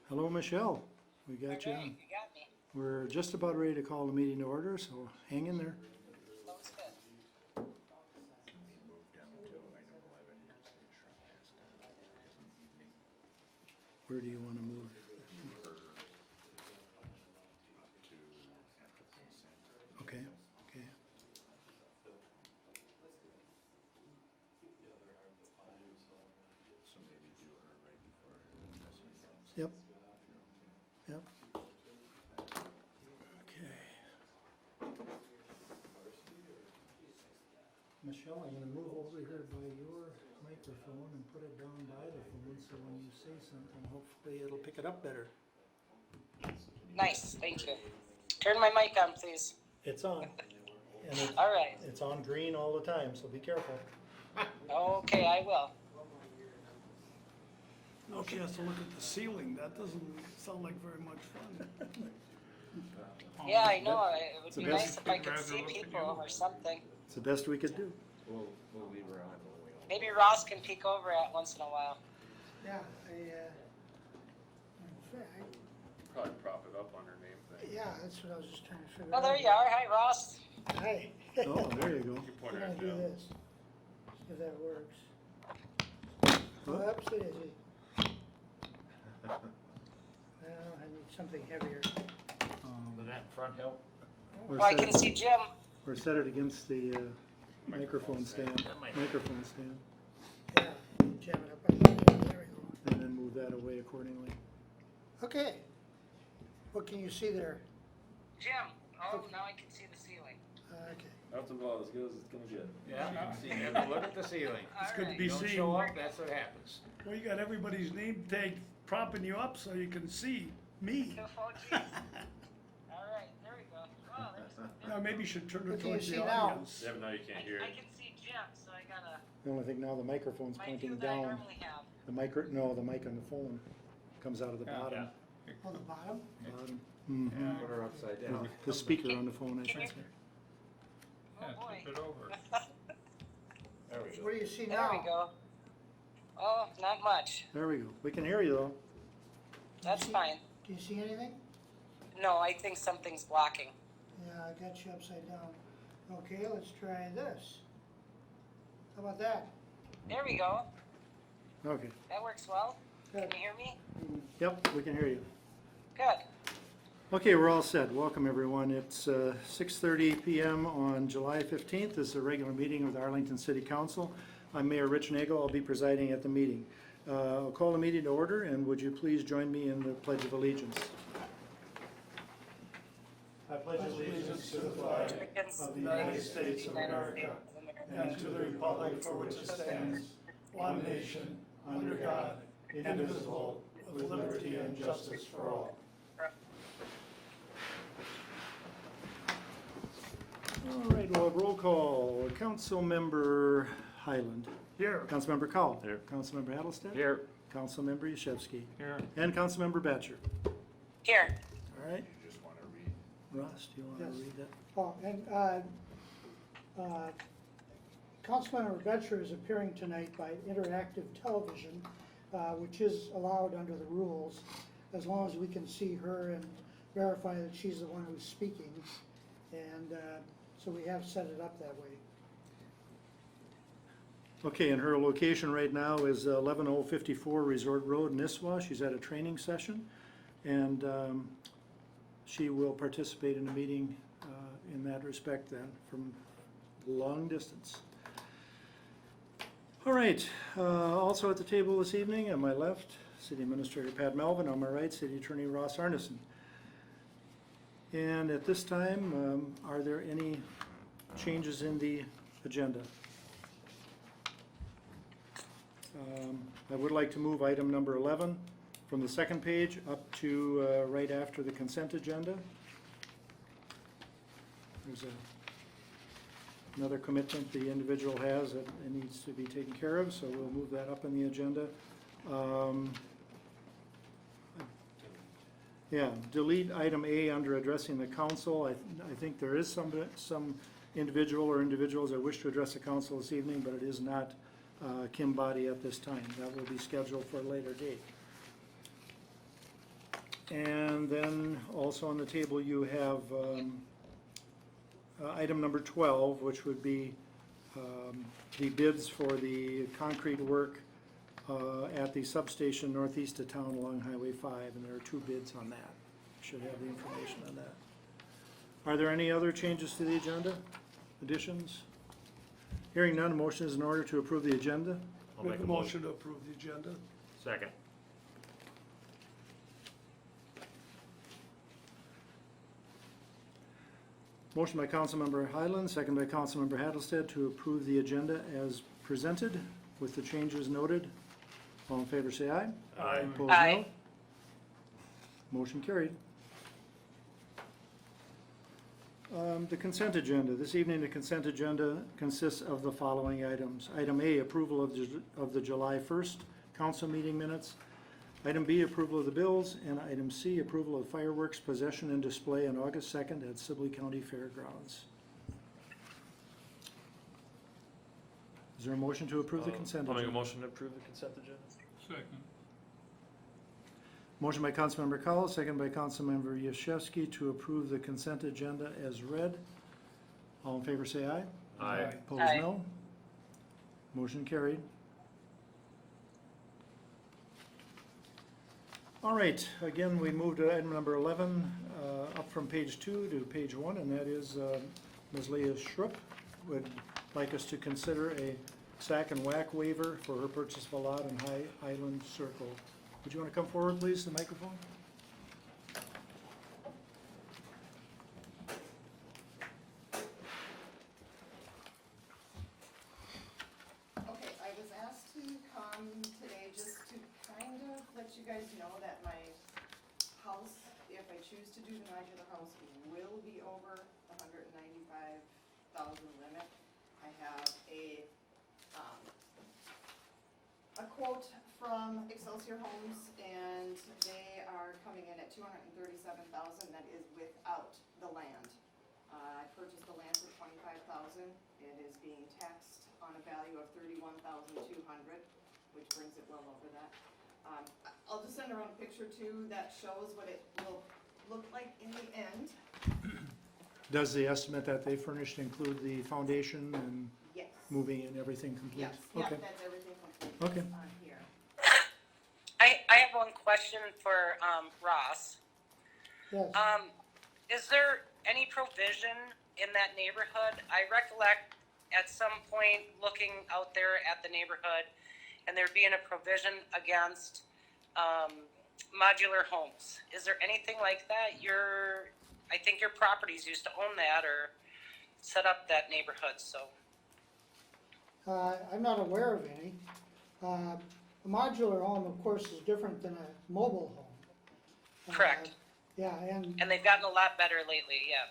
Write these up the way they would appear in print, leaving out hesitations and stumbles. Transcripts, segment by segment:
Hello, Michelle. We got you Alright, on. you got me. We're just about ready to call the meeting to order, so hang in there. Sounds good. Where do you want to move? Okay, okay. Yep. Yep. Okay. Michelle, I'm gonna move over here by your microphone and put it down by the phone, so when you say something, hopefully it'll pick it up better. Nice, thank you. Turn my mic on, please. It's on. And Alright, it's on green all the time, so be careful. okay, I will. No chance to look at the ceiling, that doesn't sound like very much fun. Yeah, I know, it would the be best- nice if I could see people or something. It's the best we could do. We'll leave her on. Maybe Ross can peek over at once in a while. Yeah, in fact, Probably prop it up on her name thing. yeah, that's what I was just trying to figure Oh, out. there you are. Hi, Ross. Hi. Oh, there you go. You point We're her gonna at do Jim. this, see if that works. What? Whoops, daisy. Well, I need something heavier. Does that front help? Or Oh, I set can it- see Jim. Or set it against the microphone stand. Microphone stand. Yeah, jam it up right there, there we go. And then move that away accordingly. Okay, what can you see there? Jim. Oh, now I can see the ceiling. Okay, That's about as good as it's gonna get. Yeah, you have to look at the ceiling. It's good to Alright. be You don't seen. show up, that's what happens. Well, you got everybody's name tag propping you up so you can see me. Beautiful. Alright, there we go. Oh, there's Now, maybe you should turn What it can you towards see the now? audience. Yeah, but now you can't hear I it. can see Jim, so I gotta, The only thing now, the microphone's my view pointing that I down. normally have. The mic on the phone comes out of the bottom. on the bottom? Bottom. Mhm. Put her upside down. The speaker on the phone, I Can should you- say. Oh, boy. Tip it over. There we go. What do you see There now? we go. Oh, not much. There we go. We can hear you though. That's fine. Do you see anything? No, I think something's blocking. Yeah, I got you upside down. Okay, let's try this. How about that? There we go. Okay. That works well. Can Good. you hear me? Yep, we can hear you. Good. Okay, we're all set. Welcome, everyone. It's 6:30 PM on July 15th. This is a regular meeting of the Arlington City Council. I'm Mayor Rich Nagel. I'll be presiding at the meeting. I'll call the meeting to order, and would you please join me in the Pledge of Allegiance? I pledge allegiance to the flag Of the United States of America and to the republic for which it stands, one nation, under God, indivisible, with liberty and justice for all. All right, we'll have roll call. Councilmember Highland. Here. Councilmember Cowell. Here. Councilmember Hattlestead. Here. Councilmember Yashewski. Here. And Councilmember Batcher. Here. All right, You just wanna read. Ross, do you want Yes. to read that? Oh, and, Councilmember Vetcher is appearing tonight by interactive television, which is allowed under the rules, as long as we can see her and verify that she's the one who's speaking. And, so we have set it up that way. Okay, and her location right now is 11054 Resort Road, Nisswa. She's at a training session, and she will participate in the meeting in that respect then, from long distance. All right, also at the table this evening, on my left, City Administrator Pat Melvin, on my right, City Attorney Ross Arneson. And at this time, are there any changes in the agenda? I would like to move item number 11 from the second page up to right after the consent agenda. There's another commitment the individual has that it needs to be taken care of, so we'll move that up in the agenda. Yeah, delete item A under addressing the council. I think there is some individual or individuals that wish to address the council this evening, but it is not Kim Body at this time. That will be scheduled for a later date. And then also on the table you have item number 12, which would be the bids for the concrete work at the substation northeast of town along Highway 5, and there are 2 bids on that. Should have the information on that. Are there any other changes to the agenda? Additions? Hearing none, motion is in order to approve the agenda. I'll Make a motion to approve the agenda. Second. Motion by Councilmember Highland, second by Councilmember Hattlestead to approve the agenda as presented with the changes noted. All in favor say aye. Aye. Opposed, Aye. no. Motion carried. The consent agenda. This evening, the consent agenda consists of the following items. Item A, approval of the July 1st council meeting minutes. Item B, approval of the bills. And item C, approval of fireworks possession and display on August 2nd at Sibley County Fairgrounds. Is there a motion to approve the consent I'll make a agenda? motion to approve the consent agenda. Second. Motion by Councilmember Cowell, second by Councilmember Yashewski to approve the consent agenda as read. All in favor say aye. Aye. Opposed, Aye. no. Motion carried. All right, again, we moved to item number 11, up from page 2 to page 1, and that is Ms. Leah Schrupp would like us to consider a sack and whack waiver for her purchase of a lot in High Island Circle. Would you want to come forward, please, to the microphone? Okay, I was asked to come today just to kind of let you guys know that my house, if I choose to do the modular house, will be over the $195,000 limit. I have a quote from Excelsior Homes, and they are coming in at $237,000. That is without the land. I purchased the land for $25,000. It is being taxed on a value of $31,200, which brings it well over that. I'll just send around a picture too that shows what it will look like in the end. Does the estimate that they furnished include the foundation and Yes. moving and everything complete? Yes, yeah, Okay. that's everything complete Okay. on here. I have one question for Ross. Yes, Is there any provision in that neighborhood? I recollect at some point looking out there at the neighborhood and there being a provision against modular homes. Is there anything like that? I think your properties used to own that or set up that neighborhood, so. I'm not aware of any. A modular home, of course, is different than a mobile home. Correct. Yeah, and, And they've gotten a lot better lately, yeah.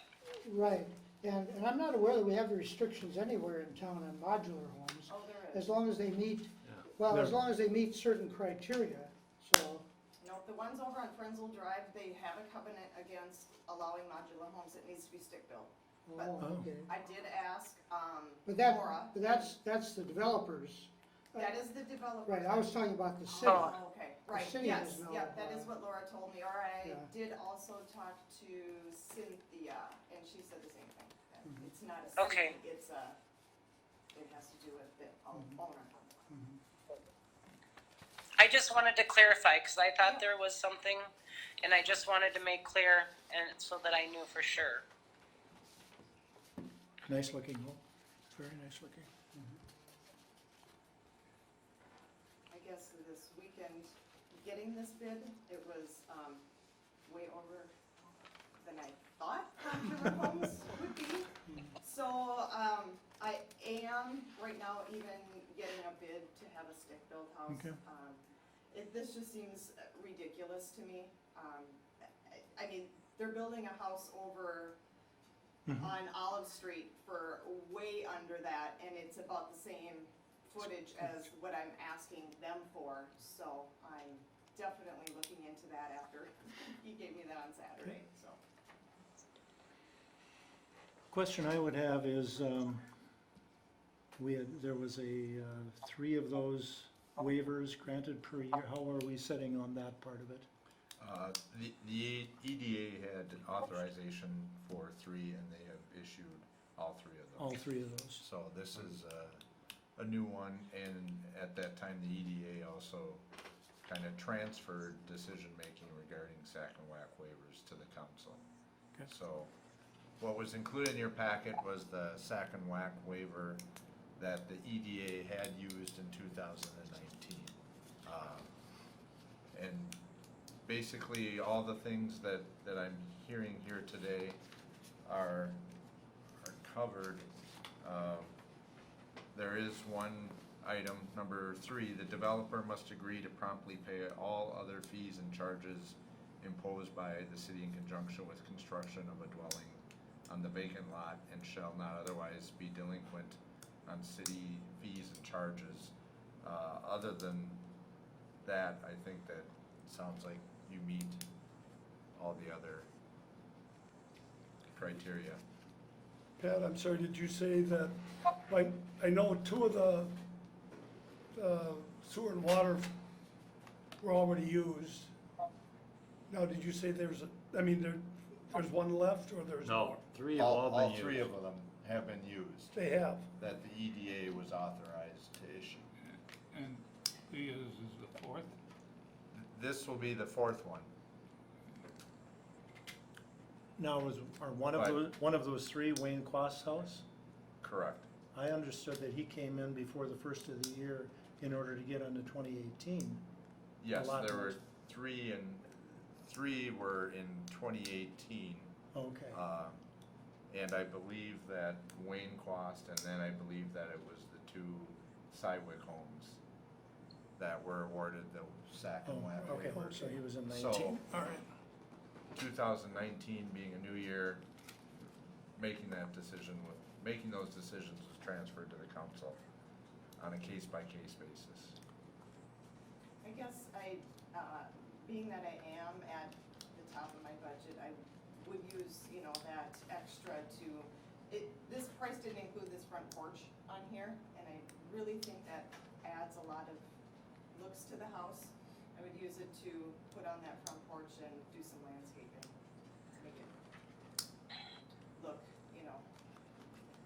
right, and I'm not aware that we have restrictions anywhere in town on modular homes, Oh, there is. as long as they meet, well, as long as they meet certain criteria, so, No, the ones over on Frenzel Drive, they have a covenant against allowing modular homes. It needs to be stick-built. oh, okay. I did ask, But Laura. that's the developers. That is the developer. Right, I was talking about the city. Oh, okay, right, city yes, has no, yeah, that is what Laura told me, or I Yeah. did also talk to Cynthia, and she said the same thing. That Mm-hmm. It's not a Okay. city, it's it has to do with the Mm-hmm. owner. I just wanted to clarify, because I thought there was something, and I just wanted to make clear, and so that I knew for sure. Nice looking home, very nice looking. I guess this weekend, getting this bid, it was, way over than I thought modular homes would be. So, I am right now even getting a bid to have a stick-built house. Okay. This just seems ridiculous to me. I mean, they're building a house over on Olive Street for way under that, and it's about the same footage as what I'm asking them for, so I'm definitely looking into that after he gave me that on Saturday, so. Question I would have is, there was 3 of those waivers granted per year. How are we setting on that part of it? The EDA had authorization for 3, and they have issued all 3 of those. All 3 of those. So this is a new one, and at that time, the EDA also kind of transferred decision-making regarding sack and whack waivers to the council. Okay. So what was included in your packet was the sack and whack waiver that the EDA had used in 2019. And basically, all the things that I'm hearing here today are covered. There is one item, number 3, the developer must agree to promptly pay all other fees and charges imposed by the city in conjunction with construction of a dwelling on the vacant lot and shall not otherwise be delinquent on city fees and charges. Other than that, I think that sounds like you meet all the other criteria. Pat, I'm sorry, did you say that, like, I know 2 of the sewer and water were already used. Now, did you say there's there's one left, or there's No, more? 3 have all been All used. 3 of them have been used, They have. that the EDA was authorized to issue. And this is the 4th? This will be the 4th one. Now, are one of those 3 Wayne Quast's house? Correct. I understood that he came in before the first of the year in order to get onto 2018. Yes, lot there were more. 3 were in 2018. Okay. And I believe that Wayne Quast, and then I believe that it was the 2 Cywick homes that were awarded the sack and whack Oh, okay, waiver. so he was in So, 19. All right. 2019 being a new year, making those decisions was transferred to the council on a case-by-case basis. I guess being that I am at the top of my budget, I would use, that extra this price didn't include this front porch on here, and I really think that adds a lot of looks to the house. I would use it to put on that front porch and do some landscaping, to make it look,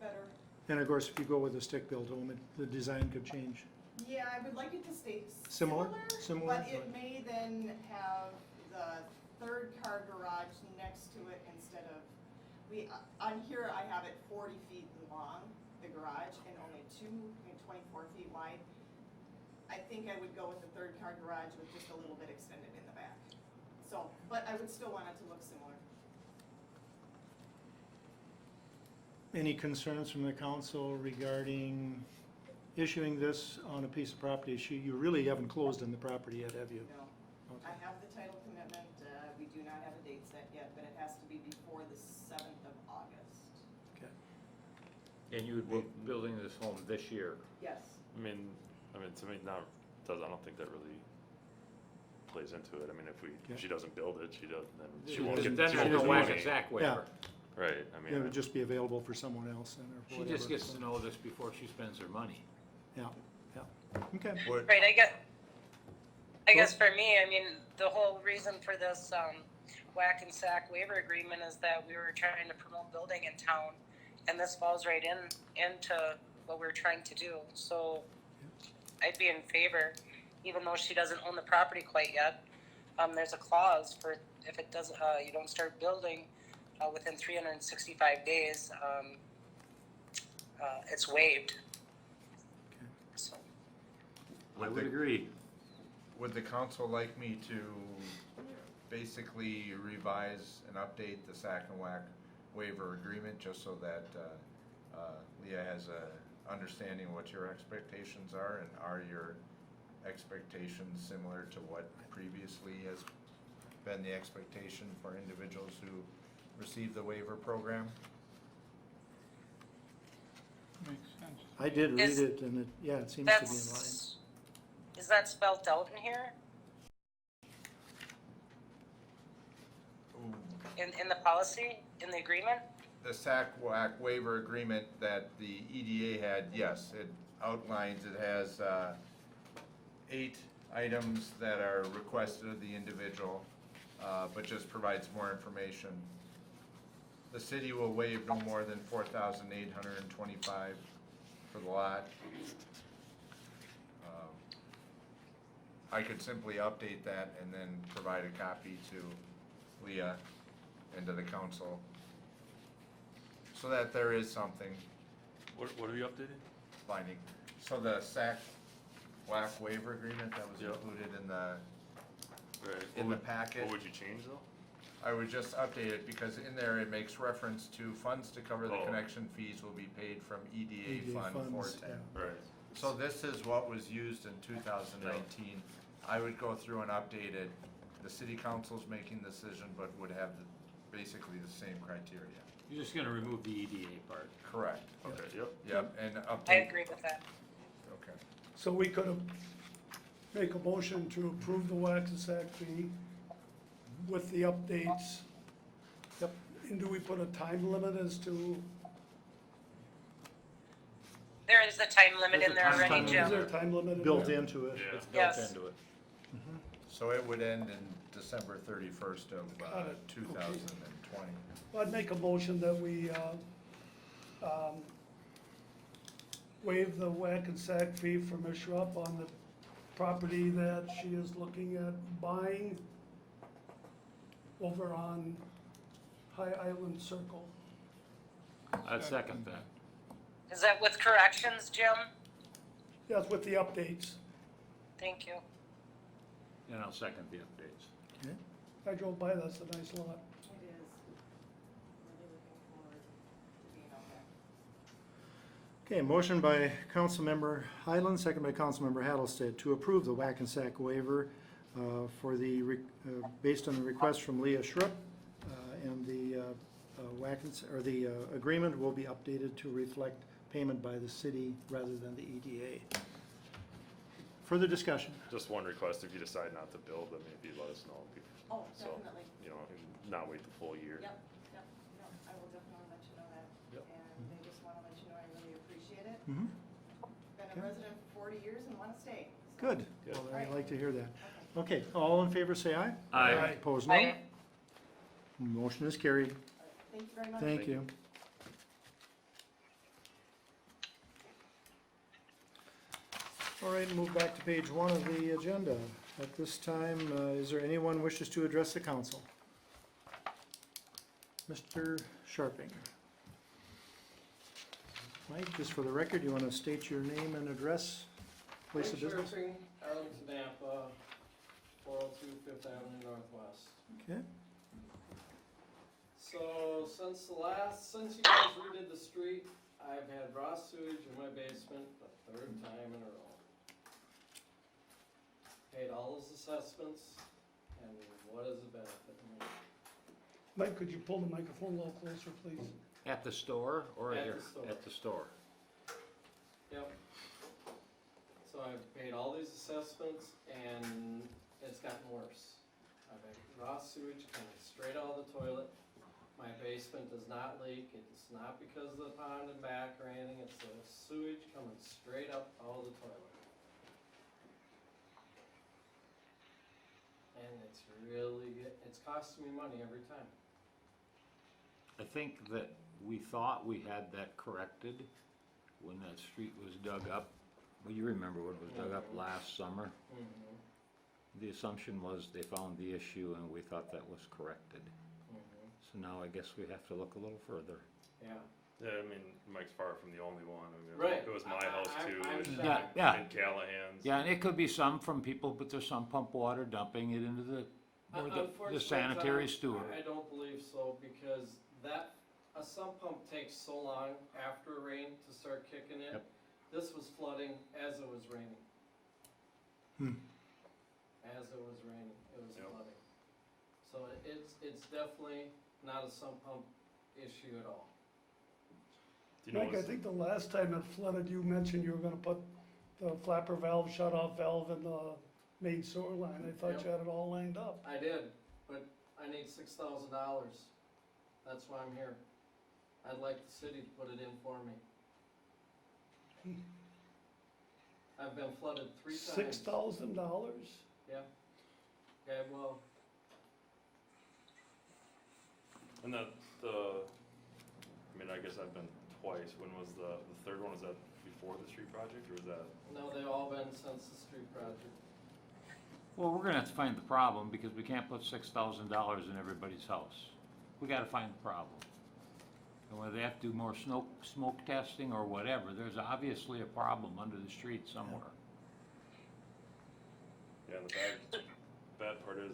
better. And of course, if you go with a stick-built home, the design could change. Yeah, I would like it to stay Similar? similar, Similar, but it but- may then have the 3rd car garage next to it instead of, on here I have it 40 feet long, the garage, and only 24 feet wide. I think I would go with the 3rd car garage with just a little bit extended in the back. So, but I would still want it to look similar. Any concerns from the council regarding issuing this on a piece of property? You really haven't closed on the property yet, have you? No, Okay. I have the title commitment, we do not have a date set yet, but it has to be before the 7th of August. Okay. And you would be building this home this year. Yes. I mean, to me, I don't think that really plays into it. I mean, if she doesn't build it, she does, then she She won't doesn't- get, Then she there's won't no get whack the and money. sack waiver. Right, I It would mean, just be available for someone else then, or She whatever. just gets to know this before she spends her money. Yeah, okay. Would- Right, I guess for me, the whole reason for this, whack and sack waiver agreement is that we were trying to promote building in town, and this falls right into what we're trying to do, so I'd be in favor, even though she doesn't own the property quite yet. There's a clause for if it doesn't, you don't start building, within 365 days, it's waived. So, I would agree. Would the council like me to basically revise and update the sack and whack waiver agreement, just so that Leah has a understanding of what your expectations are, and are your expectations similar to what previously has been the expectation for individuals who receive the waiver program? Makes sense. I did read Is- it, and it seems to be in line. is that spelled out in here, in the policy, in the agreement? The SAC-WAC waiver agreement that the EDA had, yes, it outlines, it has 8 items that are requested of the individual, but just provides more information. The city will waive no more than 4,825 for the lot. I could simply update that and then provide a copy to Leah and to the council, so that there is something What are you updating? binding. So the SAC WAC waiver agreement that was Yep. included in the, Right. in the packet. What would you change though? I would just update it because in there it makes reference to funds to cover the Oh. connection fees will be paid from EDA EDA Fund funds, 410. Right. So this is what was used in 2019. I would go through and update it. The city council's making the decision, but would have basically the same criteria. You're just gonna remove the EDA part. Correct. Okay, yep. Yep, and update. I agree with that. Okay. So we could make a motion to approve the wax and sack fee with the updates. Yep. And do we put a time limit as to, There is a time limit There's in a there time already, limit. is Jim. there a time limit in Built there? into it. Yeah. It's Yes. built into it. So it would end in December 31st of Got it. 2020. I'd make a motion that we, waive the whack and sack fee for Ms. Schrupp on the property that she is looking at buying over on High Island Circle. I'd second that. Is that with corrections, Jim? Yes, with the updates. Thank you. And I'll second the updates. Okay. I drove by, that's a nice lot. It is. Really looking forward to being out there. Okay, motion by Councilmember Highland, second by Councilmember Hattlestead to approve the whack and sack waiver for the, based on the request from Leah Schrupp, and the whack and, or the agreement will be updated to reflect payment by the city rather than the EDA. Further discussion? Just one request, if you decide not to build, I mean, if you let us know. Oh, So, definitely. you know, and not wait the full year. Yep, yep, no, I will definitely let you know that. Yep. And I just wanna let you know I really appreciate it. Mm-hmm. Been Okay. a resident for 40 years and wanna stay. So, Good. Good. Well, I'd like to hear that. Okay. Okay, all in favor say aye. Aye. Opposed, no. Aye. Motion is carried. Thank you very much. Thank you. All right, move back to page 1 of the agenda. At this time, is there anyone wishes to address the council? Mr. Sharping. Mike, just for the record, you want to state your name and address, place of business? Sharping, Arlington, Napa, 402 Fifth Avenue Northwest. Okay, So since you guys redid the street, I've had raw sewage in my basement the third time in a row. Paid all those assessments, and what is the benefit to me? Mike, could you pull the microphone a little closer, please? At the store or At here? the store. At the store. Yep. So I've paid all these assessments, and it's gotten worse. I've had raw sewage coming straight out of the toilet. My basement does not leak. It's not because of the pond and back or anything. It's the sewage coming straight up out of the toilet. And it's costing me money every time. I think that we thought we had that corrected when that street was dug up. Well, you remember when it was dug up last summer? Mm-hmm. The assumption was they found the issue and we thought that was corrected. Mm-hmm. So now I guess we have to look a little further. Yeah. Yeah, I mean, Mike's far from the only one. I mean, Right. It was my house too. I'm and- shocked. Yeah. And Callahan's. Yeah, and it could be some from people, but there's some pump water dumping it into the, or the Unfortunately, sanitary Tom, sewer. I don't believe so, because a sump pump takes so long after rain to start kicking in. Yep. This was flooding as it was raining. As it was raining, it was Yep. flooding. So it's definitely not a sump pump issue at all. Do you know Mike, I what's- think the last time it flooded, you mentioned you were gonna put the flapper valve, shut-off valve in the main sewer line. I thought Yep. you had it all lined up. I did, but I need $6,000. That's why I'm here. I'd like the city to put it in for me. I've been flooded 3 times. $6,000? Yeah. Okay, well, And I mean, I guess I've been twice. When was the third one? Was that before the street project, or was that? No, they've all been since the street project. Well, we're gonna have to find the problem, because we can't put $6,000 in everybody's house. We gotta find the problem. And whether they have to do more smoke testing or whatever, there's obviously a problem under the street somewhere. Yeah, the bad part is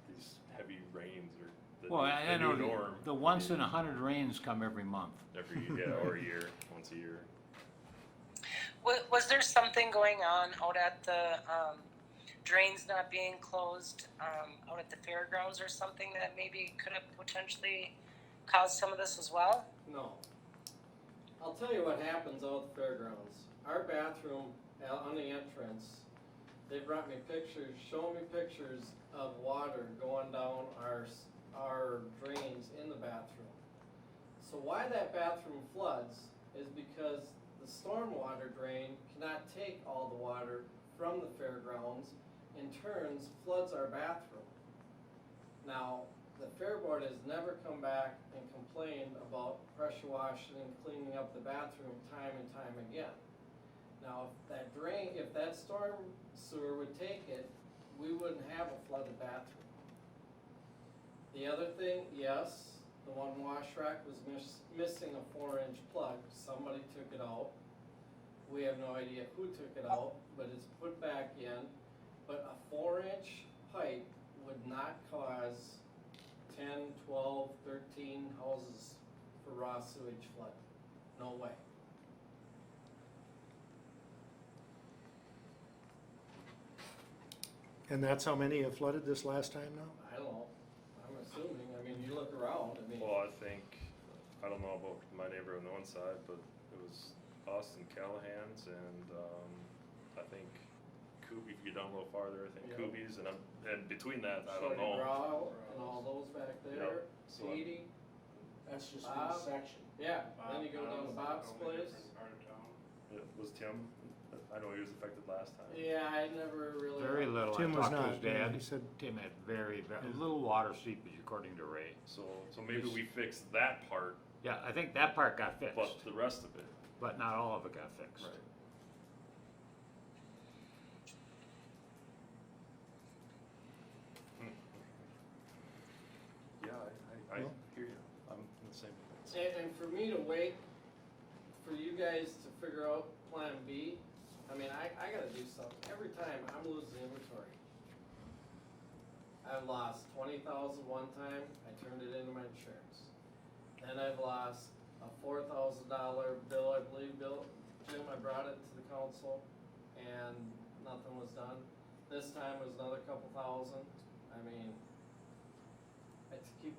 these heavy rains are Well, I know new norm. the once in 100 rains come every month. Or a year, once a year. Was there something going on out at the drains not being closed out at the fairgrounds or something that maybe could have potentially caused some of this as well? No. I'll tell you what happens out at the fairgrounds. Our bathroom on the entrance, they brought me pictures, showing me pictures of water going down our drains in the bathroom. So why that bathroom floods is because the stormwater drain cannot take all the water from the fairgrounds, in turns floods our bathroom. Now, the Fair Board has never come back and complained about pressure washing and cleaning up the bathroom time and time again. Now, if that storm sewer would take it, we wouldn't have a flooded bathroom. The other thing, yes, the one wash rack was missing a 4-inch plug. Somebody took it out. We have no idea who took it out, but it's put back in. But a 4-inch pipe would not cause 10, 12, 13 houses for raw sewage flood. No way. And that's how many have flooded this last time now? I don't know. I'm assuming. I mean, you look around. I mean, Well, I don't know about my neighbor on the one side, but it was us and Callahan's and I think Kubi, if you get down a little farther, I think Yeah. Kubi's, and between that, I don't Shorty know. Brow and all those back there. Yep. So- Seedy. That's just Bob? one section. Yeah. Then you go down to Bob's place. Yeah, was Tim, I know he was affected last time. Yeah, I never really. Very little. Tim I was talked to not, his yeah, dad. he said- Tim had very little water seepage, according to Ray. So maybe we fix that part, Yeah, I think that part got fixed, but the rest of it, but not all of it got fixed. right. Yeah, I Well- hear you, I'm in the same. And for me to wait for you guys to figure out plan B, I mean, I gotta do something. Every time I'm losing inventory. I've lost 20,000 one time, I turned it into my insurance. Then I've lost a $4,000 bill, I believe, Jim, I brought it to the council and nothing was done. This time it was another couple thousand. I mean, I just keep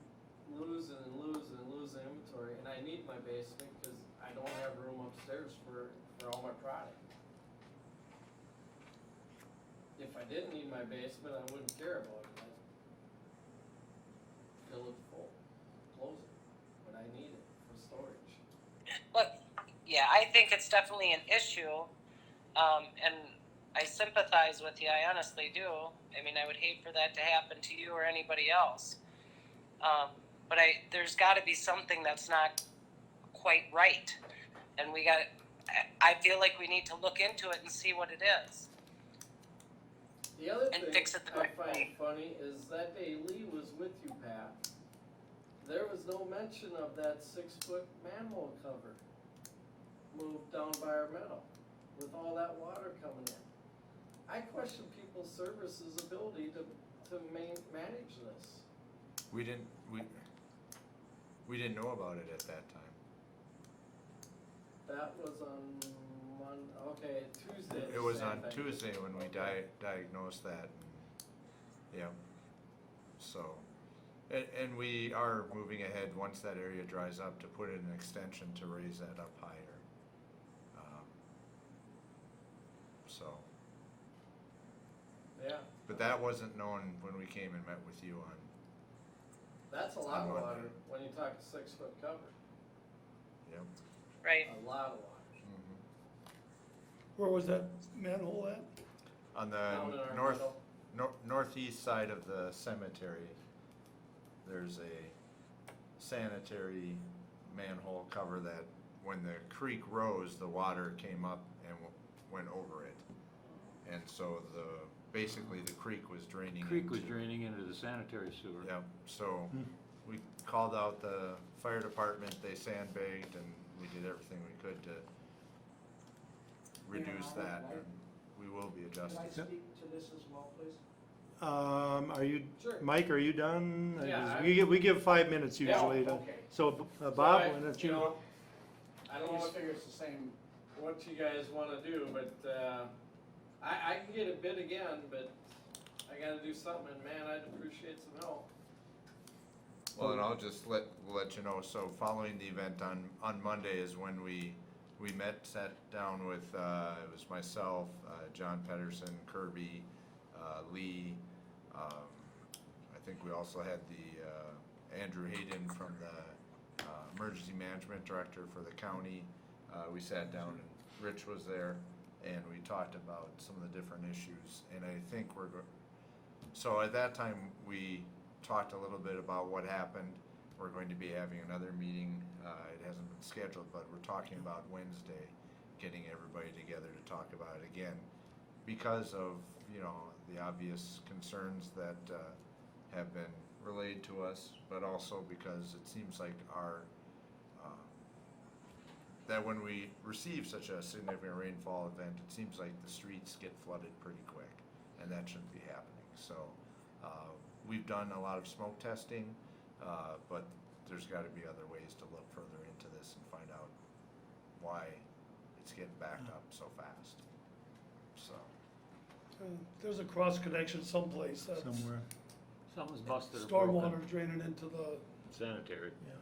losing and losing and losing inventory, and I need my basement because I don't have room upstairs for all my product. If I didn't need my basement, I wouldn't care about it. I'd fill it full, close it, but I need it for storage. But, yeah, I think it's definitely an issue, and I sympathize with you, I honestly do. I mean, I would hate for that to happen to you or anybody else. But there's gotta be something that's not quite right. And I feel like we need to look into it and see what it is. The other And thing fix it the I right find way. funny is that day Lee was with you, Pat. There was no mention of that 6-foot manhole cover moved down by our meadow with all that water coming in. I question people's services ability to manage this. We didn't know about it at that time. That was on Tuesday. It was same on thing. Tuesday when we diagnosed that. Yeah. So, and we are moving ahead once that area dries up to put in an extension to raise that up higher. So, Yeah, but that wasn't known when we came and met with you on. that's a lot of On Monday. water when you talk a 6-foot cover. Yep. Right. A lot of water. Where was that manhole at? On Down in our the meadow. northeast side of the cemetery, there's a sanitary manhole cover that when the creek rose, the water came up and went over it. And so basically the creek was draining. Creek was draining into the sanitary sewer. Yep, so we called out the fire department, they sandbagged, and we did everything we could to reduce that. And we will be adjusting. Can I speak to this as well, please? Are you, Sure. Mike, are you done? Yeah, We give 5 minutes usually. to- okay. So, So Bob, I- why don't you you? know, I don't I know figure it's the same. what you guys wanna do, but, I can get a bid again, but I gotta do something, and man, I'd appreciate some help. Well, and I'll just let you know, so following the event on Monday is when we sat down with, it was myself, John Pedersen, Kirby, Lee, I think we also had the, Andrew Hayden from the, Emergency Management Director for the county. We sat down and Rich was there and we talked about some of the different issues, and I think so at that time, we talked a little bit about what happened. We're going to be having another meeting, it hasn't been scheduled, but we're talking about Wednesday, getting everybody together to talk about it again. Because of, the obvious concerns that have been relayed to us, but also because it seems like that when we receive such a significant rainfall event, it seems like the streets get flooded pretty quick, and that shouldn't be happening. So we've done a lot of smoke testing, but there's got to be other ways to look further into this and find out why it's getting backed up so fast. So There's a cross connection someplace that's Somewhere, Something's busted or broken. stormwater draining into the, Sanitary. yeah.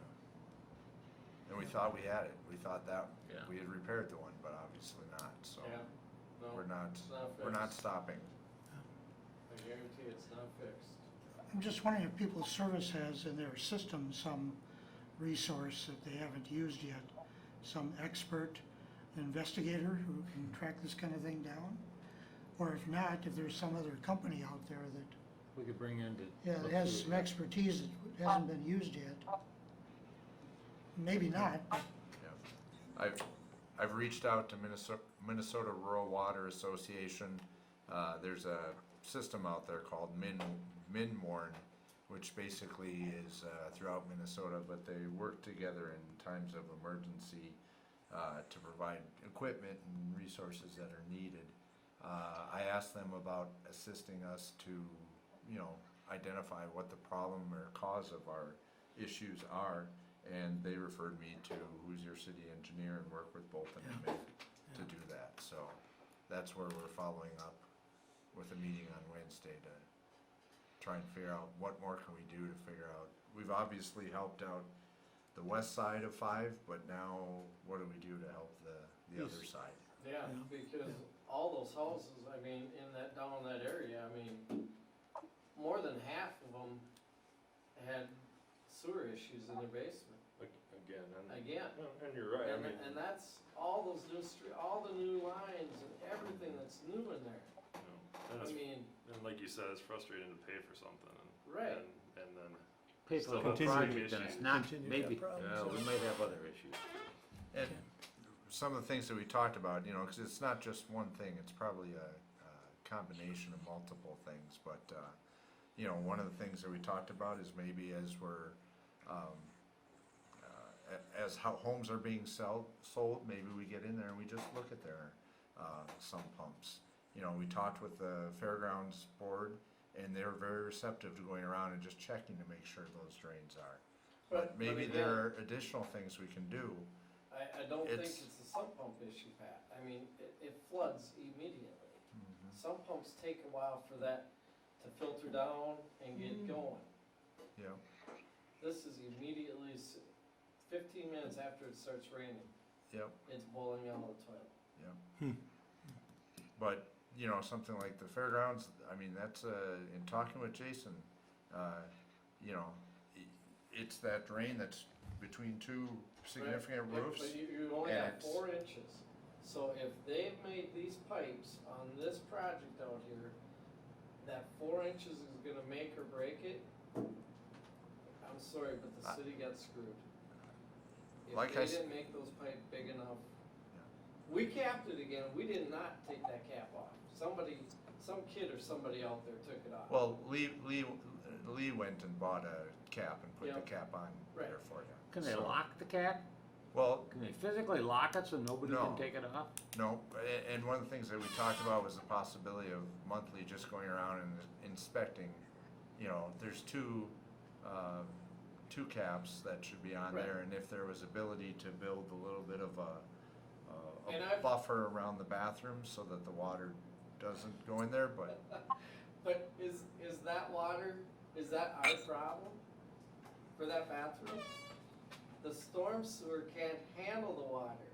and we thought we had it. We thought that Yeah. we had repaired the one, but obviously not. So Yeah, no, we're not it's not we're not fixed. stopping. I guarantee it's not fixed. I'm just wondering if People's Service has in their system some resource that they haven't used yet, some expert investigator who can track this kind of thing down? Or if not, if there's some other company out there that, We could bring in to. that look has through some it. expertise that hasn't been used yet. Maybe not, but Yeah. I've reached out to Minnesota Rural Water Association. There's a system out there called MinWarn, which basically is throughout Minnesota, but they work together in times of emergency to provide equipment and resources that are needed. I asked them about assisting us to, identify what the problem or cause of our issues are, and they referred me to who's your city engineer and work with Bolton and Mick to do that. So that's where we're following up with a meeting on Wednesday to try and figure out what more can we do to figure out. We've obviously helped out the west side of 5, but now what do we do to help the other side? Yeah, because all those houses, down that area, more than half of them had sewer issues in their basement. Again, Again. and you're right, And that's all those new all the new lines and everything that's new in there. and, I it's, mean, and like you said, it's frustrating to pay for something, right. and then Pay for the Still whole have project and it's issues. not, Continue to maybe, have problems. we might have other issues. And some of the things that we talked about, because it's not just one thing, it's probably a combination of multiple things, but, one of the things that we talked about is maybe as we're, as how homes are being sold, maybe we get in there and we just look at their, sump pumps. We talked with the Fairgrounds Board, and they're very receptive to going around and just checking to make sure those drains are. But maybe again, there are additional things we can do. I don't think It's- it's a sump pump issue, Pat. It floods immediately. Sump pumps take a while for that to filter down and get going. Yeah. This is immediately, 15 minutes after it starts raining, Yep. it's boiling out of the toilet. But, something like the fairgrounds, that's, in talking with Jason, it's that drain that's between two significant Right, roofs. But you only and have it's- 4 inches. So if they've made these pipes on this project out here, that 4 inches is gonna make or break it, I'm sorry, but the I- city got screwed. Like If I they s- didn't make those pipe big enough, we capped it again, we did not take that cap off. Somebody, some kid or somebody out there took it off. Well, Lee went and bought a cap and put the Yep. cap on Right. there for you. Can they So- lock the cap? Well, Can they physically lock it so nobody No. can take it off? no, and one of the things that we talked about was the possibility of monthly just going around and inspecting. You know, there's two caps that should be on Right. there, and if there was ability to build a little bit of And a I've- buffer around the bathroom so that the water doesn't go in there, but But is that water, is that our problem for that bathroom? The storm sewer can't handle the water.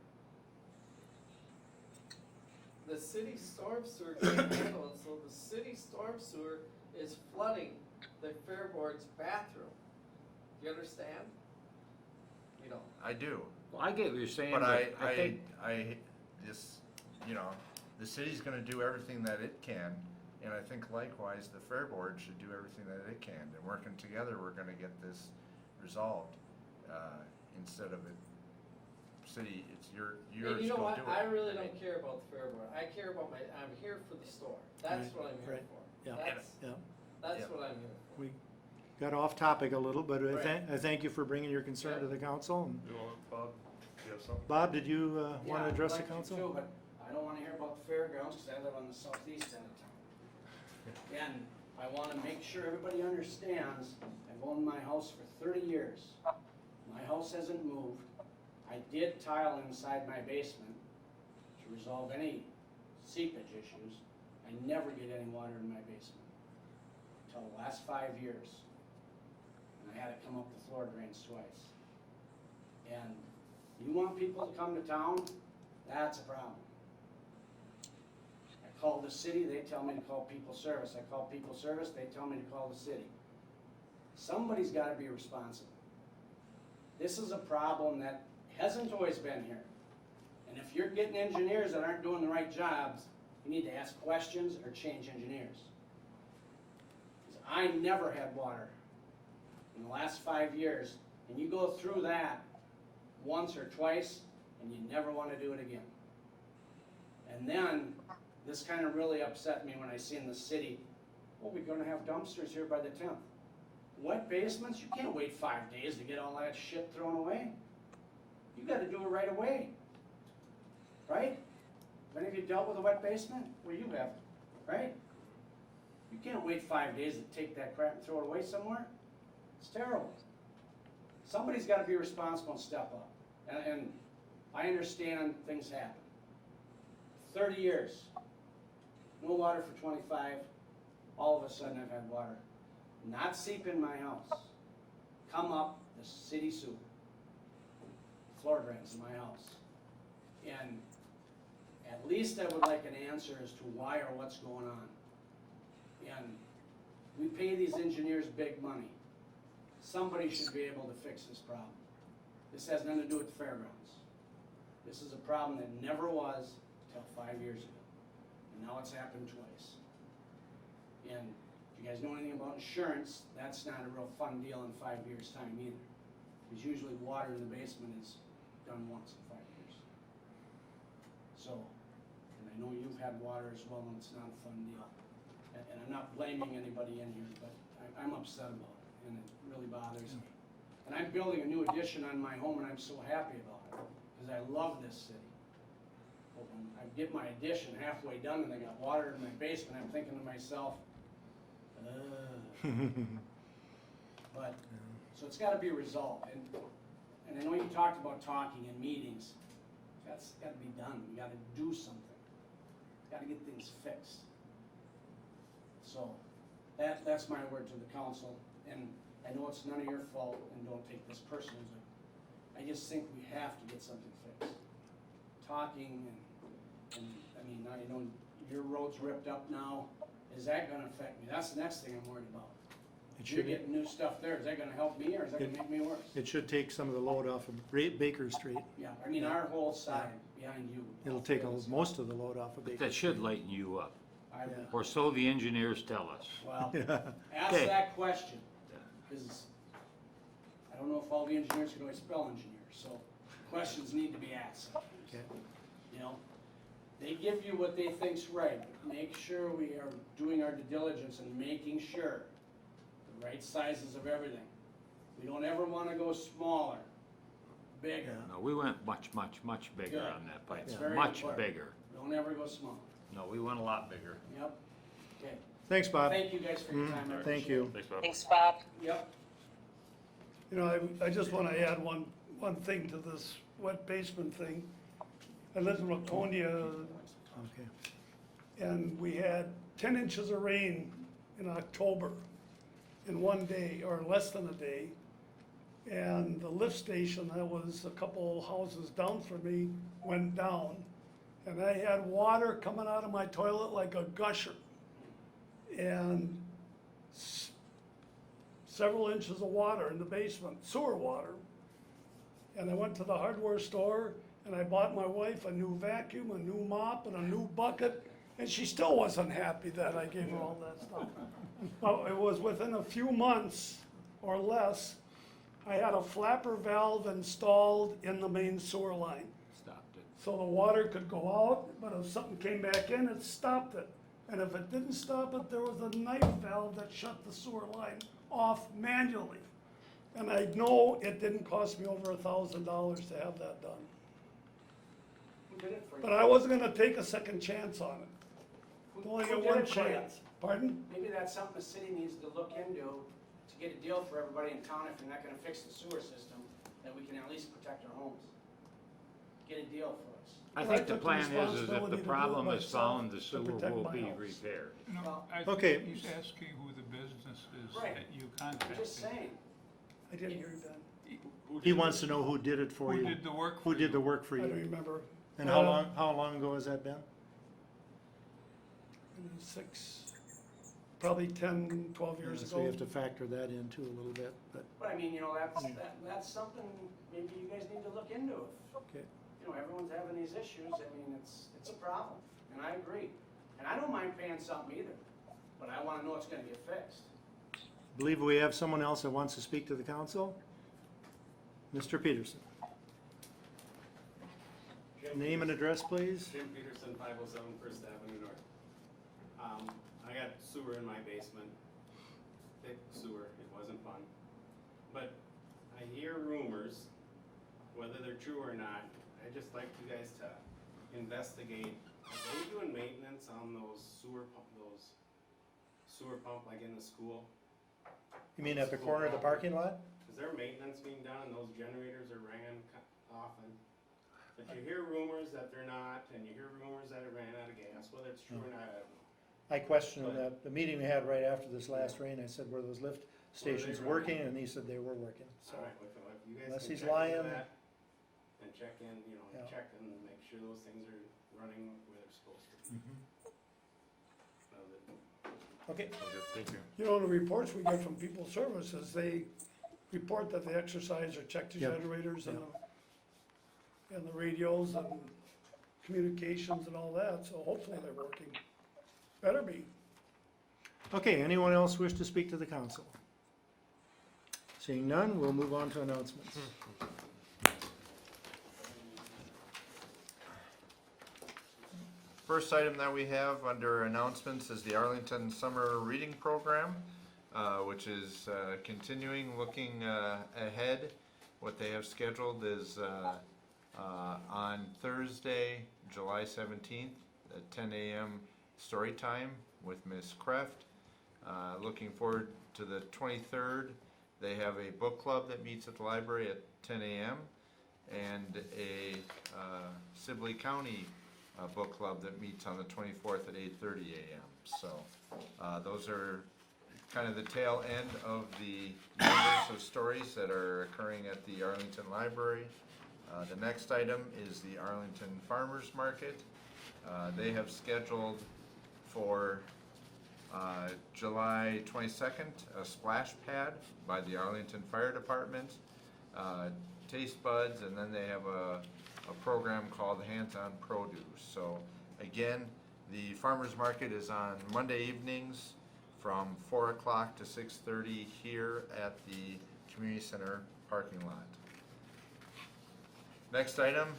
The city storm sewer can't handle it, so the city storm sewer is flooding the Fair Board's bathroom. Do you understand? You don't. I do. Well, I get what you're saying, But but I think, I just, you know, the city's gonna do everything that it can, and I think likewise, the Fair Board should do everything that it can, and working together, we're gonna get this resolved, instead of it, city, it's yours, And you know go what, do it. I really mean, don't care about the Fair Board, I care about I'm here for the store, that's what I'm here Right. for. Yeah. That's Yeah. what I'm here for. We got off topic a little, but Right. I thank you for bringing your concern to the council. And You want, Bob, do you have something? Bob, did you want to address the Yeah, I'd like council? to too, but I don't wanna hear about the fairgrounds, cause I live on the southeast end of town. And I wanna make sure everybody understands, I've owned my house for 30 years. My house hasn't moved. I did tile inside my basement to resolve any seepage issues. I never get any water in my basement, until the last 5 years. And I had to come up the floor drains twice. And you want people to come to town, that's a problem. I call the city, they tell me to call people service. I call people service, they tell me to call the city. Somebody's gotta be responsible. This is a problem that hasn't always been here. And if you're getting engineers that aren't doing the right jobs, you need to ask questions or change engineers. 'Cause I never had water in the last 5 years, and you go through that once or twice, and you never want to do it again. And then, this kind of really upset me when I seen the city, well, we're gonna have dumpsters here by the 10th. Wet basements, you can't wait 5 days to get all that shit thrown away. You gotta do it right away. Right? Have any of you dealt with a wet basement? Well, you have, right? You can't wait 5 days to take that crap and throw it away somewhere. It's terrible. Somebody's gotta be responsible and step up. And I understand things happen. 30 years, no water for 25, all of a sudden I've had water not seep in my house, come up the city sewer, floor drains in my house. And at least I would like an answer as to why or what's going on. And we pay these engineers big money. Somebody should be able to fix this problem. This has nothing to do with the fairgrounds. This is a problem that never was until 5 years ago. And now it's happened twice. And if you guys know anything about insurance, that's not a real fun deal in 5 years' time either. Because usually water in the basement is done once in 5 years. So, and I know you've had water as well, and it's not a fun deal. And I'm not blaming anybody in here, but I'm upset about it, and it really bothers me. And I'm building a new addition on my home, and I'm so happy about it, because I love this city. But when I get my addition halfway done and I got water in my basement, I'm thinking to myself, but, so it's gotta be resolved, and I know you talked about talking in meetings, that's gotta be done, we gotta do something. Gotta get things fixed. So, that's my word to the council, and I know it's none of your fault, and don't take this personally, but I just think we have to get something fixed. Talking and I mean, now you know, your road's ripped up now, is that gonna affect me? That's the next thing I'm worried about. It You're should, getting new stuff there, is that gonna help me, or is that gonna make me worse? it should take some of the load off of Baker Street. Yeah, I mean, our whole side behind you. It'll take most of the load off of Baker. that should lighten you up, I would, Yeah. or so the engineers tell us. well, Yeah. ask Okay. that question, because I don't know if all the engineers can always spell engineers, so questions need to be asked. Okay. You know, they give you what they think's right, but make sure we are doing our due diligence and making sure the right sizes of everything. We don't ever wanna go smaller, bigger. No, we went much, much, much bigger Good. on that pipe, That's very much important. bigger. Don't ever go smaller. No, we went a lot bigger. Yep, okay. Thanks, Bob. Thank you guys for your time. I Thank appreciate you. it. Thanks, Bob. Thanks, Bob. Yep. You know, I just wanna add one thing to this wet basement thing. I lived in Laconia, Okay. and we had 10 inches of rain in October in one day, or less than a day. And the lift station that was a couple houses down from me went down. And I had water coming out of my toilet like a gusher. And several inches of water in the basement, sewer water. And I went to the hardware store and I bought my wife a new vacuum, a new mop, and a new bucket. And she still wasn't happy that I gave her all that stuff. But it was within a few months or less, I had a flapper valve installed in the main sewer line. Stopped it. So the water could go out, but if something came back in, it stopped it. And if it didn't stop it, there was a knife valve that shut the sewer line off manually. And I know it didn't cost me over $1,000 to have that done. Who did it for you? But I wasn't gonna take a second chance on it. Who- Only who get did one it for you? chance. Pardon? Maybe that's something the city needs to look into to get a deal for everybody in town if you're not gonna fix the sewer system, that we can at least protect our homes. Get a deal for us. I Well, I think the took the plan is if responsibility the to do it problem is myself found, the to sewer protect will my be house. repaired. No, Well, I Okay. think he's asking who the business is Right. that you I'm contacted. just saying. I didn't hear you then. He wants to know who did it for Who you. did the work Who for did the you? work for I don't you? remember. And Uh, how long ago has that been? probably 10, 12 years So you ago. have to factor that in too a little bit, but, But I mean, you know, that's something maybe you guys need to look into. okay. You know, everyone's having these issues, I mean, it's a problem, and I agree. And I don't mind paying something either, but I wanna know it's gonna get fixed. Believe we have someone else that wants to speak to the council? Mr. Peterson. Name and address, please. Jim Peterson, 507 First Avenue North. I got sewer in my basement, thick sewer, it wasn't fun. But I hear rumors, whether they're true or not, I'd just like you guys to investigate. Are they doing maintenance on those sewer pump like in the school? You mean at the corner of the parking lot? Is there maintenance being done and those generators are ran often? But you hear rumors that they're not, and you hear rumors that it ran out of gas, whether it's true or not, I don't know. I questioned that, the meeting we had right after this last rain, I said, were those lift stations working? And he said they were working, so. All right, if you guys Unless can he's check into lying. that, and check in, you know, Yeah. check and make sure those things are running where they're supposed to be. That was it. Okay, Thank you. You know, the reports we get from People Services, they report that they exercise or check the Yep. generators and the radios and communications and all that, so hopefully they're working. Better be. okay, anyone else wish to speak to the council? Seeing none, we'll move on to announcements. First item that we have under announcements is the Arlington Summer Reading Program, which is continuing, looking ahead. What they have scheduled is on Thursday, July 17th at 10 a.m. story time with Miss Kreft. Looking forward to the 23rd. They have a book club that meets at the library at 10 a.m. and a Sibley County book club that meets on the 24th at 8:30 a.m. So those are kind of the tail end of the universe of stories that are occurring at the Arlington Library. The next item is the Arlington Farmers Market. They have scheduled for July 22nd a splash pad by the Arlington Fire Department, taste buds, and then they have a program called Hands-on Produce. So again, the farmers market is on Monday evenings from 4 o'clock to 6:30 here at the community center parking lot. Next item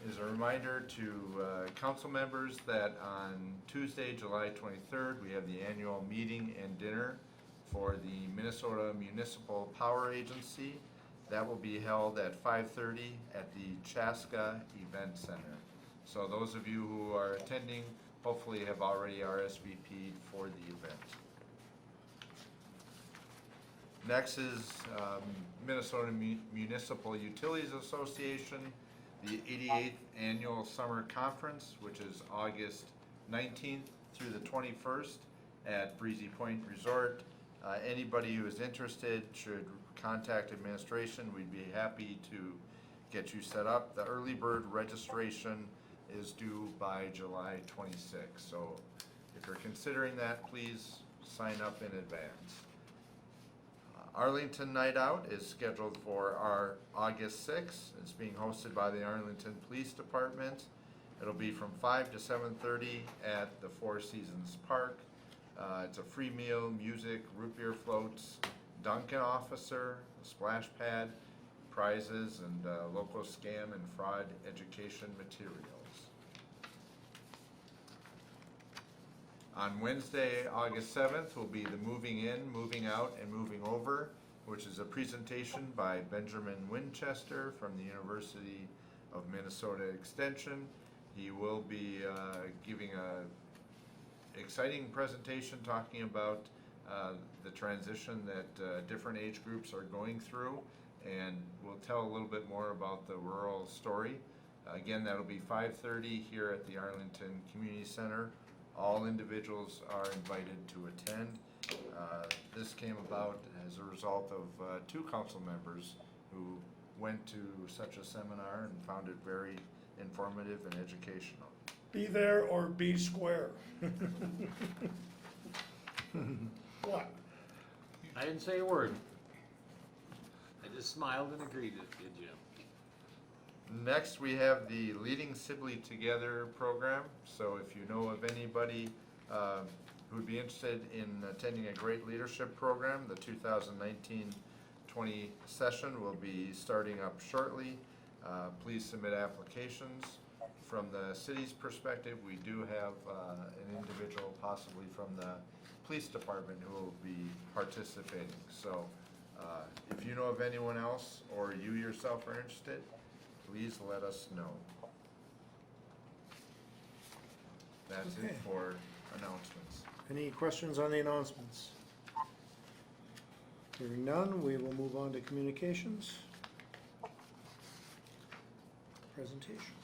is a reminder to council members that on Tuesday, July 23rd, we have the annual meeting and dinner for the Minnesota Municipal Power Agency. That will be held at 5:30 at the Chaska Event Center. So those of you who are attending hopefully have already RSVP'd for the event. Next is Minnesota Municipal Utilities Association, the 88th Annual Summer Conference, which is August 19th through the 21st at Breezy Point Resort. Anybody who is interested should contact administration. We'd be happy to get you set up. The early bird registration is due by July 26th. So if you're considering that, please sign up in advance. Arlington Night Out is scheduled for our August 6th. It's being hosted by the Arlington Police Department. It'll be from 5 to 7:30 at the Four Seasons Park. It's a free meal, music, root beer floats, Dunkin' officer, a splash pad, prizes, and local scam and fraud education materials. On Wednesday, August 7th, will be the Moving In, Moving Out, and Moving Over, which is a presentation by Benjamin Winchester from the University of Minnesota Extension. He will be giving a exciting presentation talking about the transition that different age groups are going through, and we'll tell a little bit more about the rural story. Again, that'll be 5:30 here at the Arlington Community Center. All individuals are invited to attend. This came about as a result of 2 council members who went to such a seminar and found it very informative and educational. Be there or be square. What? I didn't say a word. I just smiled and agreed with you, Jim. Next, we have the Leading Sibley Together program. So if you know of anybody who'd be interested in attending a great leadership program, the 2019-20 session will be starting up shortly. Please submit applications. From the city's perspective, we do have an individual possibly from the police department who will be participating. So if you know of anyone else or you yourself are interested, please let us know. That's Okay. it for announcements. Any questions on the announcements? Hearing none, we will move on to communications. Presentation.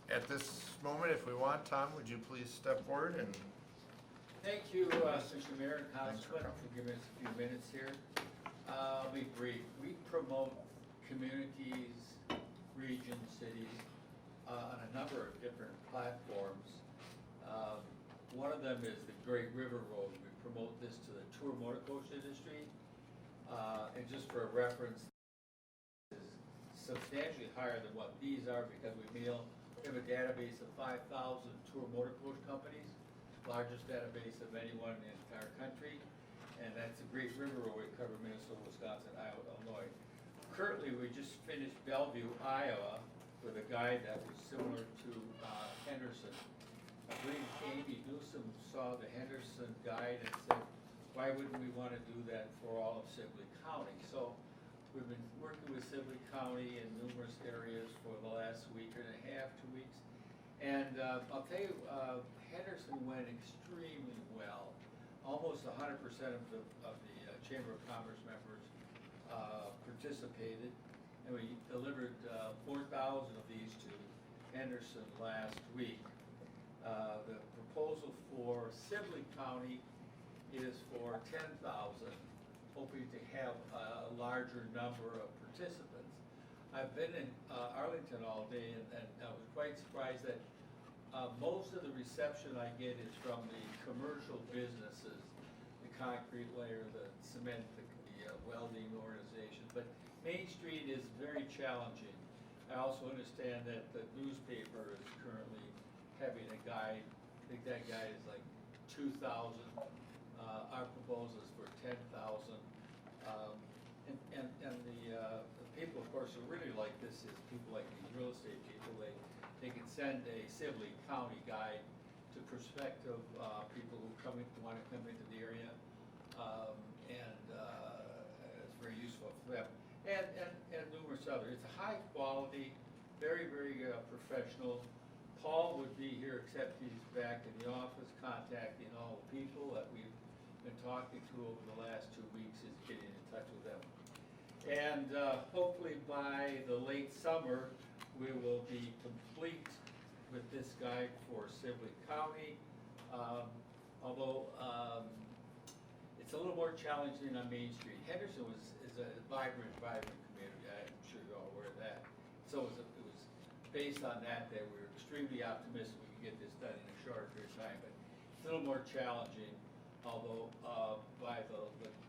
At this moment, if we want, Tom, would you please step forward and Thank you, Mr. Mayor and Thanks for Councilman, for giving us a few minutes here. I'll be brief. We promote communities, regions, cities, on a number of different platforms. One of them is the Great River Road. We promote this to the tour motor coach industry. And just for a reference, is substantially higher than what these are because we have a database of 5,000 tour motor coach companies, largest database of anyone in the entire country. And that's the Great River Road. We cover Minnesota, Wisconsin, Iowa, Illinois. Currently, we just finished Bellevue, Iowa, with a guide that was similar to Henderson. I believe Amy Newsom saw the Henderson guide and said, why wouldn't we want to do that for all of Sibley County? So we've been working with Sibley County in numerous areas for the last week and a half, 2 weeks. And I'll tell you, Henderson went extremely well. Almost 100% of the Chamber of Commerce members participated, and we delivered 4,000 of these to Henderson last week. The proposal for Sibley County is for 10,000, hoping to have a larger number of participants. I've been in Arlington all day, and I was quite surprised that most of the reception I get is from the commercial businesses, the concrete layer, the cement, the welding organization. But Main Street is very challenging. I also understand that the newspaper is currently having a guide. I think that guide is like 2,000. Our proposal is for 10,000. And the people, of course, who really like this is people like these real estate people. They can send a Sibley County guide to prospective people who want to come into the area, and it's very useful for them. And numerous other. It's a high quality, very, very professional. Paul would be here, except he's back in the office contacting all the people that we've been talking to over the last 2 weeks, is getting in touch with them. And hopefully by the late summer, we will be complete with this guide for Sibley County. Although it's a little more challenging on Main Street. Henderson is a vibrant community. I'm sure you're all aware of that. So it was based on that we were extremely optimistic we could get this done in a shorter period of time. But it's a little more challenging, although by the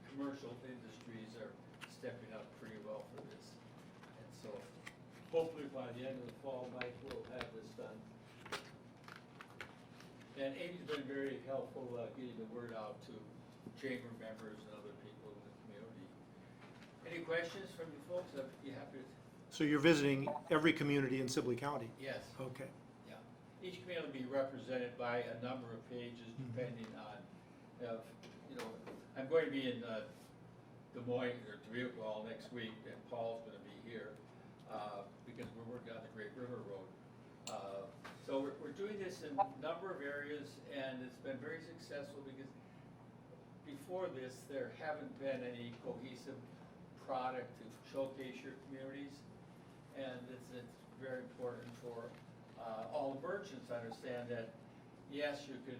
commercial industries are stepping up pretty well for this. And so hopefully by the end of the fall, Mike, we'll have this done. And Amy's been very helpful getting the word out to chamber members and other people in the community. Any questions from you folks? I'd be happy to. So you're visiting every community in Sibley County? Yes. Okay. Yeah. Each community will be represented by a number of pages depending on, I'm going to be in Des Moines or Dubuque all next week, and Paul's going to be here because we're working on the Great River Road. So we're doing this in a number of areas, and it's been very successful because before this, there haven't been any cohesive product to showcase your communities, and it's very important for all the merchants to understand that yes, you can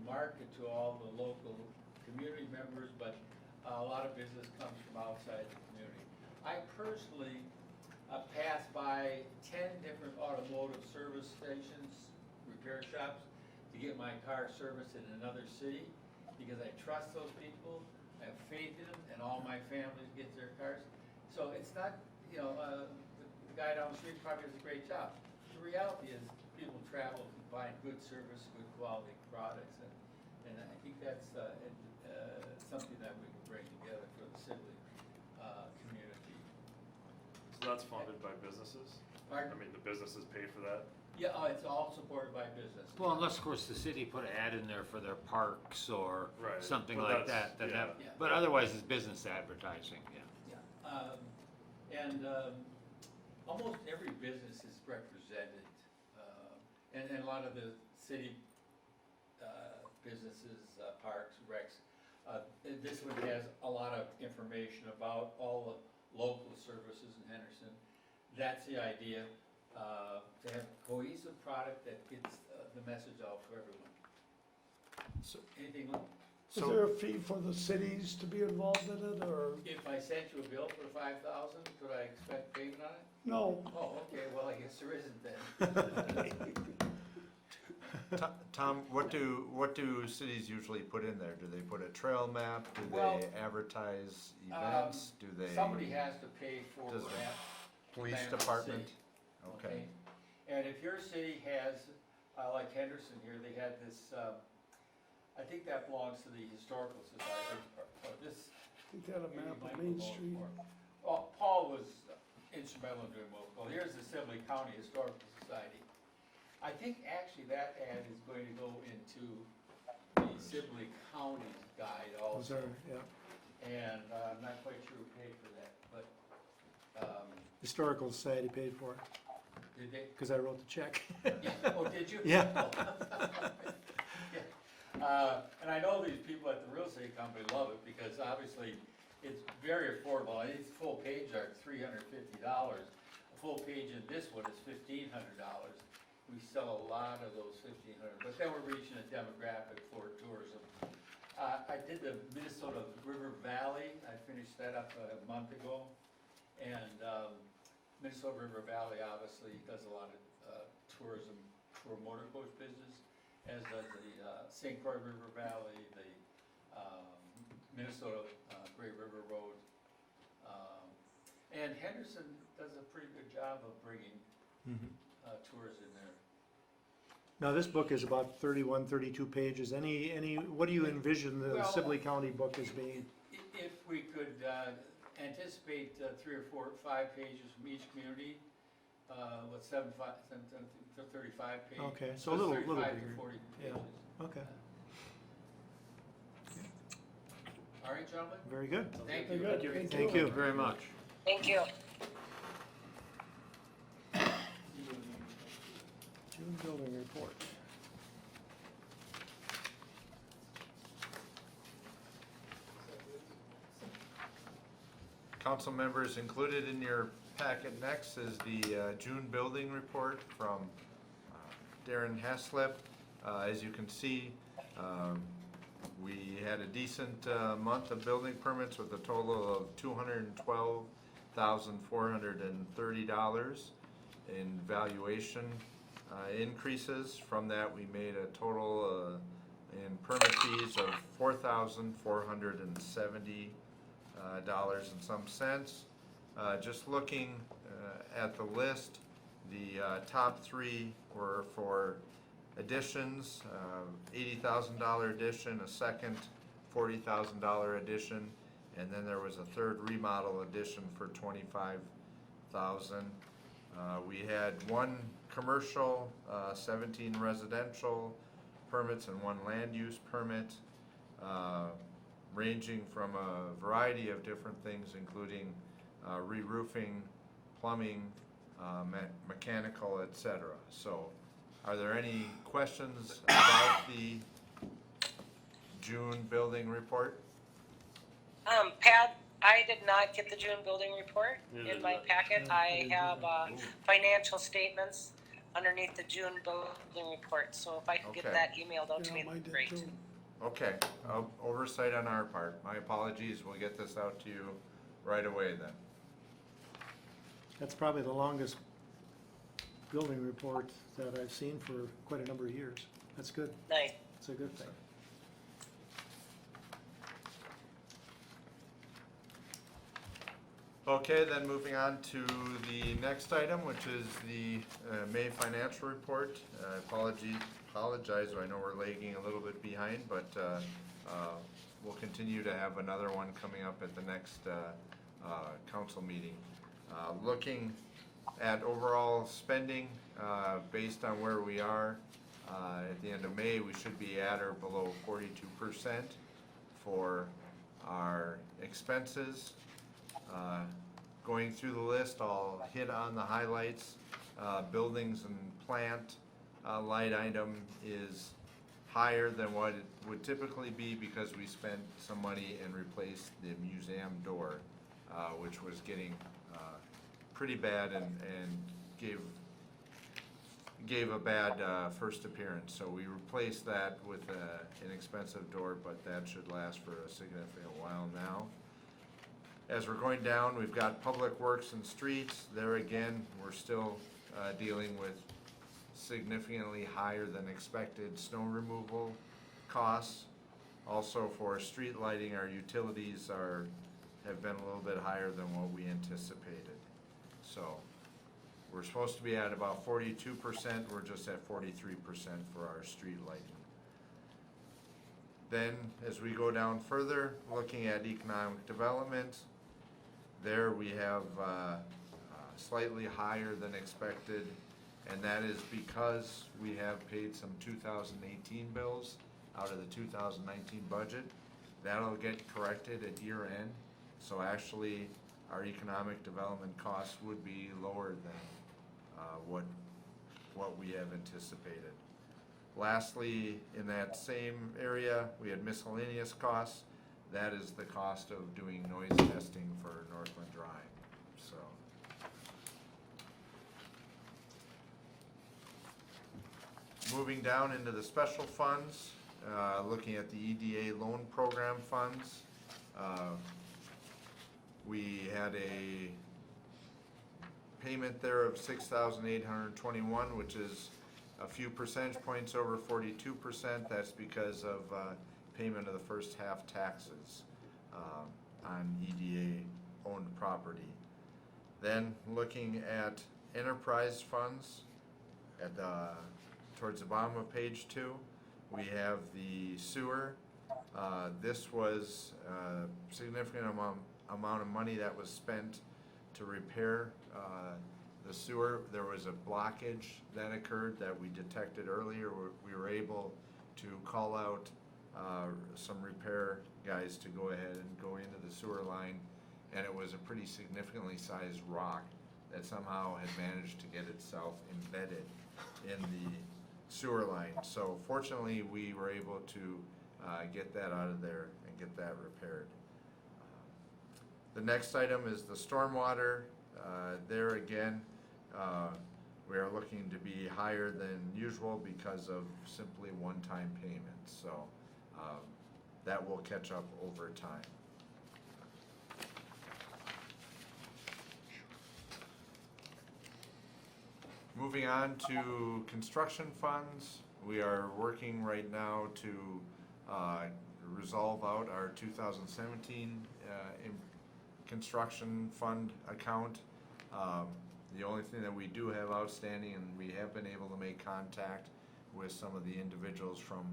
market to all the local community members, but a lot of business comes from outside the community. I personally pass by 10 different automotive service stations, repair shops, to get my car serviced in another city because I trust those people, I have faith in them, and all my families get their cars. So it's not, the guy down the street probably does a great job. The reality is people travel to find good service, good quality products, and I think that's something that we can bring together for the Sibley community. So that's funded by businesses? Pardon? I mean, the businesses pay for that? Yeah, it's all supported by business. Well, unless, of course, the city put an ad in there for their parks or Right, something but like that's- that. yeah. But otherwise, it's business advertising, yeah. Yeah, and almost every business is represented, and a lot of the city businesses, parks, recs. This one has a lot of information about all the local services in Henderson. That's the idea, to have a cohesive product that gets the message out to everyone. So- Anything? Is there a fee for the cities to be involved in it, or? If I sent you a bill for $5,000, could I expect payment on it? No, Oh, okay, well, I guess there isn't then. Tom, what do cities usually put in there? Do they put a trail map? Do Well, they advertise events? Do they? Somebody has to pay for Does that. Police plan of the department? city, Okay. And if your city has, like Henderson here, they had this, I think that belongs to the Historical Society, or this. I think they had a maybe map of Michael Main knows Street. more. Well, Paul was instrumental in doing most, well, here's the Sibley County Historical Society. I think actually that ad is going to go into the Sibley County guide Those also. are, yeah. And I'm not quite sure who paid for that, but, Historical Society paid for it, did they? because I wrote the check. Yeah, oh, did you? Yeah. Yeah. And I know these people at the real estate company love it because obviously it's very affordable. I think the full page are $350. A full page in this one is $1,500. We sell a lot of those $1,500, but then we're reaching a demographic for tourism. I did the Minnesota River Valley. I finished that up a month ago. And Minnesota River Valley obviously does a lot of tourism for motor coach business, as does the St. Croix River Valley, the Minnesota Great River Road. And Henderson does a pretty good job of bringing tours in there. Now, this book is about 31, 32 pages. What do you envision the Well, Sibley County book as being? If we could anticipate 3 or 4, 5 pages from each community, with 35 pages. Okay, so a little 35 bigger. to 40 Yeah. pages. Okay, All right, gentlemen? very good. Thank Very you. good. Thank you. Very much. Thank you. June building report. Council members, included in your packet next is the June building report from Darren Haslip. As you can see, we had a decent month of building permits with a total of $212,430 in valuation increases. From that, we made a total in permit fees of $4,470 dollars and some cents. Just looking at the list, the top 3 were for additions, $80,000 addition, a second $40,000 addition, and then there was a third remodel addition for $25,000. We had 1 commercial, 17 residential permits, and 1 land use permit, ranging from a variety of different things, including re-roofing, plumbing, mechanical, etc. So, are there any questions about the June building report? Pat, I did not get the June building report in my packet. I have financial statements underneath the June building report, so if I could get Okay. that emailed out to Yeah, me, mine that'd be did great. too. Okay, oversight on our part. My apologies. We'll get this out to you right away then. That's probably the longest building report that I've seen for quite a number of years. That's good. Nice. It's a good thing. Okay, then moving on to the next item, which is the May financial report. Apologize, I know we're lagging a little bit behind, but we'll continue to have another one coming up at the next council meeting. Looking at overall spending, based on where we are at the end of May, we should be at or below 42% for our expenses. Going through the list, I'll hit on the highlights. Buildings and plant light item is higher than what it would typically be because we spent some money and replaced the museum door, which was getting pretty bad and gave a bad first appearance. So we replaced that with an expensive door, but that should last for a significant while now. As we're going down, we've got public works and streets. There again, we're still dealing with significantly higher than expected snow removal costs. Also for street lighting, our utilities have been a little bit higher than what we anticipated. So we're supposed to be at about 42%, we're just at 43% for our street lighting. Then, as we go down further, looking at economic development, there we have slightly higher than expected, and that is because we have paid some 2018 bills out of the 2019 budget. That'll get corrected at year end, so actually our economic development costs would be lower than what we have anticipated. Lastly, in that same area, we had miscellaneous costs. That is the cost of doing noise testing for Northland Drive, so. Moving down into the special funds, looking at the EDA loan program funds. We had a payment there of $6,821, which is a few percentage points over 42%. That's because of payment of the first half taxes on EDA owned property. Then looking at enterprise funds at towards the bottom of page 2, we have the sewer This was a significant amount of money that was spent to repair the sewer. There was a blockage that occurred that we detected earlier. We were able to call out some repair guys to go ahead and go into the sewer line, and it was a pretty significantly sized rock that somehow had managed to get itself embedded in the sewer line. So fortunately, we were able to get that out of there and get that repaired. The next item is the stormwater. There again, we are looking to be higher than usual because of simply one-time payments. So that will catch up over time. Moving on to construction funds, we are working right now to resolve out our 2017 construction fund account. The only thing that we do have outstanding, and we have been able to make contact with some of the individuals from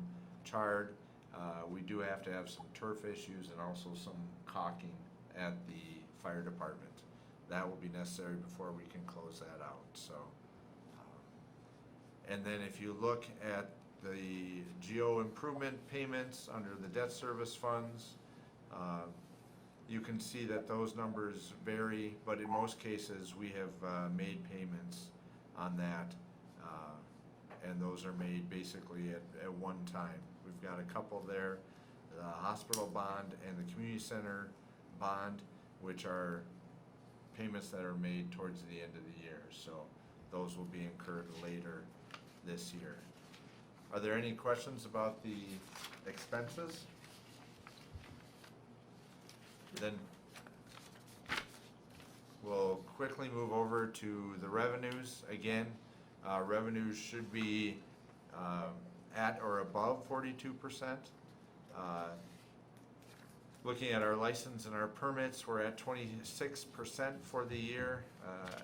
CHARD, we do have to have some turf issues and also some caulking at the fire department. That will be necessary before we can close that out. So. And then if you look at the geo improvement payments under the debt service funds, you can see that those numbers vary, but in most cases we have made payments on that, and those are made basically at one time. We've got a couple there, the hospital bond and the community center bond, which are payments that are made towards the end of the year. So those will be incurred later this year. Are there any questions about the expenses? Then we'll quickly move over to the revenues. Again, revenues should be at or above 42%. Looking at our license and our permits, we're at 26% for the year.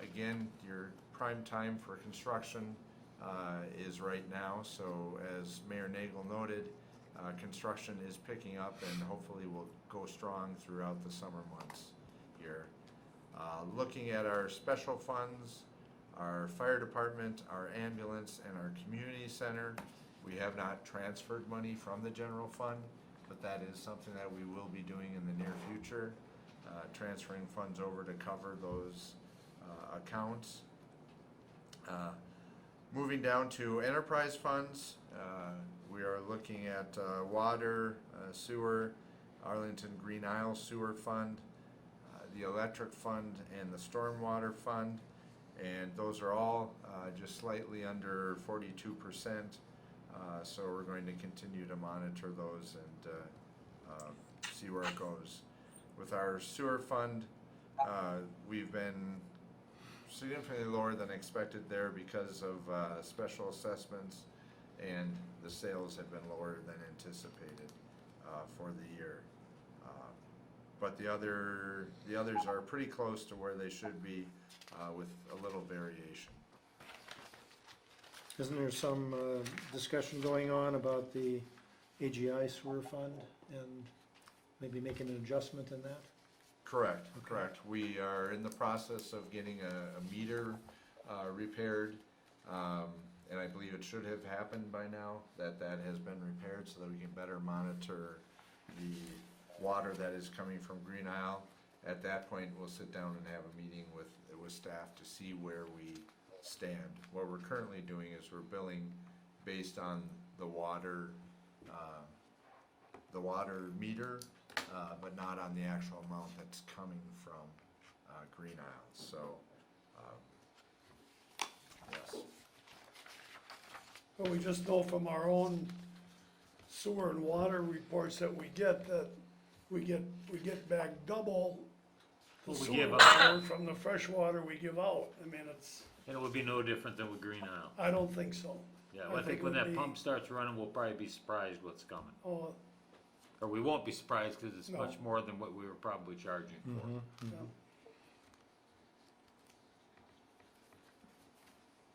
Again, your prime time for construction is right now, so as Mayor Nagel noted, construction is picking up and hopefully will go strong throughout the summer months here. Looking at our special funds, our fire department, our ambulance, and our community center, we have not transferred money from the general fund, but that is something that we will be doing in the near future, transferring funds over to cover those accounts. Moving down to enterprise funds, we are looking at water, sewer, Arlington Green Isle Sewer Fund, the electric fund, and the stormwater fund, and those are all just slightly under 42%. So we're going to continue to monitor those and see where it goes. With our sewer fund, we've been significantly lower than expected there because of special assessments, and the sales have been lower than anticipated for the year. But the others are pretty close to where they should be with a little variation. Isn't there some discussion going on about the AGI sewer fund and maybe making an adjustment in that? Correct, correct. We are in the process of getting a meter repaired, and I believe it should have happened by now, that has been repaired so that we can better monitor the water that is coming from Green Isle. At that point, we'll sit down and have a meeting with staff to see where we stand. What we're currently doing is we're billing based on the water meter, but not on the actual amount that's coming from Green Isle. So, yes. But we just know from our own sewer and water reports that we get we get back double the What we sewer give water from the fresh water we give out. I mean, it's, And it would be no different than with Green Isle. I don't think so. Yeah, I well, I think think when it would that be- pump starts running, we'll probably be surprised what's coming. Oh, Or we won't be surprised because it's No. much more than what we were probably charging for. yeah.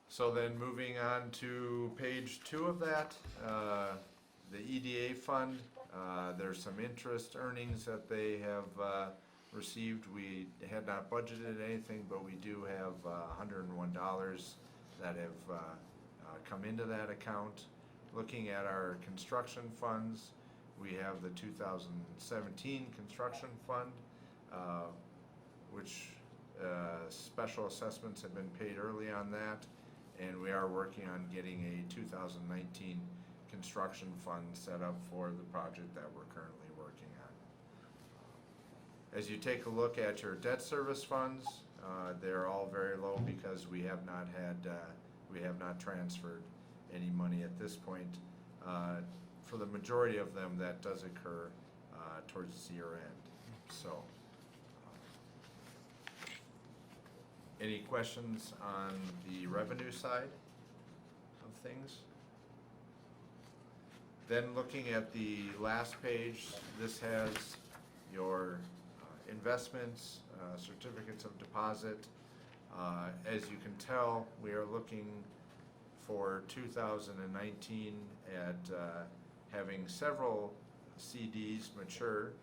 So then moving on to page 2 of that, the EDA fund, There's some interest earnings that they have received. We had not budgeted anything, but we do have $101 that have come into that account. Looking at our construction funds, we have the 2017 construction fund, which special assessments have been paid early on that, and we are working on getting a 2019 construction fund set up for the project that we're currently working on. As you take a look at your debt service funds, they're all very low because we have not transferred any money at this point. For the majority of them, that does occur towards year end. So, any questions on the revenue side of things? Then looking at the last page, this has your investments, certificates of deposit. As you can tell, we are looking for 2019 at having several CDs mature,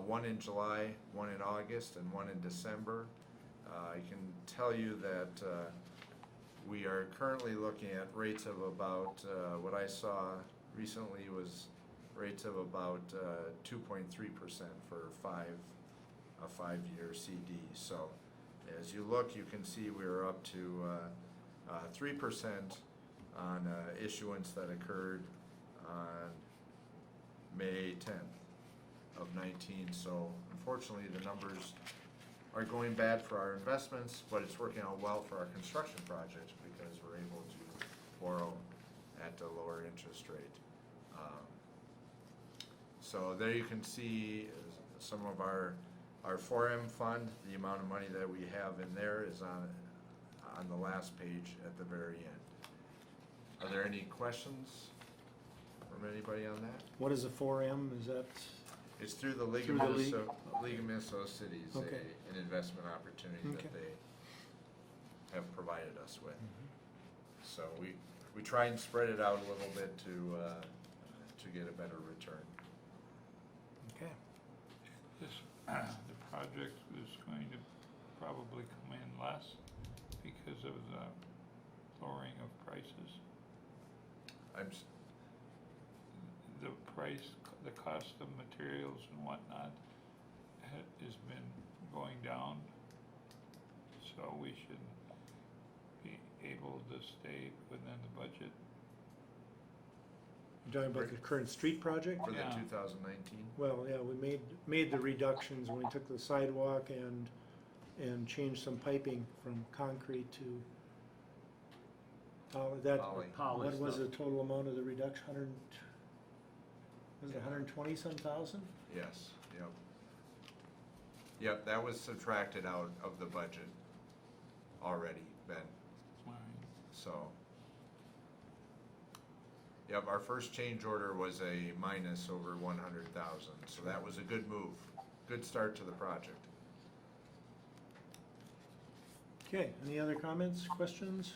one in July, one in August, and one in December. I can tell you that we are currently looking at rates of about, what I saw recently was rates of about 2.3% for a five-year CD. So as you look, you can see we're up to 3% on issuance that occurred on May 10th of 19. So unfortunately, the numbers are going bad for our investments, but it's working out well for our construction projects because we're able to borrow at a lower interest rate. So there you can see some of our 4M fund. The amount of money that we have in there is on the last page at the very end. Are there any questions from anybody on that? What is a 4M? Is that? It's through the League Through of the league? Minnesota Cities, Okay. an investment opportunity Okay. that they have provided us with. So we try and spread it out a little bit to get a better return. Okay. This, the project is going to probably come in less because of the lowering of prices. The price, the cost of materials and whatnot has been going down. So we should be able to stay within the budget. You're talking about the current street project? For the Yeah. 2019? Well, yeah, we made the reductions when we took the sidewalk and changed some piping from concrete to Poly. What was the total amount of the reduction? Was it 120-some thousand? Yes, yep. Yep, that was subtracted out of the budget already, Ben. So, yep, our first change order was a minus over 100,000, so that was a good move. Good start to the project. Okay, any other comments, questions?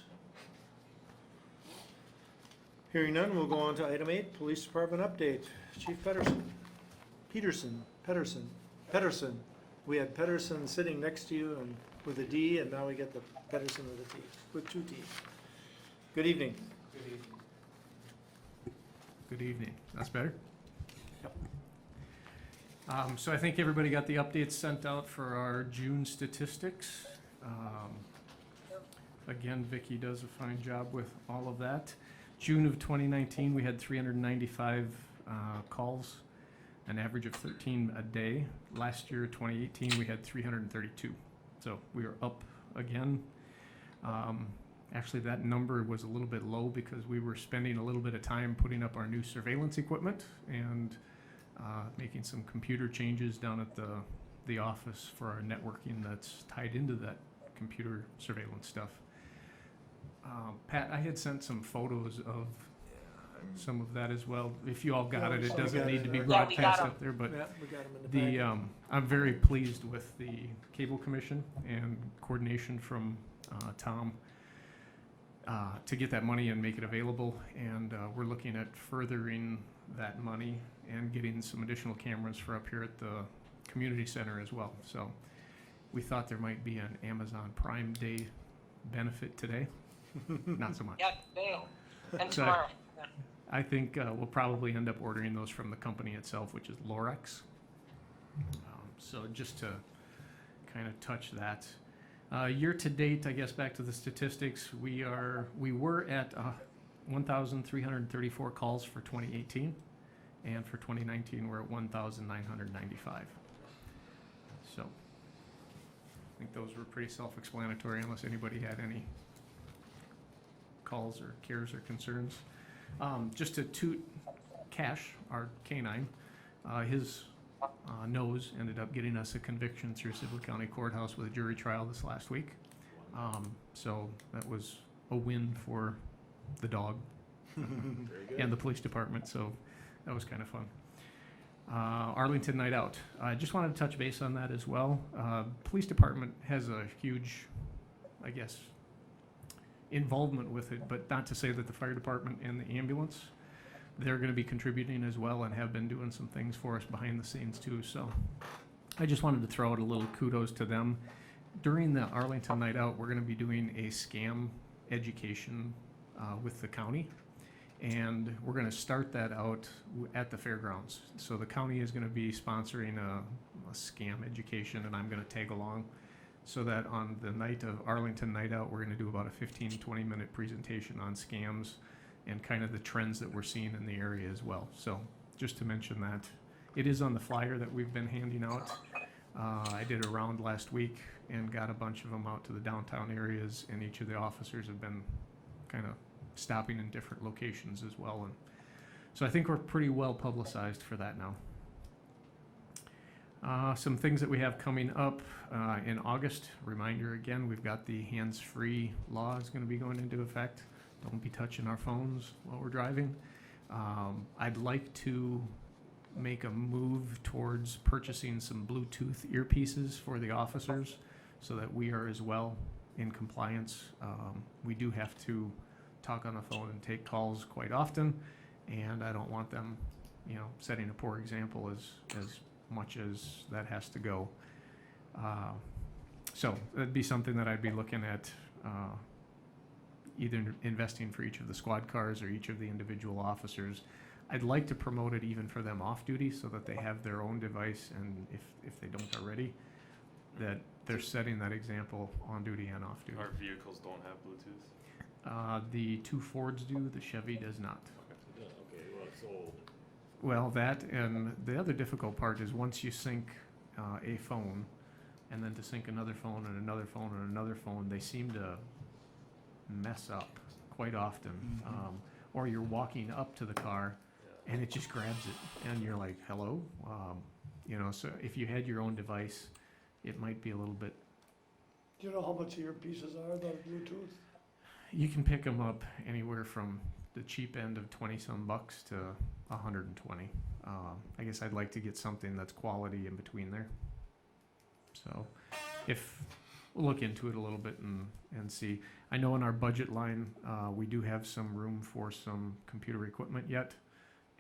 Hearing none, we'll go on to item 8, Police Department update. Chief Peterson. We had Pedersen sitting next to you and with a D, and now we get the Pedersen with a T, with 2 T's. Good evening. Good evening. Good evening. That's better? Yep. So I think everybody got the updates sent out for our June statistics. Again, Vicki does a fine job with all of that. June of 2019, we had 395 calls, an average of 13 a day. Last year, 2018, we had 332. So we are up again. Actually, that number was a little bit low because we were spending a little bit of time putting up our new surveillance equipment and making some computer changes down at the office for our networking that's tied into that computer surveillance stuff. Pat, I had sent some photos of some of that as well. If you all got it, it doesn't need to be broadcast up there, but Yeah, we got them in the packet. I'm very pleased with the Cable Commission and coordination from Tom to get that money and make it available, and we're looking at furthering that money and getting some additional cameras for up here at the community center as well. So we thought there might be an Amazon Prime Day benefit today. Not so much. Yeah, today and So tomorrow. Yeah. I think we'll probably end up ordering those from the company itself, which is Lorex. So just to kind of touch that. Year to date, I guess back to the statistics, we were at 1,334 calls for 2018, and for 2019 we're at 1,995. So I think those were pretty self-explanatory unless anybody had any calls or cares or concerns. Just to toot Cash, our canine, his nose ended up getting us a conviction through Civic County Courthouse with a jury trial this last week. So that was a win for the dog and the police department, so that was kind of fun. Arlington Night Out. I just wanted to touch base on that as well. Police department has a huge, I guess, involvement with it, but not to say that the fire department and the ambulance, they're going to be contributing as well and have been doing some things for us behind the scenes too. So I just wanted to throw out a little kudos to them. During the Arlington Night Out, we're going to be doing a scam education with the county, and we're going to start that out at the fairgrounds. So the county is going to be sponsoring a scam education, and I'm going to tag along, so that on the night of Arlington Night Out, we're going to do about a 15-20 minute presentation on scams and kind of the trends that we're seeing in the area as well. So just to mention that, it is on the flyer that we've been handing out. I did a round last week and got a bunch of them out to the downtown areas, and each of the officers have been kind of stopping in different locations as well. And so I think we're pretty well publicized for that now. Some things that we have coming up in August. Reminder again, we've got the hands-free law is going to be going into effect. Don't be touching our phones while we're driving. I'd like to make a move towards purchasing some Bluetooth earpieces for the officers so that we are as well in compliance. We do have to talk on the phone and take calls quite often, and I don't want them, setting a poor example as much as that has to go. So that'd be something that I'd be looking at, either investing for each of the squad cars or each of the individual officers. I'd like to promote it even for them off duty so that they have their own device, and if they don't already, that they're setting that example on duty and off duty. Our vehicles don't have Bluetooth? The two Fords do, the Chevy does not. Okay, well, it's old. Well, that, and the other difficult part is once you sync a phone, and then to sync another phone and another phone and another phone, they seem to mess up quite often. Or you're walking up to the car and it just grabs it and you're like, hello? So if you had your own device, it might be a little bit. Do you know how much your pieces are, the Bluetooth? You can pick them up anywhere from the cheap end of 20 some bucks to 120. I guess I'd like to get something that's quality in between there. So if we'll look into it a little bit and see. I know in our budget line, we do have some room for some computer equipment yet.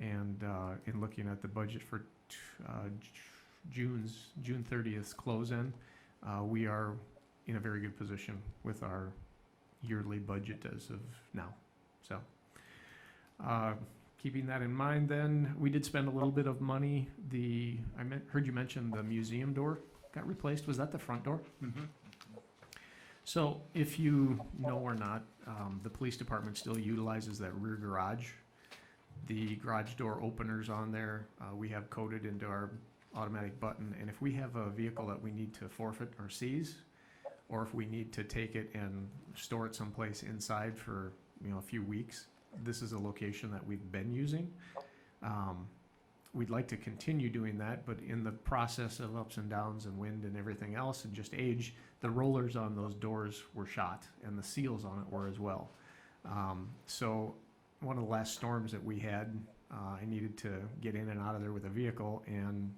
And in looking at the budget for June 30th close-in, we are in a very good position with our yearly budget as of now. So keeping that in mind, then we did spend a little bit of money. Heard you mention the museum door got replaced. Was that the front door? Mm-hmm. So if you know or not, the police department still utilizes that rear garage. The garage door openers on there, we have coded into our automatic button, and if we have a vehicle that we need to forfeit or seize, or if we need to take it and store it someplace inside for a few weeks, this is a location that we've been using. We'd like to continue doing that, but in the process of ups and downs and wind and everything else and just age, the rollers on those doors were shot and the seals on it were as well. So one of the last storms that we had, I needed to get in and out of there with a vehicle, and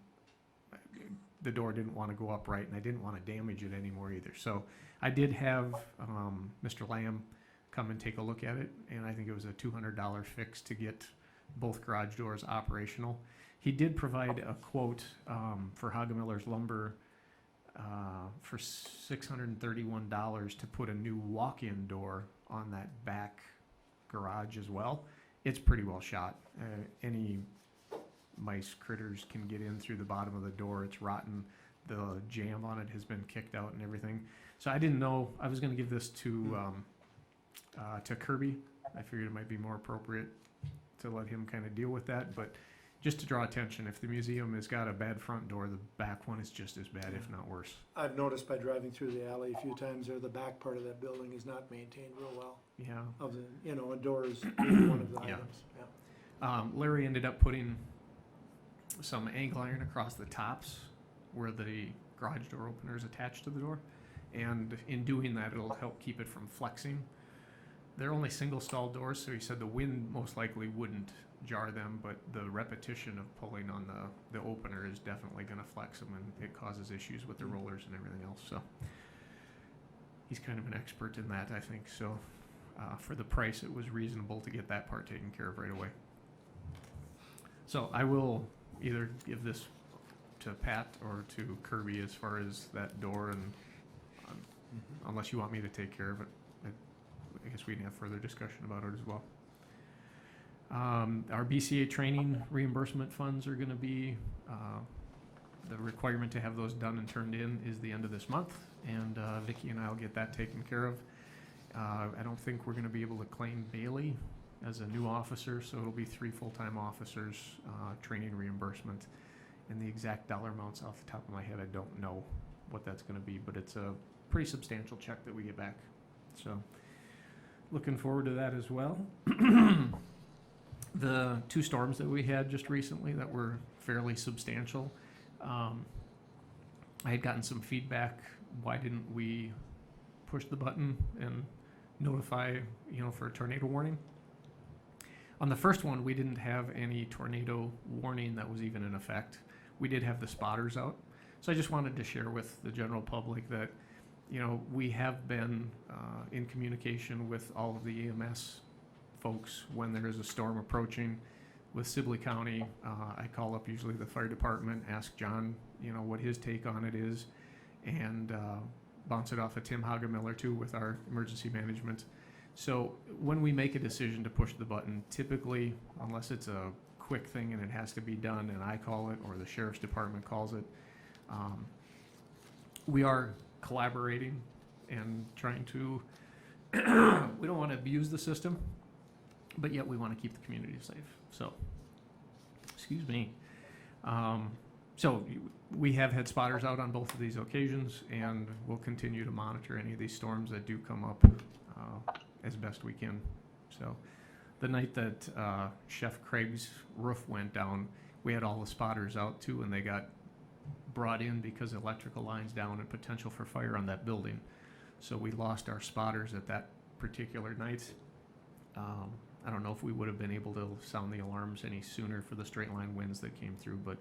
the door didn't want to go up right, and I didn't want to damage it anymore either. So I did have Mr. Lamb come and take a look at it, and I think it was a $200 fix to get both garage doors operational. He did provide a quote for Hagemiller's lumber for $631 to put a new walk-in door on that back garage as well. It's pretty well shot. Any mice, critters can get in through the bottom of the door. It's rotten. The jamb on it has been kicked out and everything. So I didn't know, I was gonna give this to Kirby. I figured it might be more appropriate to let him kind of deal with that, but just to draw attention, if the museum has got a bad front door, the back one is just as bad, if not worse. I've noticed by driving through the alley a few times there, the back part of that building is not maintained real well. Yeah. Of the, you know, doors being one of the Yeah. items, yeah. Larry ended up putting some angle iron across the tops where the garage door opener is attached to the door. And in doing that, it'll help keep it from flexing. They're only single stall doors, so he said the wind most likely wouldn't jar them, but the repetition of pulling on the opener is definitely going to flex them, and it causes issues with the rollers and everything else. So he's kind of an expert in that, I think. So for the price, it was reasonable to get that part taken care of right away. So I will either give this to Pat or to Kirby as far as that door, and unless you want me to take care of it, I guess we can have further discussion about it as well. Our BCA training reimbursement funds are going to be, the requirement to have those done and turned in is the end of this month, and Vicki and I will get that taken care of. I don't think we're going to be able to claim Bailey as a new officer, so it'll be 3 full-time officers, training reimbursement. And the exact dollar amounts off the top of my head, I don't know what that's going to be, but it's a pretty substantial check that we get back. So looking forward to that as well. The 2 storms that we had just recently that were fairly substantial, I had gotten some feedback. Why didn't we push the button and notify, for a tornado warning? On the first one, we didn't have any tornado warning that was even in effect. We did have the spotters out. So I just wanted to share with the general public that, we have been in communication with all of the EMS folks when there is a storm approaching. With Sibley County, I call up usually the fire department, ask John, what his take on it is, and bounce it off of Tim Hagemiller too with our emergency management. So when we make a decision to push the button, typically, unless it's a quick thing and it has to be done and I call it or the sheriff's department calls it, we are collaborating and trying to, we don't want to abuse the system, but yet we want to keep the community safe. So, excuse me. So we have had spotters out on both of these occasions, and we'll continue to monitor any of these storms that do come up as best we can. So the night that Chef Craig's roof went down, we had all the spotters out too, and they got brought in because electrical lines down and potential for fire on that building. So we lost our spotters at that particular night. I don't know if we would have been able to sound the alarms any sooner for the straight line winds that came through, but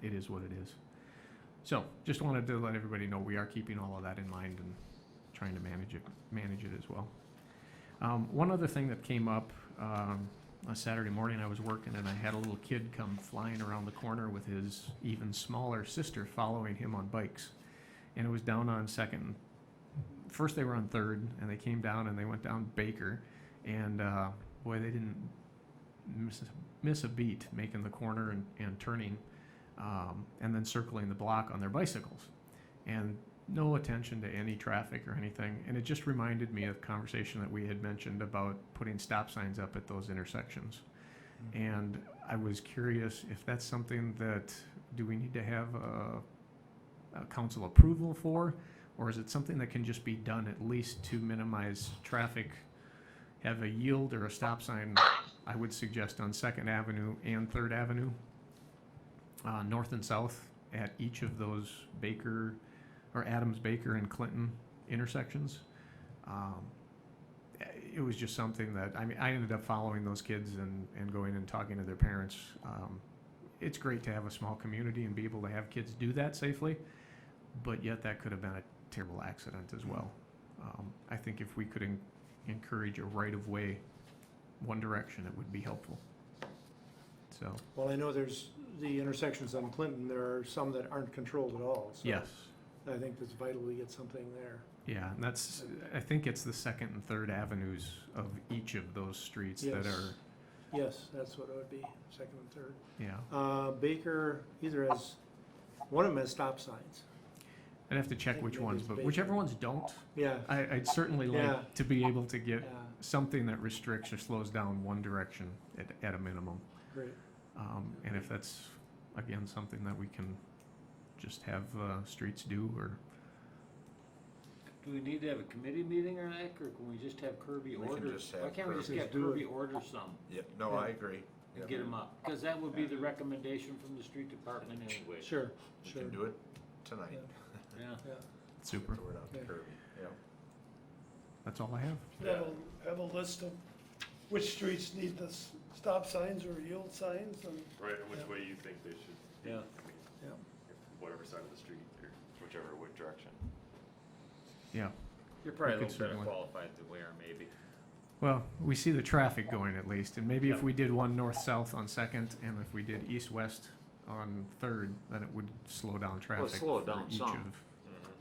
it is what it is. So just wanted to let everybody know we are keeping all of that in mind and trying to manage it as well. One other thing that came up, on Saturday morning I was working and I had a little kid come flying around the corner with his even smaller sister following him on bikes. And it was down on first they were on 3rd, and they came down and they went down Baker, and boy, they didn't miss a beat making the corner and turning, and then circling the block on their bicycles. And no attention to any traffic or anything. And it just reminded me of conversation that we had mentioned about putting stop signs up at those intersections. And I was curious if that's something that, do we need to have a council approval for, or is it something that can just be done at least to minimize traffic? Have a yield or a stop sign, I would suggest, on 2nd Avenue and 3rd Avenue, north and south at each of those Baker or Adams, Baker, and Clinton intersections. It was just something that, I ended up following those kids and going and talking to their parents. It's great to have a small community and be able to have kids do that safely, but yet that could have been a terrible accident as well. I think if we could encourage a right-of-way one direction, it would be helpful. So. Well, I know there's the intersections on Clinton, there are some that aren't controlled at all. So Yes. I think it's vital we get something there. Yeah, and that's, I think it's the Second and Third Avenues of each of those streets that Yes. are, Yes, that's what it would be, second and third. yeah. Baker either has, one of them has stop signs. I'd have to check think which maybe ones, it's but Baker. whichever ones don't, Yeah, I'd certainly Yeah. like to be able to get yeah, something that restricts or slows down one direction at a minimum. great. And if that's, again, something that we can just have streets do, or, Do we need to have a committee meeting or that, or can we just have Kirby We can order? just have Why can't we just Kirby. get Just do it. Kirby order some Yep, no, I agree. and Yep. get them up? Because that would be the recommendation from the street department anyway. Sure, We sure. can do it tonight. Yeah. Yeah. super, Get the word out to Yeah. Kirby, yeah. that's all I have. Have a list of which streets need the stop signs or yield signs and Right, and which way you think they should be. Yeah. I mean, Yeah. whatever side of the street, or whichever way direction. Yeah. You're probably a We could little better certainly- qualified than we are, maybe. Well, we see the traffic going at least, and maybe if we did one north-south on Second, and if we did east-west on Third, then it would slow down traffic slow it for down each some. of,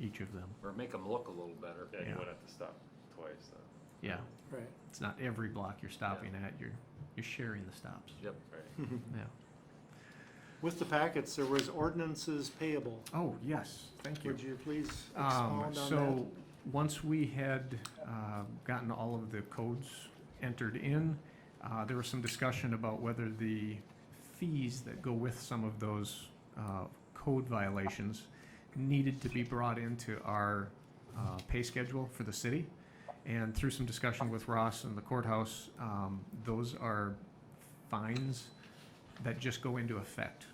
each of them. Or make them look a little better. Yeah, you Yeah. wouldn't have to stop twice, though. Yeah, Right. it's not every block you're stopping at, you're sharing the stops. Yep. Right. Yeah. With the packets, there was ordinances payable. Oh, yes, thank you. Would you please expound on that? So, once we had gotten all of the codes entered in, there was some discussion about whether the fees that go with some of those code violations needed to be brought into our pay schedule for the city. And through some discussion with Ross and the courthouse, those are fines that just go into effect.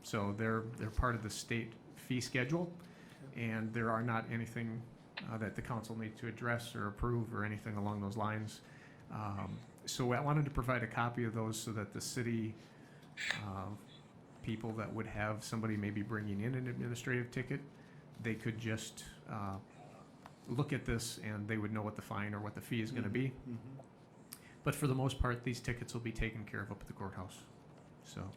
So they're part of the state fee schedule, and there are not anything that the council needs to address or approve or anything along those lines. So I wanted to provide a copy of those so that the city people that would have somebody maybe bringing in an administrative ticket, they could just look at this and they would know what the fine or what the fee is going to be. Mhm. But for the most part, these tickets will be taken care of up at the courthouse. So,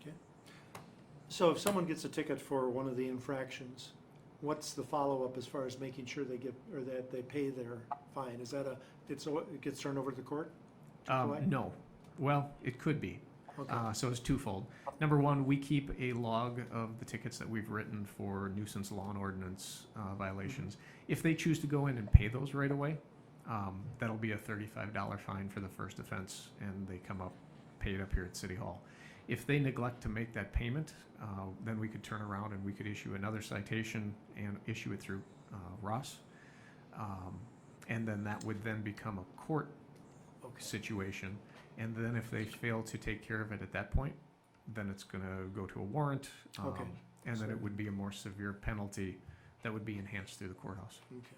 So if someone gets a ticket for one of the infractions, what's the follow-up as far as making sure they get, or that they pay their fine? Is that it gets turned over to the court? to collect? no. Well, it could be. Okay, So it's twofold. Number one, we keep a log of the tickets that we've written for nuisance law and ordinance violations. If they choose to go in and pay those right away, that'll be a $35 fine for the first offense, and they come up, pay it up here at City Hall. If they neglect to make that payment, then we could turn around and we could issue another citation and issue it through Ross. And then that would then become a court situation. And then if they fail to take care of it at that point, then it's gonna go to a warrant. Okay. And then So- it would be a more severe penalty that would be enhanced through the courthouse. okay.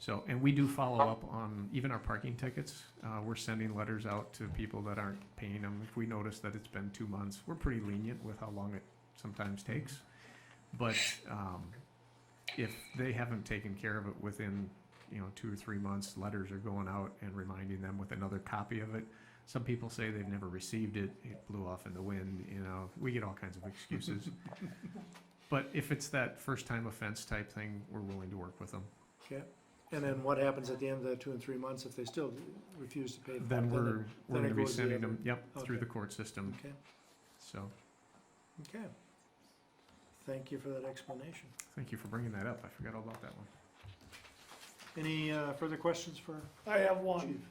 So, and we do follow up on even our parking tickets. We're sending letters out to people that aren't paying them. If we notice that it's been 2 months, we're pretty lenient with how long it sometimes takes. But if they haven't taken care of it within, 2 or 3 months, letters are going out and reminding them with another copy of it. Some people say they've never received it, it blew off in the wind, we get all kinds of excuses. But if it's that first time offense type thing, we're willing to work with them. Okay, and then what happens at the end of the 2 and 3 months if they still refuse to pay? the Then fine? we're then gonna it be goes the sending other- them, through Okay. the court system, Okay, so, okay. Thank you for that explanation. thank you for bringing that up, I forgot all about that one. Any further questions for I have one. Chief?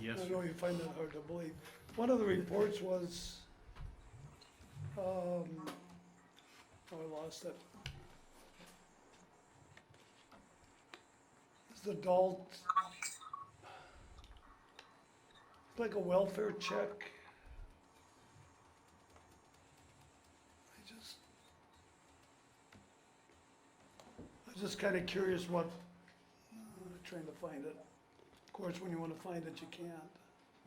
Yes, I know you find that hard to believe. One of the reports was, I lost it. It's the adult, like a welfare check. I was just kind of curious what, trying to find it. Of course, when you want to find it, you can't.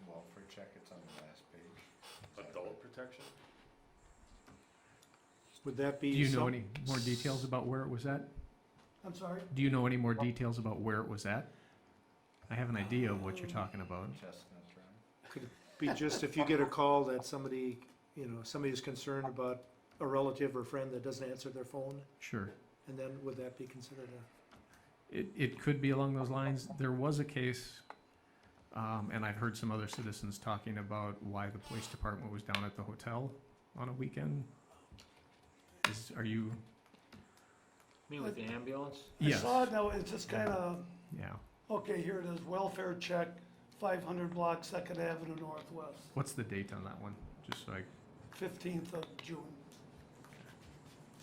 Welfare check, it's on the last page. Adult protection? Would that be? do you know any more details about where it was at? I'm sorry? Do you know any more details about where it was at? I have an idea of what you're talking about. Chestnut, right? Could it be just if you get a call that somebody you know, somebody's concerned about a relative or friend that doesn't answer their phone, Sure. and then would that be considered a? It could be along those lines. There was a case, and I've heard some other citizens talking about why the police department was down at the hotel on a weekend. Are you? Me with the ambulance? I Yes. saw it, now it's just kinda, Yeah. okay, here it is, welfare check, 500 block, Second Avenue Northwest, What's the date on that one? Just so I, 15th of June.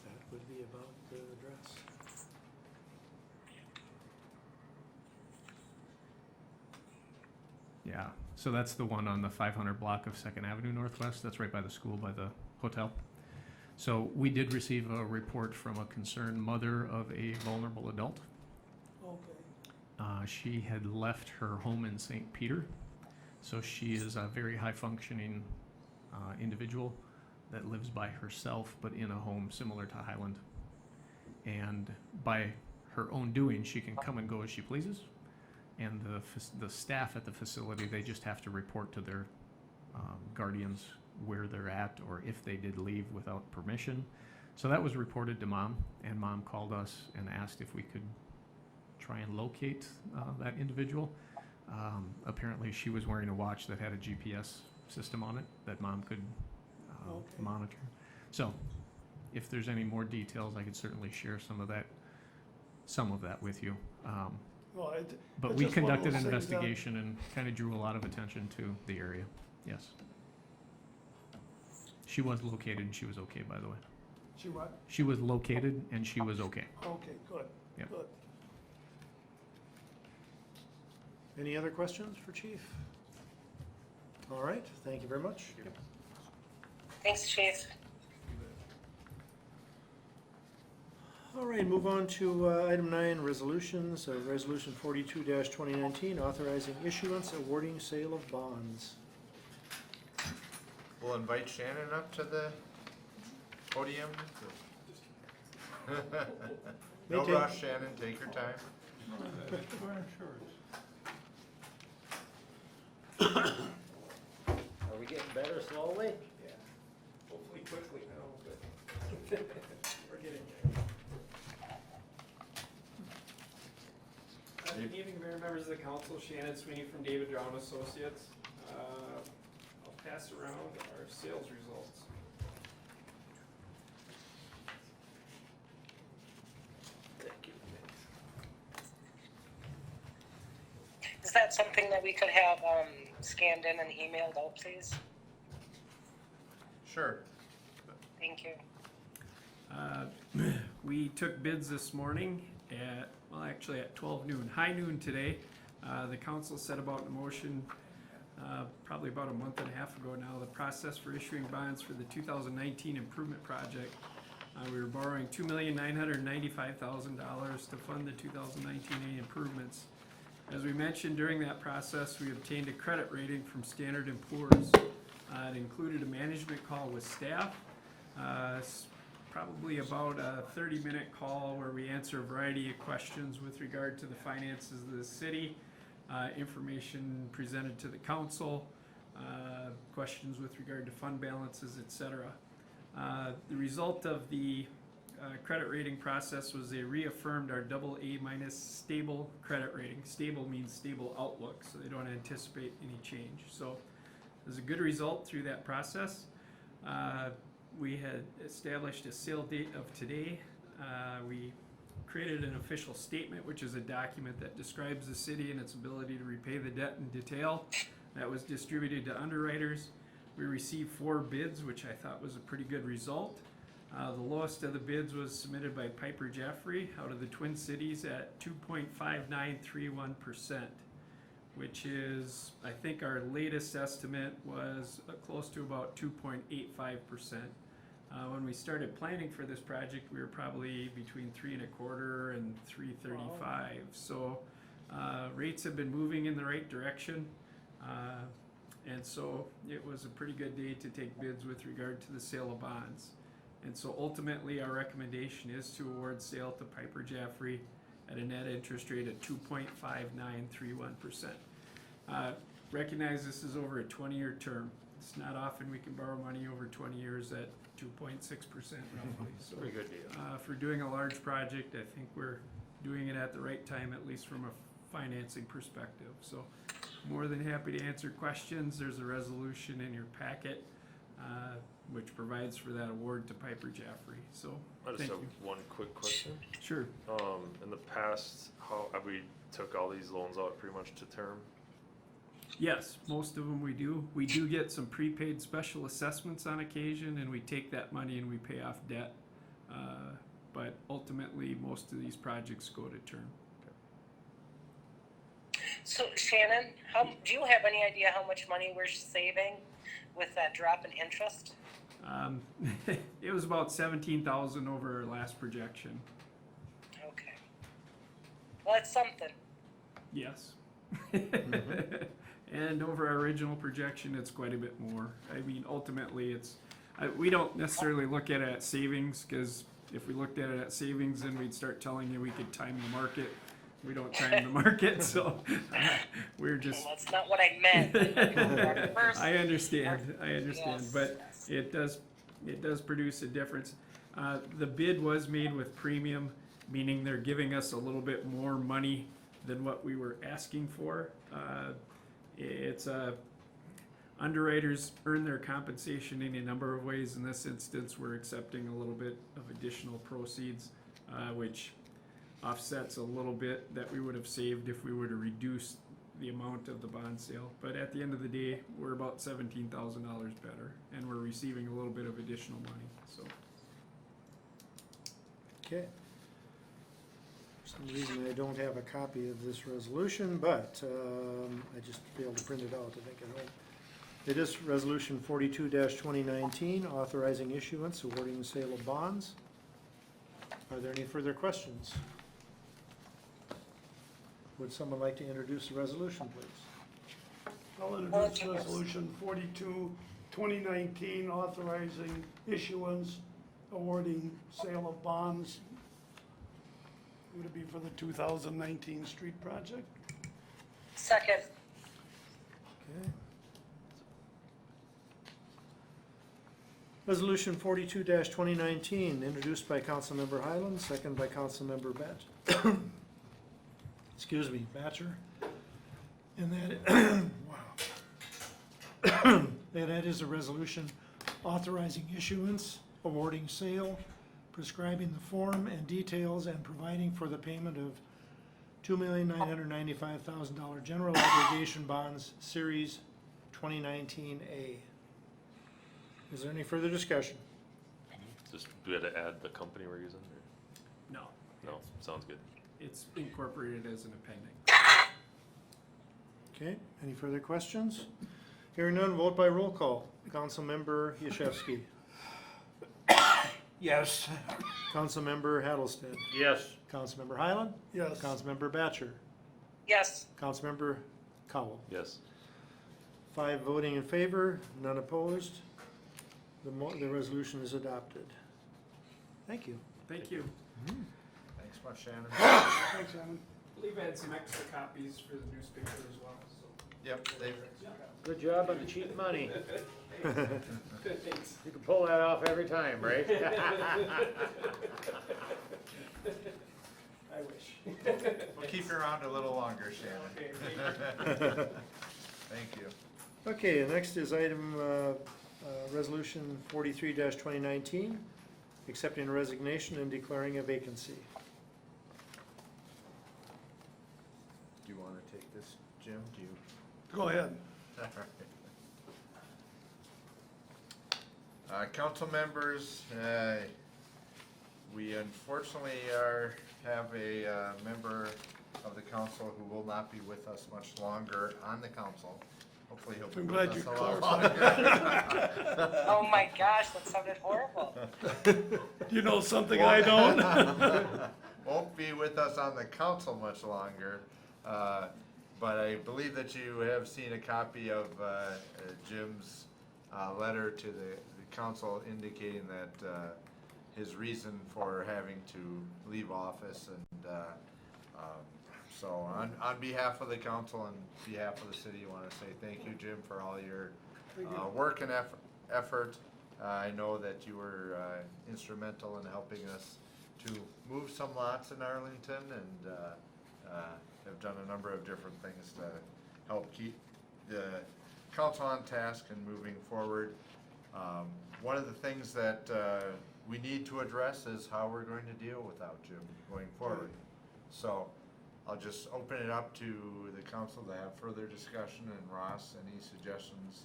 That would be about the address. yeah. So that's the one on the 500 block of Second Avenue Northwest. That's right by the school, by the hotel. So we did receive a report from a concerned mother of a vulnerable adult. Okay. She had left her home in St. Peter, so she is a very high-functioning individual that lives by herself, but in a home similar to Highland. And by her own doing, she can come and go as she pleases. And the staff at the facility, they just have to report to their guardians where they're at, or if they did leave without permission. So that was reported to Mom, and Mom called us and asked if we could try and locate that individual. Apparently she was wearing a watch that had a GPS system on it that Mom could Okay. monitor. So if there's any more details, I could certainly share some of that with you. Well, But it's we just one of conducted an those things that- investigation and kind of drew a lot of attention to the area. Yes. She was located and she was okay, by the way. She what? She was located and she was okay. Okay, good, Yep. good. Any other questions for Chief? All right, thank you very much. Thanks, Chief. All right, move on to item 9, resolutions. Resolution 42-2019, authorizing issuance, awarding, sale of bonds. We'll invite Shannon up to the podium. No May take- rush, Shannon, take your time. Are we getting better slowly? Hopefully quickly now, but we're getting there. Good evening, Mayor, members of the council. Shannon Sweeney from David Drown Associates. I'll pass around our sales results. Thank you. Is that something that we could have scanned in and emailed out, please? Sure. Thank you. We took bids this morning at, well, actually at 12 noon, high noon today. The council set about in motion, probably about a month and a half ago now, the process for issuing bonds for the 2019 improvement project. We were borrowing $2,995,000 to fund the 2019 improvements. As we mentioned during that process, we obtained a credit rating from Standard & Poor's. It included a management call with staff, probably about a 30-minute call where we answer a variety of questions with regard to the finances of the city, information presented to the council, questions with regard to fund balances, etc. The result of the credit rating process was they reaffirmed our AA- stable credit rating. Stable means stable outlook, so they don't anticipate any change. So it was a good result through that process. We had established a sale date of today. We created an official statement, which is a document that describes the city and its ability to repay the debt in detail. That was distributed to underwriters. We received 4 bids, which I thought was a pretty good result. The lowest of the bids was submitted by Piper Jaffray out of the Twin Cities at 2.5931%, which is, I think our latest estimate was close to about 2.85%. When we started planning for this project, we were probably between 3.25 and 3.35. So rates have been moving in the right direction. And so it was a pretty good day to take bids with regard to the sale of bonds. And so ultimately our recommendation is to award sale to Piper Jaffray at a net interest rate of 2.5931%. Recognize this is over a 20-year term. It's not often we can borrow money over 20 years at 2.6% roughly, so. Pretty good deal. For doing a large project, I think we're doing it at the right time, at least from a financing perspective. So more than happy to answer questions. There's a resolution in your packet, which provides for that award to Piper Jaffrey. So, I just thank have you. one quick question. Sure. In the past, how have we took all these loans out pretty much to term? Yes, most of them we do. We do get some prepaid special assessments on occasion, and we take that money and we pay off debt. But ultimately, most of these projects go to term. So Shannon, do you have any idea how much money we're saving with that drop in interest? It was about 17,000 over our last projection. Okay. Well, that's something. Yes. And over our original projection, it's quite a bit more. I mean, ultimately, we don't necessarily look at it at savings, because if we looked at it at savings, then we'd start telling you we could time the market. We don't time the market, so we're just. Well, that's not what I meant. I understand, Yes, but yes. it does produce a difference. The bid was made with premium, meaning they're giving us a little bit more money than what we were asking for. It's underwriters earn their compensation in a number of ways. In this instance, we're accepting a little bit of additional proceeds, which offsets a little bit that we would have saved if we were to reduce the amount of the bond sale. But at the end of the day, we're about $17,000 better, and we're receiving a little bit of additional money, so. Okay. For some reason, I don't have a copy of this resolution, but I just failed to print it out, I think, at home. It is Resolution 42-2019, authorizing issuance, awarding the sale of bonds. Are there any further questions? Would someone like to introduce the resolution, please? I'll introduce resolution 42, 2019, authorizing issuance, awarding sale of bonds. Would it be for the 2019 street project? Second. Okay. Resolution 42-2019, introduced by Councilmember Highland, second by Councilmember Batcher. And that, wow. And that is a resolution authorizing issuance, awarding sale, prescribing the form and details, and providing for the payment of $2,995,000 general obligation bonds, Series 2019A. Is there any further discussion? Just we had to add the company we're using? Or? No. No, sounds good. It's incorporated as an appendix. Okay, any further questions? Hearing none, vote by roll call. Councilmember Yashewski. Yes. Councilmember Hattlestead. Yes. Councilmember Highland. Yes. Councilmember Batcher. Yes. Councilmember Cowell. Yes. 5 voting in favor, none opposed. The resolution is adopted. Thank you. Thank you. Thanks much, Shannon. Thanks, Shannon. I believe I had some extra copies for the newspaper as well, so. Yep, they, Good job on the cheap money. Thanks. You can pull that off every time, right? I wish. we'll keep you around a little longer, Shannon. Okay, thank you. Thank you. Okay, next is item, resolution 43-2019, accepting a resignation and declaring a vacancy. Do you want to take this, Jim? Do you? Go ahead. Council members, we unfortunately have a member of the council who will not be with us much longer on the council. Hopefully he'll be I'm with glad us you a lot clarified. longer. Oh my gosh, that sounded horrible. You know something I don't? Won't be with us on the council much longer, but I believe that you have seen a copy of Jim's letter to the council indicating that his reason for having to leave office, and so on behalf of the council and behalf of the city, I want to say thank you, Jim, for all your work and effort. I know that you were instrumental in helping us to move some lots in Arlington and have done a number of different things to help keep the council on task and moving forward. One of the things that we need to address is how we're going to deal without Jim going forward. So I'll just open it up to the council to have further discussion, and Ross, any suggestions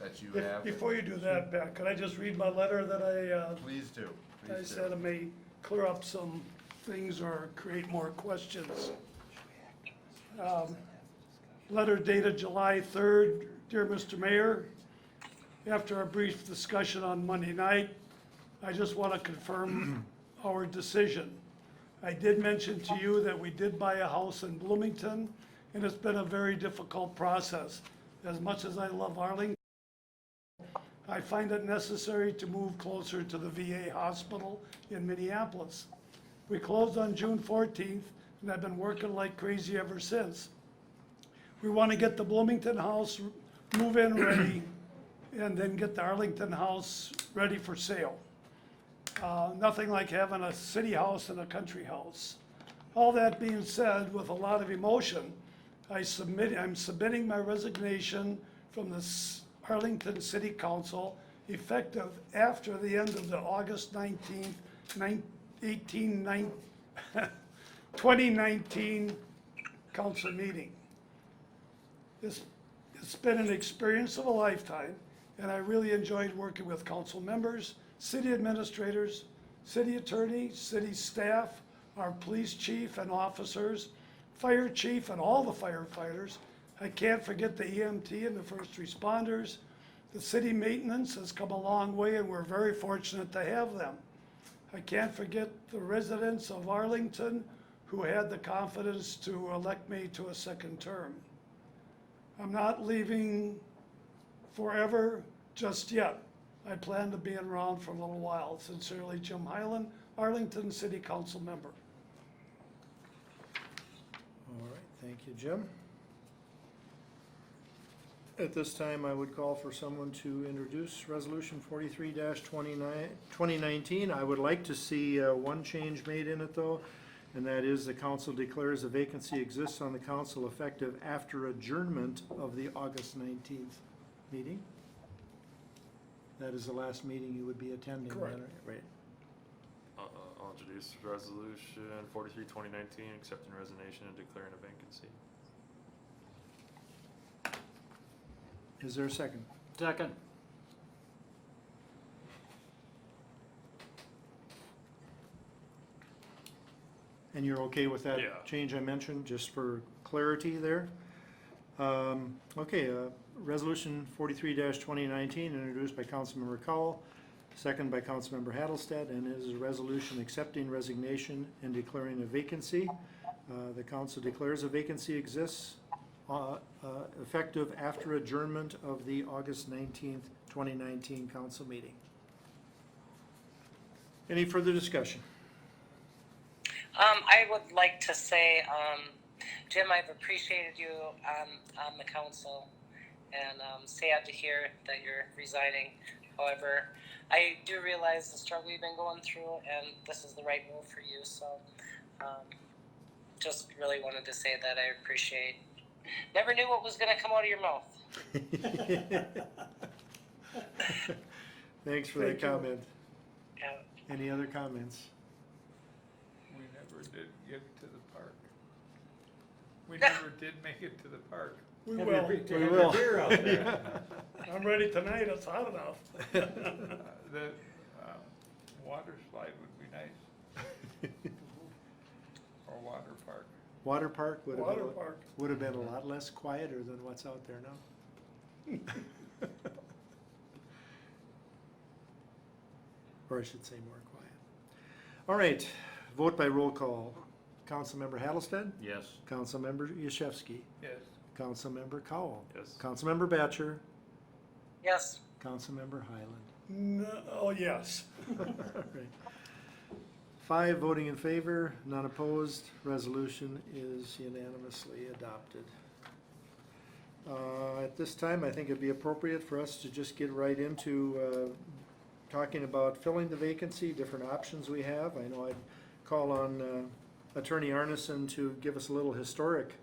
that you have? Before you do that, Pat, could I just read my letter that Please do. I said it may clear up some things or create more questions. Letter dated July 3rd. Dear Mr. Mayor, after a brief discussion on Monday night, I just want to confirm our decision. I did mention to you that we did buy a house in Bloomington, and it's been a very difficult process. As much as I love Arlington, I find it necessary to move closer to the VA hospital in Minneapolis. We closed on June 14th, and I've been working like crazy ever since. We want to get the Bloomington house move-in ready, and then get the Arlington house ready for sale. Nothing like having a city house and a country house. All that being said, with a lot of emotion, I'm submitting my resignation from the Arlington City Council effective after the end of the August 19th, 2019 council meeting. It's been an experience of a lifetime, and I really enjoyed working with council members, city administrators, city attorney, city staff, our police chief and officers, fire chief and all the firefighters. I can't forget the EMT and the first responders. The city maintenance has come a long way, and we're very fortunate to have them. I can't forget the residents of Arlington who had the confidence to elect me to a second term. I'm not leaving forever just yet. I plan to be around for a little while. Sincerely, Jim Highland, Arlington City Council member. All right, thank you, Jim. At this time, I would call for someone to introduce Resolution 43-2019. I would like to see one change made in it, though, and that is the council declares a vacancy exists on the council effective after adjournment of the August 19th meeting. That is the last meeting you would be attending. Correct. Right. I'll introduce resolution 43-2019, accepting resignation and declaring a vacancy. Is there a second? Second. And you're okay with that Yeah. change I mentioned, just for clarity there? Okay, Resolution 43-2019, introduced by Councilmember Cowell, second by Councilmember Hattlestead, and it is a resolution accepting resignation and declaring a vacancy. The council declares a vacancy exists effective after adjournment of the August 19th, 2019 council meeting. Any further discussion? I would like to say, Jim, I've appreciated you on the council, and sad to hear that you're resigning. However, I do realize the struggle you've been going through, and this is the right move for you. So, just really wanted to say that I appreciate. Never knew what was going to come out of your mouth. Thanks for that comment. Yeah. Any other comments? We never did get to the park. We never did make it to the park. We will. We will. I'm ready tonight, it's hot enough. The water slide would be nice. Or water park. Water park would have Water been, park. would have been a lot less quieter than what's out there now. Or I should say more quiet. All right, vote by roll call. Councilmember Hattlestead? Yes. Councilmember Yashewski? Yes. Councilmember Cowell? Yes. Councilmember Batcher? Yes. Councilmember Highland? No, oh, yes. All right. 5 voting in favor, none opposed. Resolution is unanimously adopted. At this time, I think it'd be appropriate for us to just get right into talking about filling the vacancy, different options we have. I know I'd call on Attorney Arneson to give us a little historic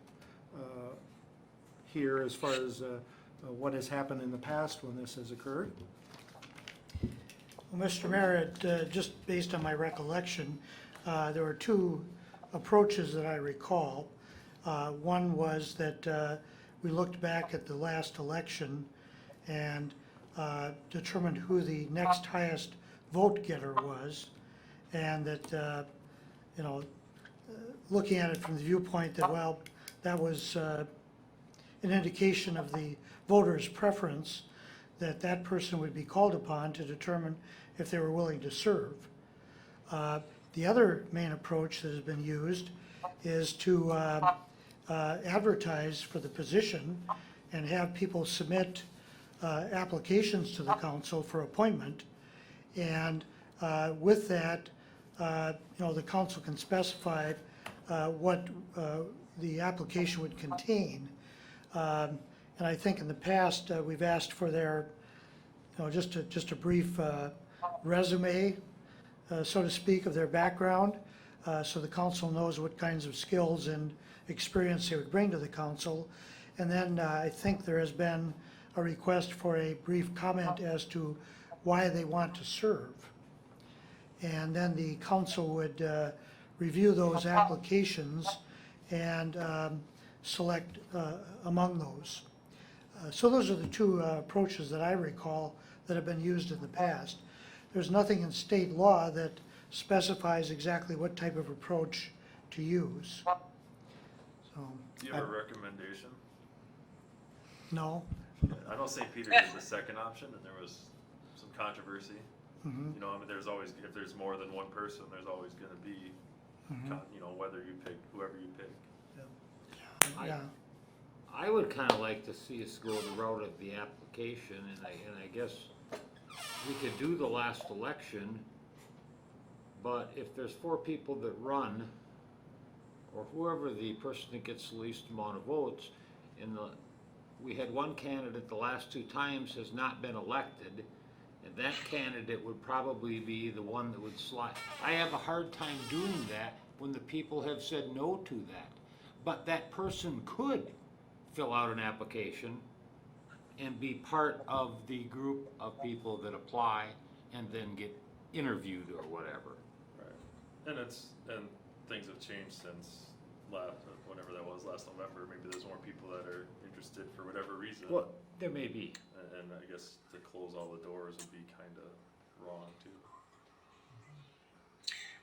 here as far as what has happened in the past when this has occurred. Well, Mr. Mayor, just based on my recollection, there were two approaches that I recall. One was that we looked back at the last election and determined who the next highest vote getter was, and that, looking at it from the viewpoint that, well, that was an indication of the voters' preference, that that person would be called upon to determine if they were willing to serve. The other main approach that has been used is to advertise for the position and have people submit applications to the council for appointment. And with that, the council can specify what the application would contain. And I think in the past, we've asked for their, just a brief resume, so to speak, of their background, so the council knows what kinds of skills and experience they would bring to the council. And then I think there has been a request for a brief comment as to why they want to serve. And then the council would review those applications and select among those. So those are the two approaches that I recall that have been used in the past. There's nothing in state law that specifies exactly what type of approach to use. So, Do you have a recommendation? no. I know St. Peter did the second option, and there was some controversy. Mhm. You know, I mean, there's always, if there's more than one person, there's always gonna be, whether you pick, whoever you pick. Yeah. I would kinda like to see us go the route of the application, and I guess we could do the last election, but if there's 4 people that run, or whoever the person that gets the least amount of votes, we had one candidate the last 2 times has not been elected, and that candidate would probably be the one that would slide. I have a hard time doing that when the people have said no to that. But that person could fill out an application and be part of the group of people that apply and then get interviewed or whatever. Right. And things have changed since whenever that was, last November. Maybe there's more people that are interested for whatever reason. Well, there may be. And I guess to close all the doors would be kinda wrong too.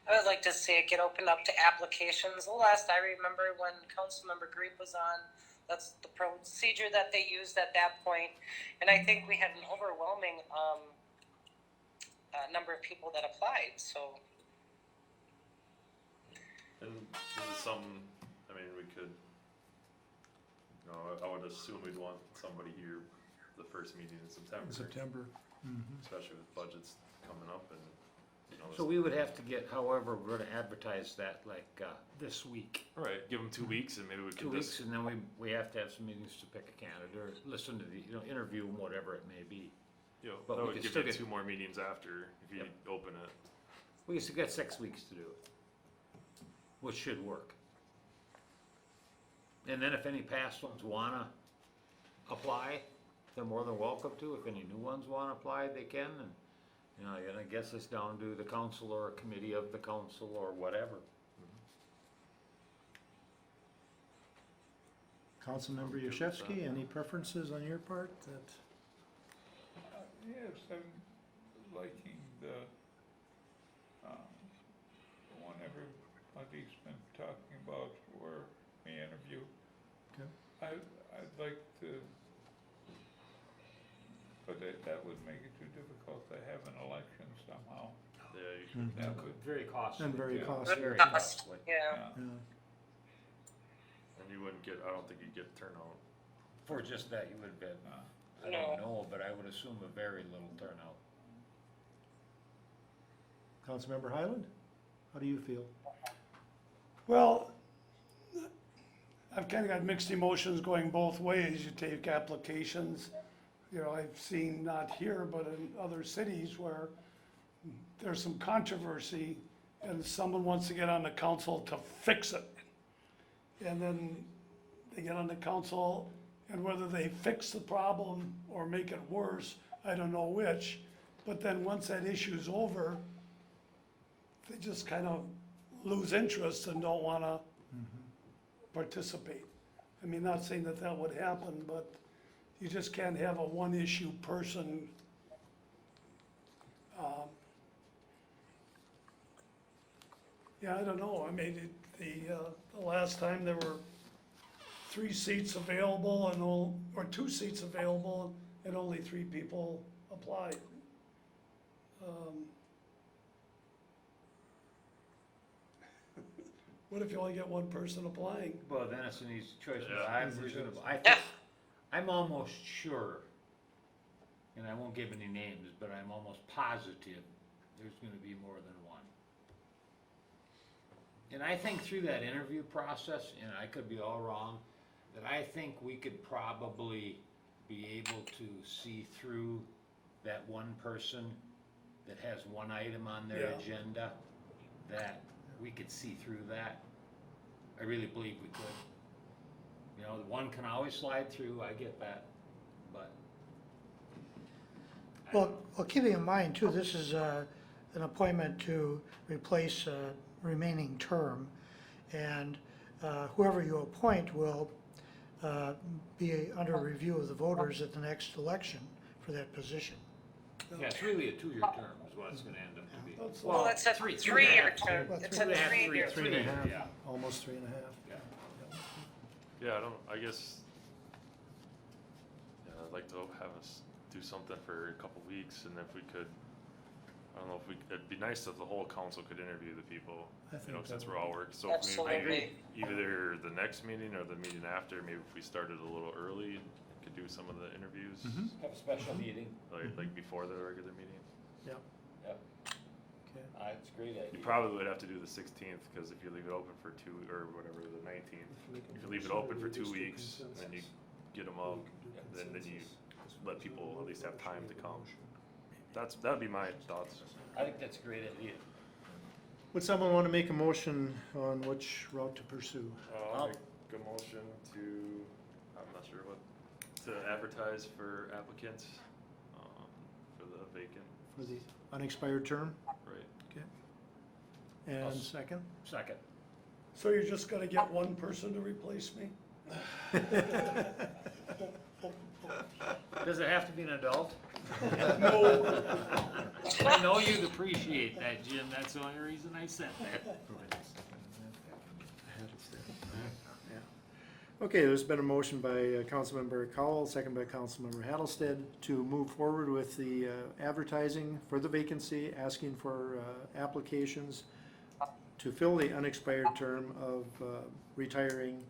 I would like to see it get opened up to applications. The last I remember when Councilmember Griep was on, that's the procedure that they used at that point. And I think we had an overwhelming number of people that applied, so. And this is something, I mean, we could, I would assume we'd want somebody here the first meeting in September. Especially with budgets coming up and, So we would have to get, however, we're gonna advertise that like this week. Right, give them 2 weeks and maybe we 2 could weeks, just, and then we have to have some meetings to pick a candidate, or listen to the, interview them, whatever it may be. But that we would could give still you get- 2 more meetings after if you open it. We used to get 6 weeks to do it, which should work. And then if any past ones wanna apply, they're more than welcome to. If any new ones wanna apply, they can, and, and I guess it's down to the council or a committee of the council or whatever. Councilmember Yashewski, any preferences on your part that? Yes, I'm liking the one everybody's been talking about for the interview. Okay. I'd like to, but that would make it too difficult to have an election somehow. Yeah, you could. That would, Very costly. And very Yeah. costly. Very Cost, costly. yeah. Yeah. And you wouldn't get, I don't think you'd get turnout. For just that, you would bet, I No. don't know, but I would assume a very little turnout. Councilmember Highland, how do you feel? Well, I've kind of got mixed emotions going both ways. You take applications, you know, I've seen not here, but in other cities where there's some controversy and someone wants to get on the council to fix it. And then they get on the council, and whether they fix the problem or make it worse, I don't know which. But then once that issue's over, they just kind of lose interest and don't wanna participate. I mean, not saying that that would happen, but you just can't have a one-issue person. Yeah, I don't know, I mean, the last time there were 3 seats available and or 2 seats available and only 3 people applied. What if you only get one person applying? Well, then it's an easy choice, but Yeah. I'm reasonable, I think, I'm almost sure, and I won't give any names, but I'm almost positive there's gonna be more than one. And I think through that interview process, and I could be all wrong, that I think we could probably be able to see through that one person that has one item on their Yeah. agenda, that we could see through that. I really believe we could. You know, one can always slide through, I get that, but. I don't know. Well, keeping in mind too, this is an appointment to replace a remaining term, and whoever you appoint will be under review of the voters at the next election for that position. Yeah, it's really a 2-year term is what it's gonna end up to be. That's Well, it's a three and a three-year half. term, Well, it's three a and a half, three-year. 3.5, Yeah. almost 3.5. Yeah, I guess, yeah, I'd like to have us do something for a couple weeks, and if we could, I don't know if it'd be nice if the whole council could interview the people, I you know, think since that we're all working. So Absolutely. maybe either the next meeting or the meeting after, maybe if we started a little early, could do some of the interviews, Have a special meeting. like before the regular meeting. Yep. Yep. Okay. It's a great idea. You probably would have to do the 16th, because if you leave it open for 2, or whatever, the 19th, if you leave it open for 2 weeks, and then you get them up, then you let people at least have time to come. That'd be my thoughts. I think that's a great idea. Would someone want to make a motion on which route to pursue? I'll make a motion to, I'm not sure what, to advertise for applicants, for the vacant, For the unexpired term? right? Okay. And I'll second? Second. So you're just gonna get one person to replace me? Does it have to be an adult? No. I know you'd appreciate that, Jim, that's the only reason I said that. Okay, there's been a motion by Councilmember Cowell, second by Councilmember Hattlestead, to move forward with the advertising for the vacancy, asking for applications to fill the unexpired term of retiring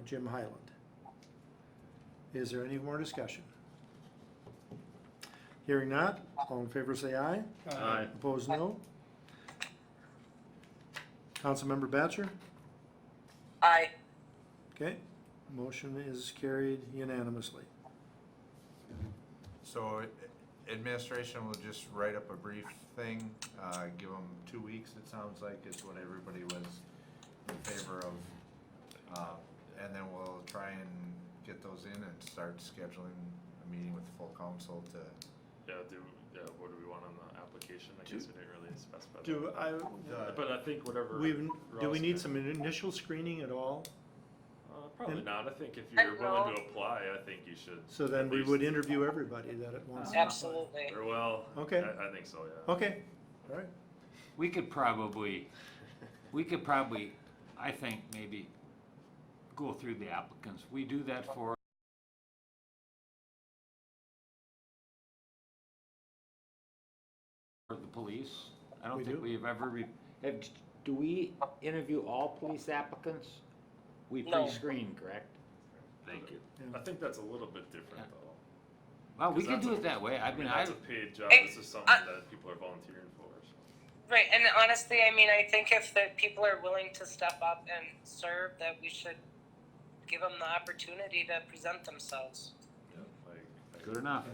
Jim Highland. Is there any more discussion? Hearing not, all in favor say aye. Aye. Opposed, no. Councilmember Batcher? Aye. Okay, motion is carried unanimously. So administration will just write up a brief thing, give them 2 weeks, it sounds like, is what everybody was in favor of. And then we'll try and get those in and start scheduling a meeting with the full council to. What do we want on the application? I guess we didn't really specify that. Do I, But I think whatever. do Ross we need can- some initial screening at all? Probably And- not. I think if I you're willing to know. apply, I think you should. So then at we least- would interview everybody that it wants. to apply. Absolutely. Or well, Okay. I think so, yeah. Okay, all right. We could probably, I think, maybe go through the applicants. We do that for the police. I don't We think do? we've ever, do we interview all police applicants? We No. pre-screen, correct? Thank you. I think that's a little bit different though. Well, we 'Cause can that's do a- it that way. I mean, That's a paid job. Hey, This is something that people are volunteering for, so. Right, and honestly, I mean, I think if the people are willing to step up and serve, that we should give them the opportunity to present themselves. Good enough.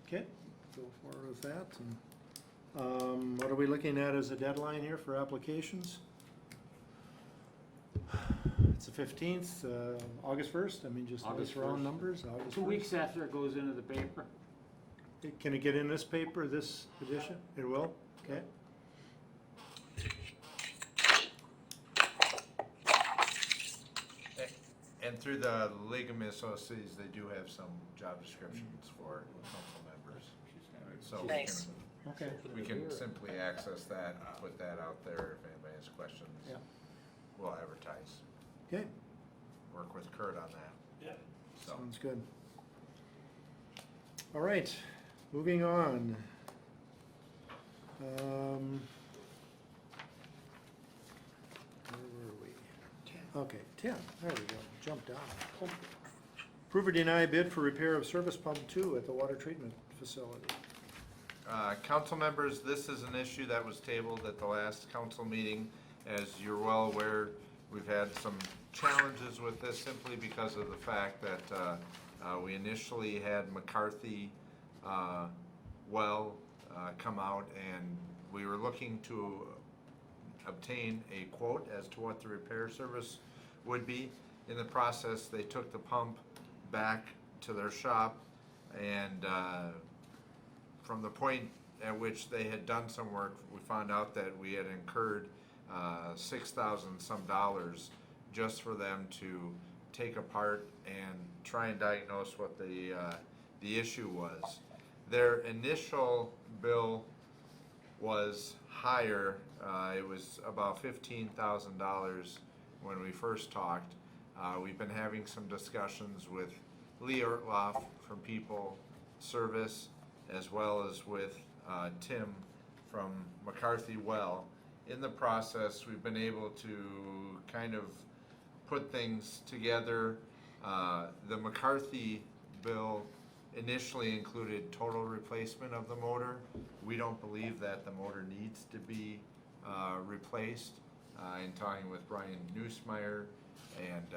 Okay, go forward with that. And, what are we looking at as a deadline here for applications? It's the 15th, August 1st, I mean, just August nice round 1st. numbers, August 1st. 2 weeks after it goes into the paper. Can it get in this paper, this edition? It will? Okay. And through the League of Minnesota Cities, they do have some job descriptions for council members. So Nice. Okay. we can simply access that, and put that out there if anybody has questions. Yeah. We'll advertise, Okay, work with Kurt on that. Yeah. So, sounds good. All right, moving on. Where were we? Okay, 10, there we go, jumped down. Approve or deny bid for repair of service pump 2 at the water treatment facility. council members, this is an issue that was tabled at the last council meeting. As you're well aware, we've had some challenges with this simply because of the fact that we initially had McCarthy come out, and we were looking to obtain a quote as to what the repair service would be. In the process, they took the pump back to their shop, and from the point at which they had done some work, we found out that we had incurred $6,000 some just for them to take apart and try and diagnose what the issue was. Their initial bill was higher. It was about $15,000 when we first talked. We've been having some discussions with Lee Ertloff from People Service, as well as with Tim from McCarthy Well. In the process, we've been able to kind of put things together. The McCarthy bill initially included total replacement of the motor. We don't believe that the motor needs to be replaced. In talking with Brian Neusmeyer and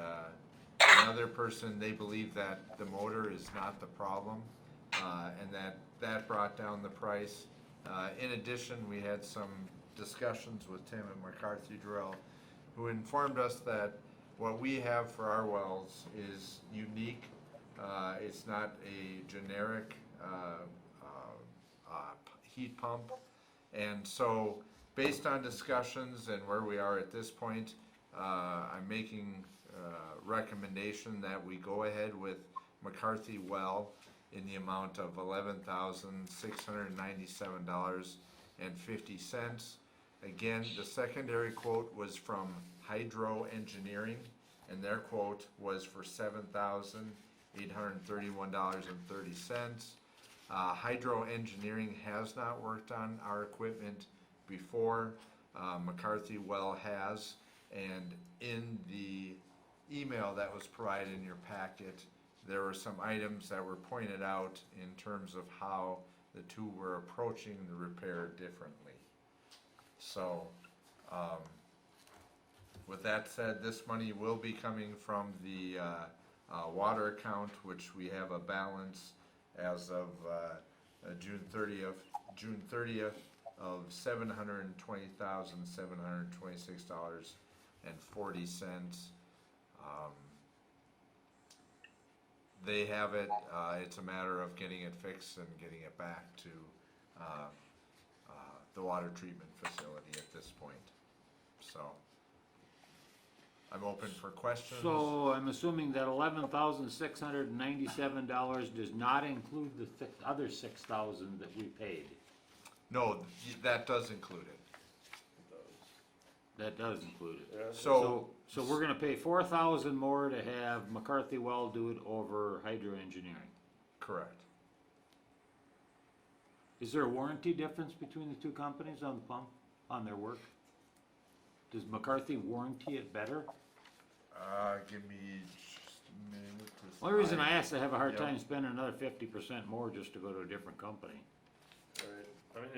another person, they believe that the motor is not the problem, and that brought down the price. In addition, we had some discussions with Tim and McCarthy Drill, who informed us that what we have for our wells is unique. It's not a generic heat pump. And so, based on discussions and where we are at this point, I'm making recommendation that we go ahead with McCarthy Well in the amount of $11,697.50. Again, the secondary quote was from Hydro Engineering, and their quote was for $7,831.30. Hydro Engineering has not worked on our equipment before. McCarthy Well has, and in the email that was provided in your packet, there were some items that were pointed out in terms of how the two were approaching the repair differently. So, with that said, this money will be coming from the water account, which we have a balance as of June 30th of $720,726.40. They have it. It's a matter of getting it fixed and getting it back to the water treatment facility at this point. So, I'm open for questions. So I'm assuming that $11,697 does not include the other $6,000 that we paid. No, that does include it. That does include it. So, So we're gonna pay $4,000 more to have McCarthy Well do it over Hydro Engineering. correct. Is there a warranty difference between the two companies on the pump, on their work? Does McCarthy warranty it better? Give me just a minute. Only reason I ask, I have a hard Yep. time spending another 50% more just to go to a different company. Right. I mean,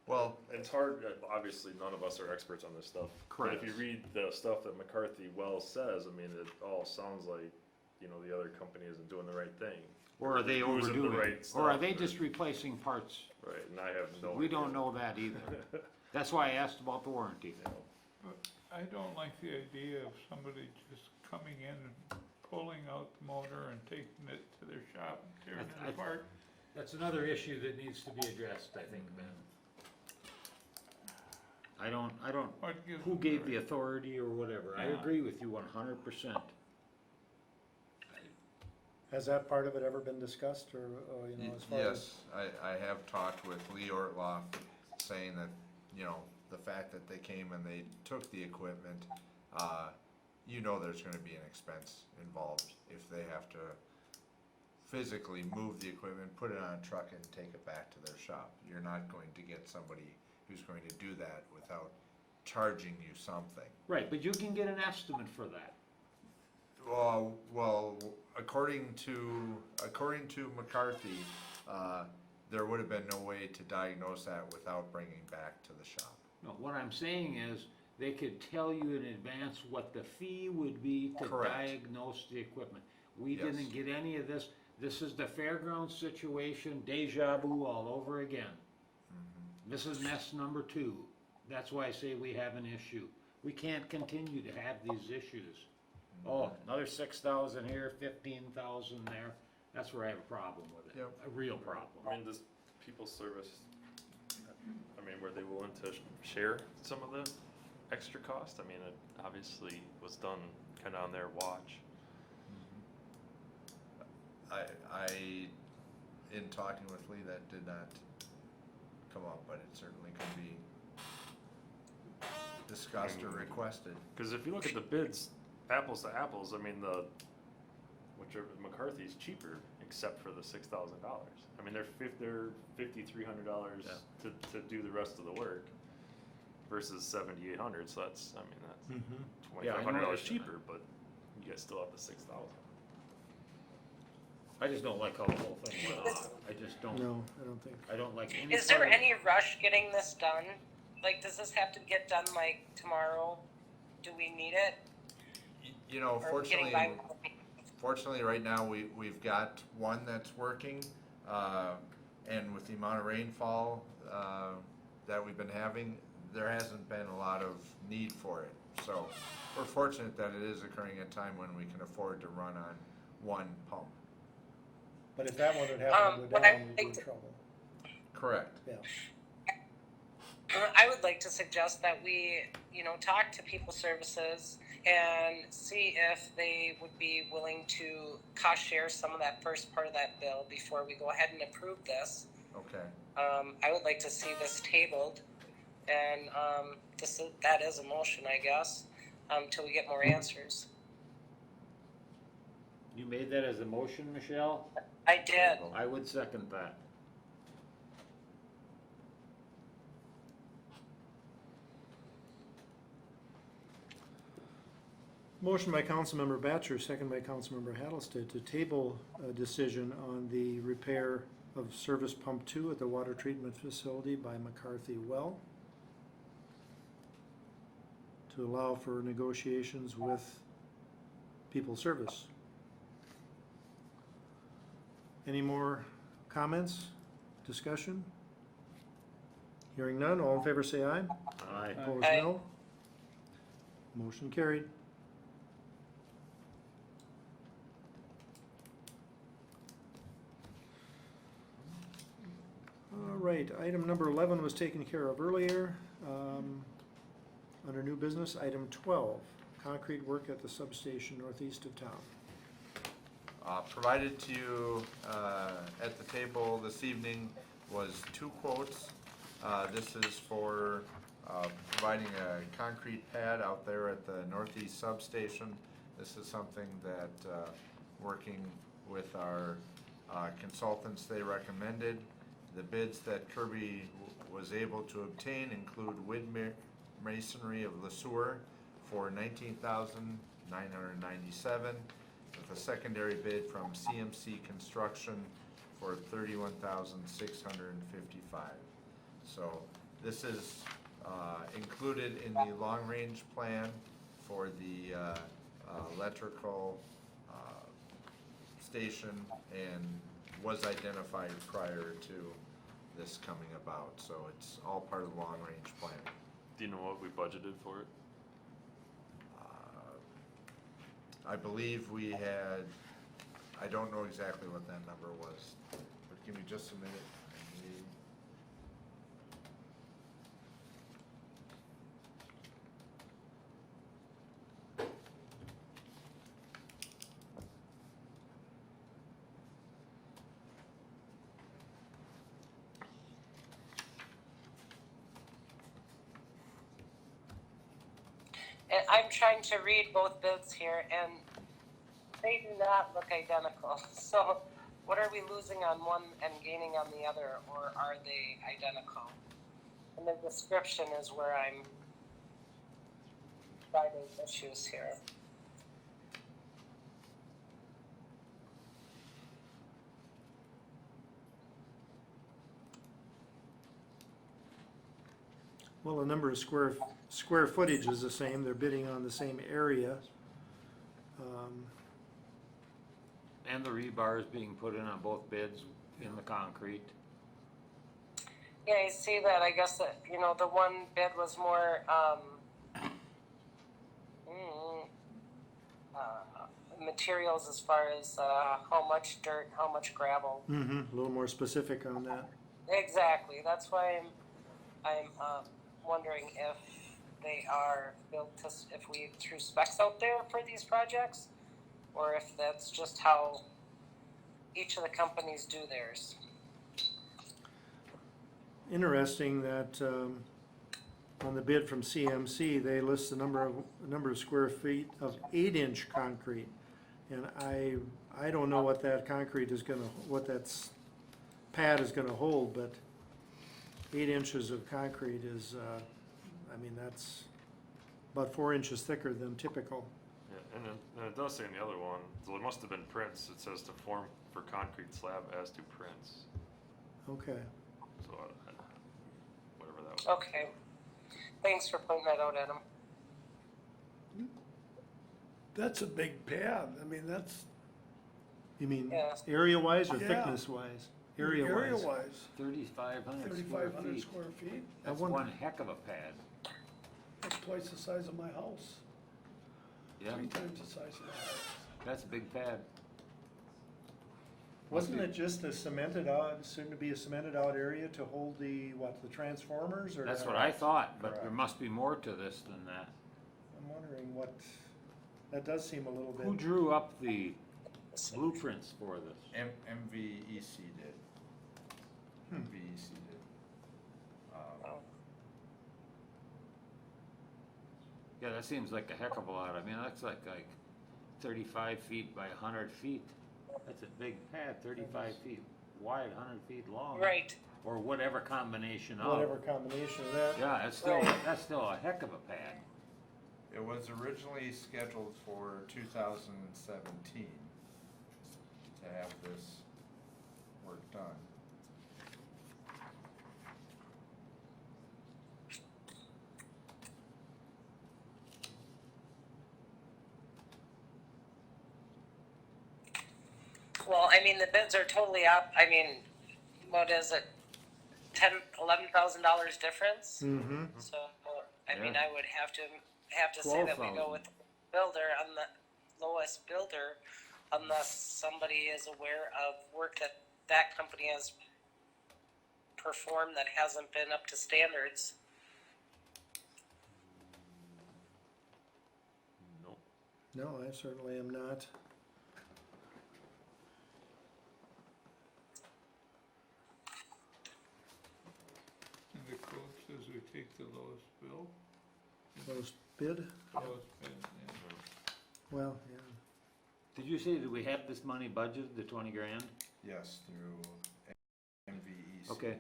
Well, It's hard, obviously, none of us are experts on this stuff. But if you Correct. read the stuff that McCarthy Wells says, I mean, it all sounds like, you know, the other company isn't doing the right thing. Or are they Using the overdoing right it? Or are stuff, they or- just replacing parts? Right, and I have no idea. We don't know that either. That's why I asked about the warranty. But I don't like the idea of somebody just coming in and pulling out the motor and taking it to their shop and tearing I- it apart. That's another issue that needs to be addressed, I think, Ben. I don't, What gives who them gave the the right- authority or whatever. I Yeah. agree with you 100%. Has that part of it ever been discussed, or, you know, as far as? yes, I have talked with Lee Ortloff, saying that, you know, the fact that they came and they took the equipment, you know there's gonna be an expense involved if they have to physically move the equipment, put it on a truck and take it back to their shop. You're not going to get somebody who's going to do that without charging you something. Right, but you can get an estimate for that. Well, according to McCarthy, there would have been no way to diagnose that without bringing back to the shop. No, what I'm saying is, they could tell you in advance what the fee would be to Correct. diagnose the equipment. We Yes. didn't get any of this. This is the fairground situation, deja vu all over again. This is mess number 2. That's why I say we have an issue. We can't continue to have these issues. Oh, another 6,000 here, 15,000 there. That's where I have a problem with it. Yep. A real problem. I mean, does people service, I mean, were they willing to share some of the extra cost? I mean, it obviously was done kind of on their watch. In talking with Lee, that did not come up, but it certainly can be discussed or requested. Because if you look at the bids, apples to apples, I mean, whichever, McCarthy's cheaper, except for the $6,000. I mean, they're $5,300 to do the rest of the work versus $7,800, so that's, I mean, that's Yeah, I $2,500 noticed that. cheaper, but you guys still have the $6,000. I just don't like how the whole thing went off. I just don't. No, I don't think. I don't like any. Is there part of it. any rush getting this done? Like, does this have to get done like tomorrow? Do we need it? You know, Or getting by? fortunately, right now, we've got one that's working, and with the amount of rainfall, that we've been having, there hasn't been a lot of need for it. So, we're fortunate that it is occurring at a time when we can afford to run on one pump. But if that one would happen to go what I down, we'd be think in to- trouble. Correct. Yeah. I would like to suggest that we, talk to People Services and see if they would be willing to cost share some of that first part of that bill before we go ahead and approve this. Okay. I would like to see this tabled, and that is a motion, I guess, till we get more answers. You made that as a motion, Michelle? I did. I would second that. Motion by Councilmember Batchor, second by Councilmember Hattlestead to table a decision on the repair of Service Pump 2 at the water treatment facility by McCarthy Well, to allow for negotiations with People Service. Any more comments, discussion? Hearing none, all in favor say aye. Aye. Opposed, Aye. no. Motion carried. All right, item number 11 was taken care of earlier. Under new business, item 12, concrete work at the substation northeast of town. Provided to you at the table this evening was 2 quotes. This is for providing a concrete pad out there at the northeast substation. This is something that, working with our consultants, they recommended. The bids that Kirby was able to obtain include wood masonry of LeSueur for $19,997, with a secondary bid from CMC Construction for $31,655. So This is included in the long-range plan for the electrical station and was identified prior to this coming about. So it's all part of the long-range plan. Do you know what we budgeted for it? I believe we had, I don't know exactly what that number was, but give me just a minute. And I'm trying to read both bids here, and they do not look identical. So what are we losing on one and gaining on the other, or are they identical? And the description is where I'm finding issues here. Well, the number of square footage is the same, they're bidding on the same area. And the rebar is being put in on both bids in the concrete. Yeah, I see that. I guess that, you know, the one bid was more, materials as far as, how much dirt, how much gravel. A little more specific on that. Exactly. That's why I'm wondering if they are built to, if we threw specs out there for these projects, or if that's just how each of the companies do theirs. Interesting that on the bid from CMC, they list the number of square feet of 8-inch concrete, and I don't know what that concrete is gonna, what that pad is gonna hold, but 8 inches of concrete is, I mean, that's about 4 inches thicker than typical. Yeah, and it does say in the other one, so it must have been prints. It says to form for concrete slab as to prints. Okay. So whatever that was. Okay. Thanks for pointing that out, Adam. That's a big pad. I mean, that's You mean Yeah. area-wise or Yeah. thickness-wise? Area-wise. area-wise, 3,500 square 3,500 feet. square feet. That's wonder- one heck of a pad. That's twice the size of my house. Yeah, 3 times the size of my house. that's a big pad. Wasn't it just a cemented out, soon to be a cemented out area to hold the, what, the transformers or? That's what I thought, but there Correct. must be more to this than that. I'm wondering what, that does seem a little bit. Who drew up the blueprints for this? MVEC did. MVEC did. Yeah, that seems like a heck of a lot. I mean, that's like 35 feet by 100 feet. That's a big pad, 35 feet wide, 100 feet long. Right. Or whatever combination of. Whatever combination of that. Yeah, that's still a heck of a pad. It was originally scheduled for 2017 to have this work done. Well, I mean, the bids are totally up. I mean, what is it? $11,000 difference. Mm-hmm. So, I mean, Yeah. I would have to say that we go 12,000. with the builder on the lowest builder, unless somebody is aware of work that company has performed that hasn't been up to standards. Nope. No, I certainly am not. And the code says we take the lowest bill, Lowest bid? lowest bid, yeah. Well, yeah. Did you say that we have this money budgeted, the 20 grand? Yes, through MVEC. Okay.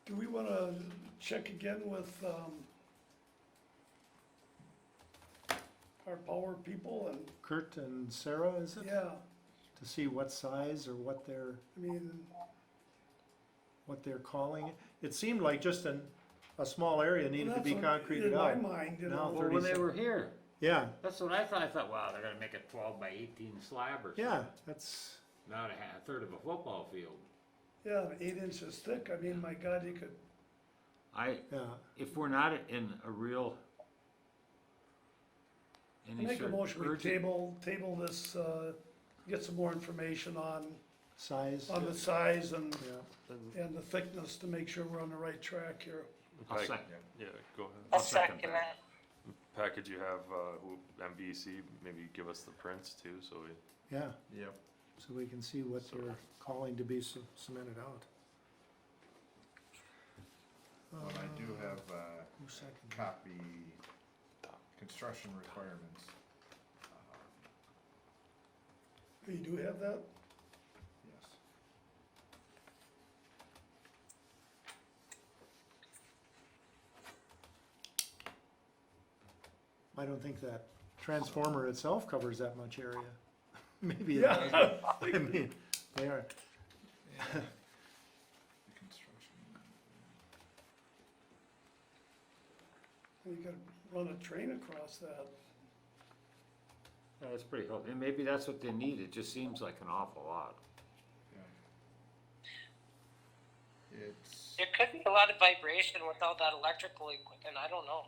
Do we wanna check again with, our power people and, Kurt and Sarah, is it? yeah, To see what size or what their, I mean, what they're calling it. It seemed like just a small area needed to be That's what- concreted out. In my mind, you Now know. Well, when they were here, Yeah, that's what I thought. I thought, wow, they're gonna make a 12 by 18 slab or something. yeah, that's, Not a third of a football field. Yeah, 8 inches thick, I mean, my God, you could, yeah. If we're not in a real, any make a sort of motion, we urgent- table this, get some more information on Size. the size and, Yeah. and the thickness to make sure we're on the right track here. I'll Pack- second. Yeah, go ahead. I'll second that. Pat, could you have, MBC maybe give us the prints too, so we, Yeah, Yep. so we can see what they're calling to be cemented out. Well, I do have Who seconded? copy construction requirements. You do have that? Yes. I don't think that transformer itself covers that much area. Maybe it Yeah. does. I mean, they are, The construction. You gotta run a train across that. That's pretty helpful. And maybe that's what they need. It just seems like an awful lot. It's, There could be a lot of vibration with all that electrical equipment, I don't know.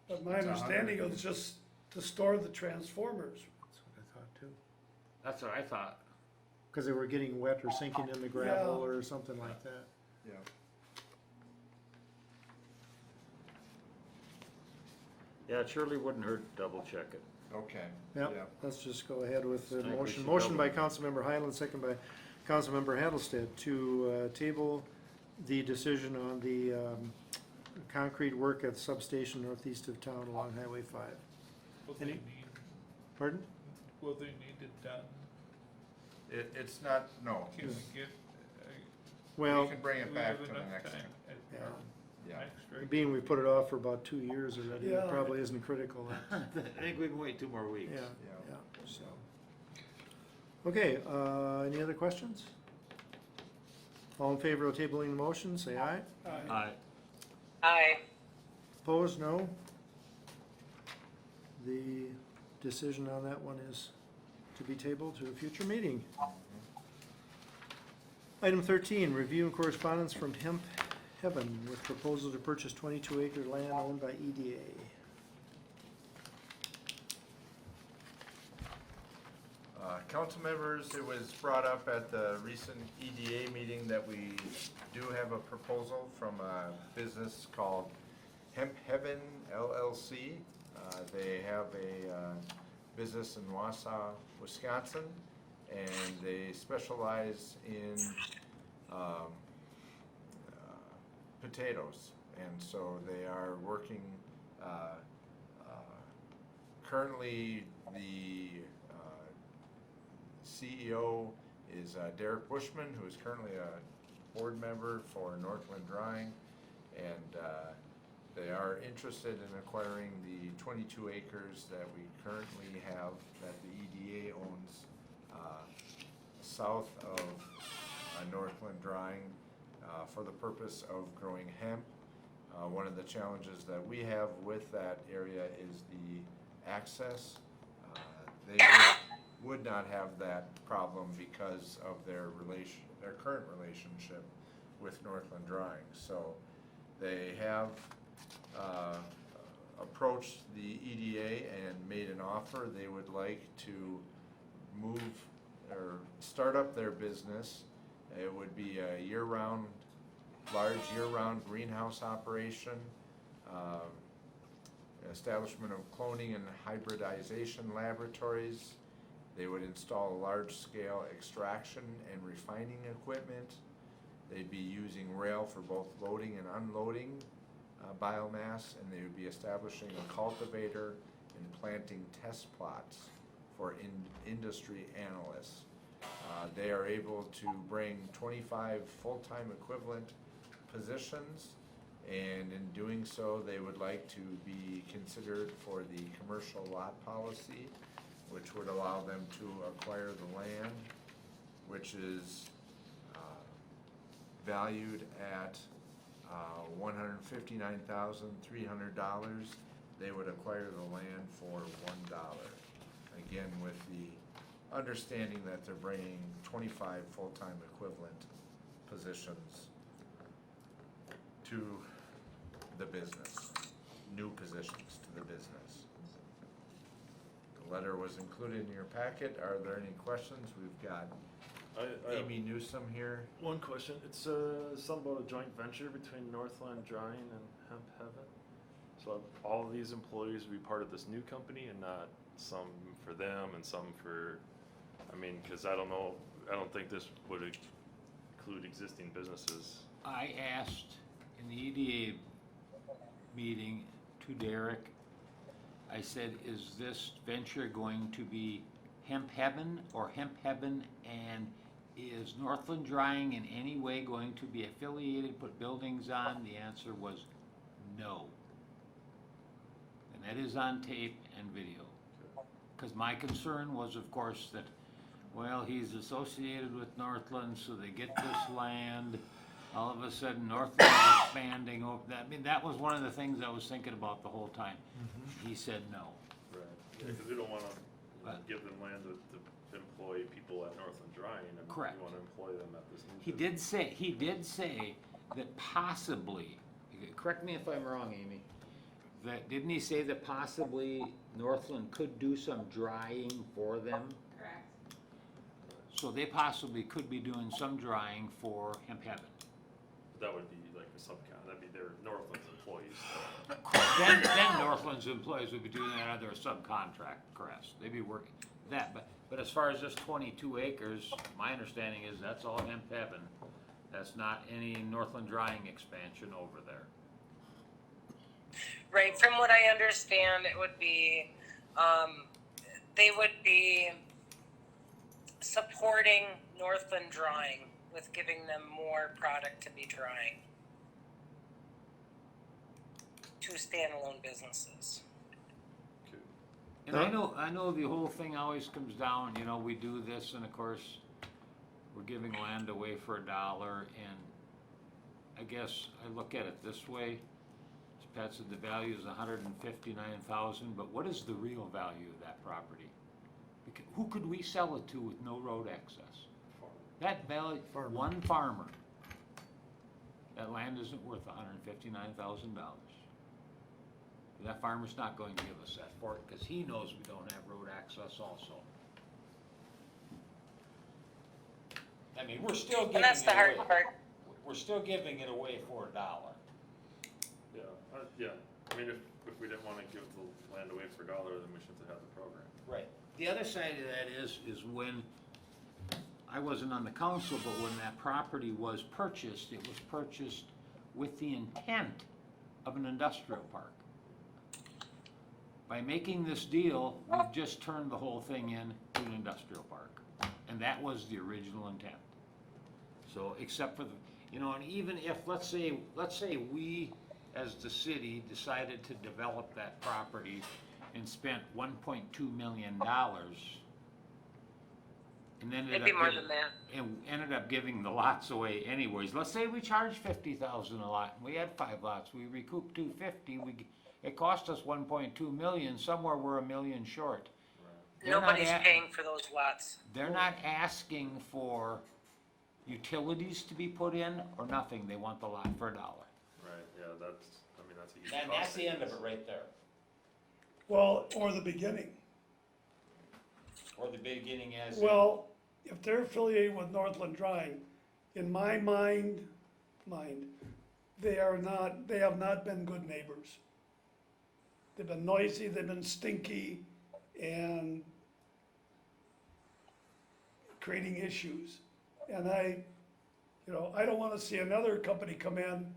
But my It's a understanding hundred. was just to store the transformers. that's what I thought too. That's what I thought. Cause they were getting wet or sinking in the gravel Yeah. or something like that. yeah. Yeah, it surely wouldn't hurt to double check it. Okay. Yep, let's just go ahead with the I think we motion. should Motion by double- Councilmember Highland, second by Councilmember Hattlestead to table the decision on the concrete work at the substation northeast of town along Highway 5. Will they Any- need, Pardon? will they need it done? It's not, no. Can we get, Well, We can bring do it we back have to the enough next time time. at Yeah. our Yeah. next regular? being we put it off for about 2 years already, it Yeah. probably isn't critical. I think we can wait 2 more weeks. Yeah, Yeah. yeah, so. Okay, any other questions? All in favor of tabling the motion, say aye. Aye. Aye. Opposed, no? The decision on that one is to be tabled to a future meeting. Item 13, review and correspondence from Hemp Heaven with proposal to purchase 22 acre land owned by EDA. Council members, it was brought up at the recent EDA meeting that we do have a proposal from a business called Hemp Heaven LLC. They have a business in Wausau, Wisconsin, and they specialize in potatoes. And so they are working, currently the CEO is Derek Bushman, who is currently a board member for Northland Drying, and they are interested in acquiring the 22 acres that we currently have that the EDA owns south of Northland Drying for the purpose of growing hemp. One of the challenges that we have with that area is the access. They would not have that problem because of their current relationship with Northland Drying. So they have approached the EDA and made an offer. They would like to move or start up their business. It would be a large year-round greenhouse operation, establishment of cloning and hybridization laboratories. They would install large-scale extraction and refining equipment. They'd be using rail for both loading and unloading biomass, and they would be establishing a cultivator and planting test plots for industry analysts. They are able to bring 25 full-time equivalent positions, and in doing so, they would like to be considered for the commercial lot policy, which would allow them to acquire the land, which is valued at $159,300. They would acquire the land for $1. Again, with the understanding that they're bringing 25 full-time equivalent positions to the business, new positions to the business. The letter was included in your packet. Are there any questions? We've got Amy Newsome here. One question, it's something about a joint venture between Northland Drying and Hemp Heaven. So all of these employees will be part of this new company and not some for them and some for, I mean, cause I don't know, I don't think this would include existing businesses. I asked in the EDA meeting to Derek, I said, is this venture going to be Hemp Heaven or Hemp Heaven, and is Northland Drying in any way going to be affiliated, put buildings on? The answer was no. And that is on tape and video. Because my concern was, of course, that, well, he's associated with Northland, so they get this land. All of a sudden, Northland's expanding over that. I mean, that was one of the things I was thinking about the whole time. He said no. Right. Yeah, cause we don't wanna give them land to employ people at Northland Drying. And Correct. we wanna employ them at this new He business. did say that possibly, correct me if I'm wrong, Amy, that, didn't he say that possibly Northland could do some drying for them? Correct. So they possibly could be doing some drying for Hemp Heaven. That would be like a subcon, that'd be their Northland's employees. Then Northland's employees would be doing that under a subcontract, correct? They'd be working that, but as far as this 22 acres, my understanding is that's all Hemp Heaven. That's not any Northland Drying expansion over there. Right, from what I understand, it would be, they would be supporting Northland Drying with giving them more product to be drying. Two standalone businesses. And I know the whole thing always comes down, you know, we do this and of course, we're giving land away for $1, and I guess I look at it this way. As Pat said, the value is $159,000, but what is the real value of that property? Because who could we sell it to with no road access? That value, one farmer. That land isn't worth $159,000. That farmer's not going to give us that for it because he knows we don't have road access also. I mean, we're still giving And that's the hard part. We're still giving it away for $1. Yeah, I mean, if we didn't wanna give the land away for $1, then we shouldn't have had the program. Right. The other side of that is when, I wasn't on the council, but when that property was purchased, it was purchased with the intent of an industrial park. By making this deal, we've just turned the whole thing into an industrial park. And that was the original intent. So, except for the, you know, and even if, let's say we, as the city, decided to develop that property and spent $1.2 million, and then It'd be more than that. And ended up giving the lots away anyways. Let's say we charged $50,000 a lot, and we had 5 lots, we recouped $250,000, it cost us $1.2 million, somewhere we're $1 million short. Nobody's paying for those lots. They're not asking for utilities to be put in or nothing, they want the lot for $1. Right, yeah, that's a huge And cost that's the end of savings. it right there. Well, or the beginning. Or the beginning as. Well, if they're affiliated with Northland Drying, in my mind, they have not been good neighbors. They've been noisy, they've been stinky, and creating issues. And I don't wanna see another company come in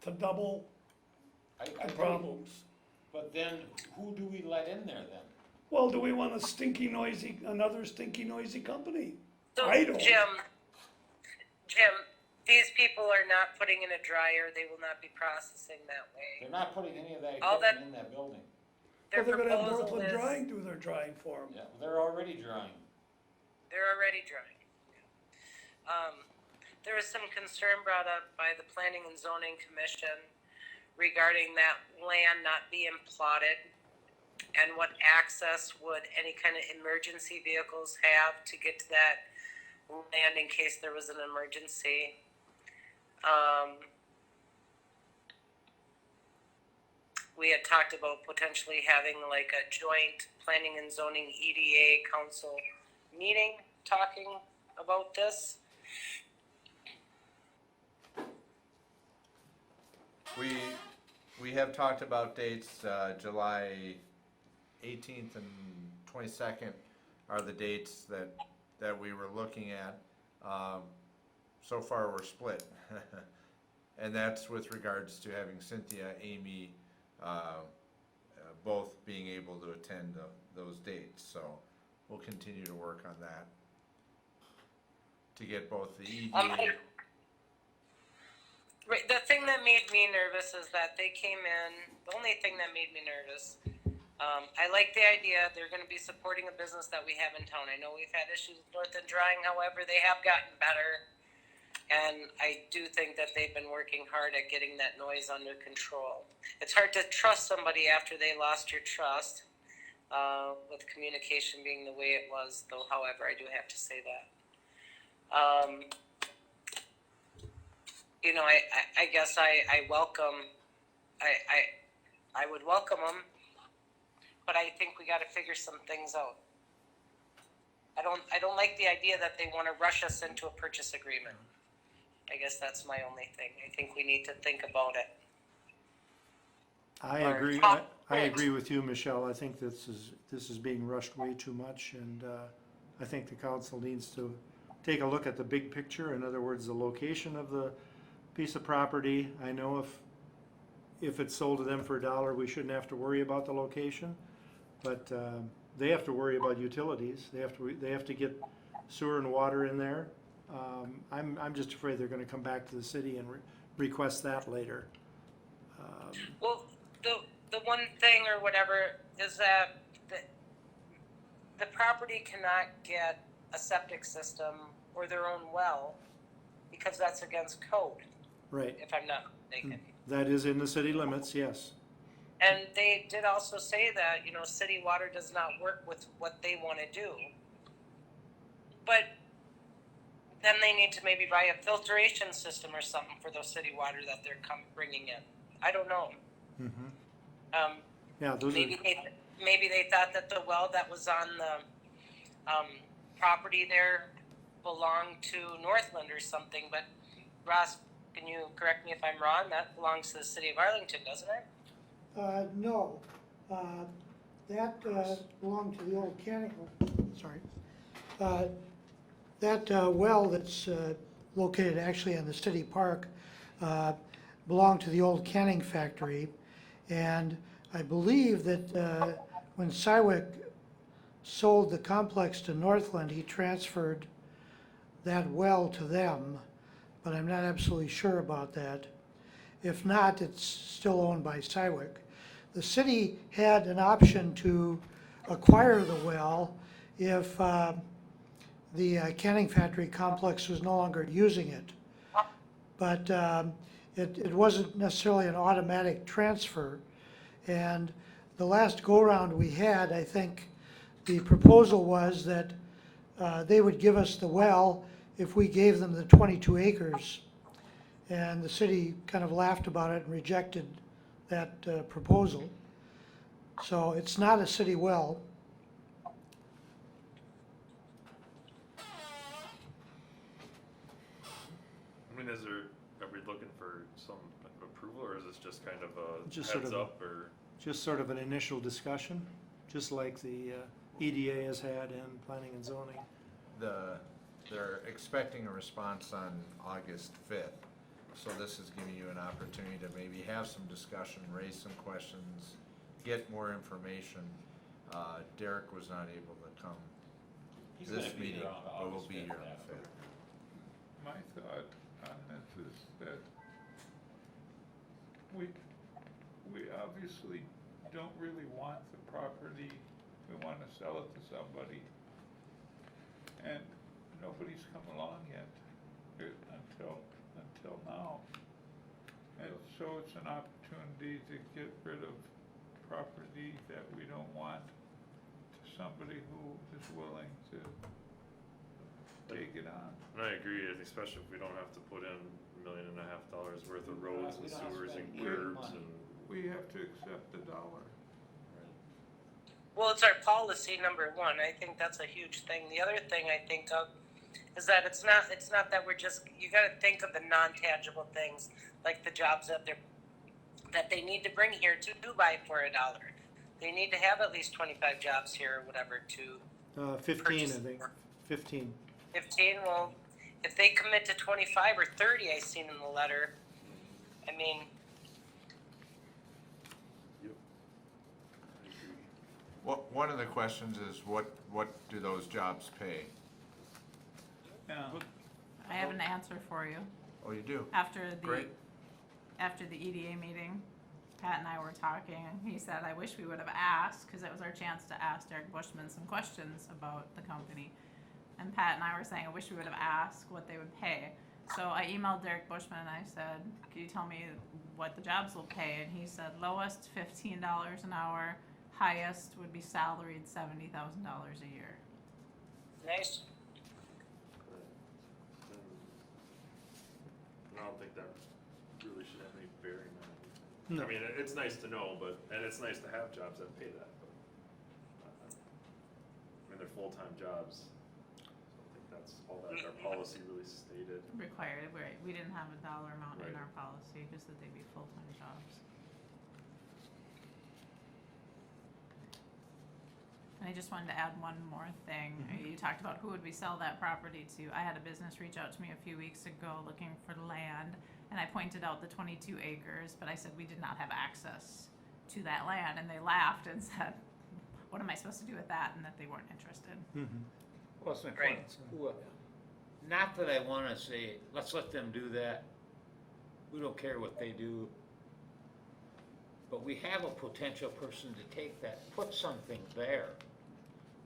to double the problems. But then, who do we let in there then? Well, do we want another stinky, noisy company? So, I don't. Jim, these people are not putting in a dryer, they will not be processing that way. They're not putting any of that All that- equipment in that building. Their Well, they're gonna have proposal Northland is, Drying do their drying for them. Yeah, they're already drying. they're already drying. There was some concern brought up by the Planning and Zoning Commission regarding that land not being plotted and what access would any kind of emergency vehicles have to get to that land in case there was an emergency. We had talked about potentially having like a joint planning and zoning EDA council meeting talking about this. We have talked about dates, July 18th and 22nd are the dates that we were looking at. So far, we're split. And that's with regards to having Cynthia, Amy, both being able to attend those dates. So we'll continue to work on that to get both the EDA. Right, the thing that made me nervous is that they came in, the only thing that made me nervous, I like the idea, they're gonna be supporting a business that we have in town. I know we've had issues with Northland Drying, however, they have gotten better. And I do think that they've been working hard at getting that noise under control. It's hard to trust somebody after they lost your trust, with communication being the way it was, though, however, I do have to say that. You know, I guess I welcome, I would welcome them, but I think we gotta figure some things out. I don't like the idea that they wanna rush us into a purchase agreement. I guess that's my only thing. I think we need to think about it. I agree with you, Michelle. I think this is being rushed way too much, and I think the council needs to take a look at the big picture. In other words, the location of the piece of property. I know if it's sold to them for $1, we shouldn't have to worry about the location, but they have to worry about utilities. They have to get sewer and water in there. I'm just afraid they're going to come back to the city and request that later. Well, the one thing or whatever is that the property cannot get a septic system or their own well because that's against code. Right. If I'm not mistaken. That is in the city limits, yes. And they did also say that, you know, city water does not work with what they want to do. But then they need to maybe buy a filtration system or something for the city water that they're bringing in. I don't know. Mm-hmm. Yeah, those maybe they thought that the well that was on the property there belonged to Northland or something. But Ross, can you correct me if I'm wrong? That belongs to the city of Arlington, doesn't it? No, that belonged to the old canning, sorry. That well that's located actually in the city park belonged to the old canning factory. And I believe that when Civic sold the complex to Northland, he transferred that well to them, but I'm not absolutely sure about that. If not, it's still owned by Civic. The city had an option to acquire the well if the canning factory complex was no longer using it. But it wasn't necessarily an automatic transfer. And the last go-round we had, I think the proposal was that they would give us the well if we gave them the 22 acres. And the city kind of laughed about it and rejected that proposal. So it's not a city well. I mean, are we looking for some approval, or is this just kind of a Just heads sort of up, or? Just sort of an initial discussion, just like the EDA has had in planning and zoning. They're expecting a response on August 5th. So this is giving you an opportunity to maybe have some discussion, raise some questions, get more information. Derek was not able to come He's this gonna be meeting, here on but will August be 5th, here on yeah. the 5th. My thought on this is that we obviously don't really want the property, we wanna sell it to somebody. And nobody's come along yet, until now. And so it's an opportunity to get rid of property that we don't want to somebody who is willing to take it on. And I agree, especially if we don't have to put in $1.5 million worth of roads and We don't have to sewers and spend weird curbs money. and. We have to accept the dollar. Well, it's our policy, number one. I think that's a huge thing. The other thing I think of is that it's not that we're just, you gotta think of the non-tangible things, like the jobs that they need to bring here to buy for $1. They need to have at least 25 jobs here or whatever to 15, purchase I think, 15. 15. Well, if they commit to 25 or 30, I seen in the letter, I mean, One of the questions is what do those jobs pay? Yeah. I have an answer for you. Oh, you do? After Great. the EDA meeting, Pat and I were talking, and he said, I wish we would have asked, because it was our chance to ask Derek Bushman some questions about the company. And Pat and I were saying, I wish we would have asked what they would pay. So I emailed Derek Bushman and I said, can you tell me what the jobs will pay? And he said, lowest $15 an hour, highest would be salaried $70,000 a year. nice. I don't think that really should have any bearing on it. No. I mean, it's nice to know, and it's nice to have jobs that pay that, but, I mean, they're full-time jobs. So I think that's all that our policy really stated. Required, right, we didn't have a dollar amount in Right. our policy, just that they be full-time jobs. And I just wanted to add one more thing. You talked about who would we sell that property to. I had a business reach out to me a few weeks ago looking for land, and I pointed out the 22 acres, but I said we did not have access to that land, and they laughed and said, what am I supposed to do with that, and that they weren't interested. Well, it's my Right. point. Not that I wanna say, let's let them do that. We don't care what they do. But we have a potential person to take that, put something there.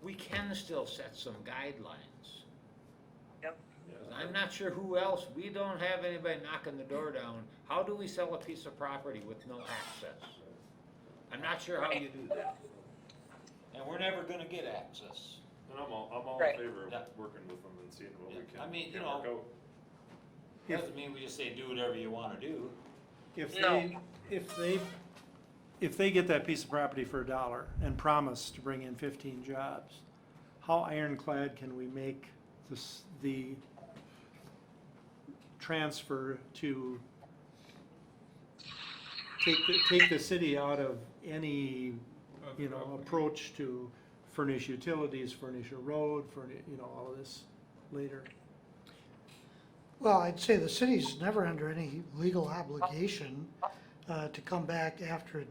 We can still set some guidelines. Yep. 'Cause I'm not sure who else, we don't have anybody knocking the door down. How do we sell a piece of property with no access? I'm not sure how you do that. And we're never gonna get access. And I'm all Right. in favor Yeah. of working with them and seeing what we I mean, can you work know, out. Doesn't mean we just say do whatever you wanna do. If No. if they get that piece of property for $1 and promise to bring in 15 jobs, how ironclad can we make the transfer to take the city out of any, approach to furnish utilities, furnish a road, all of this later? Well, I'd say the city's never under any legal obligation to come back after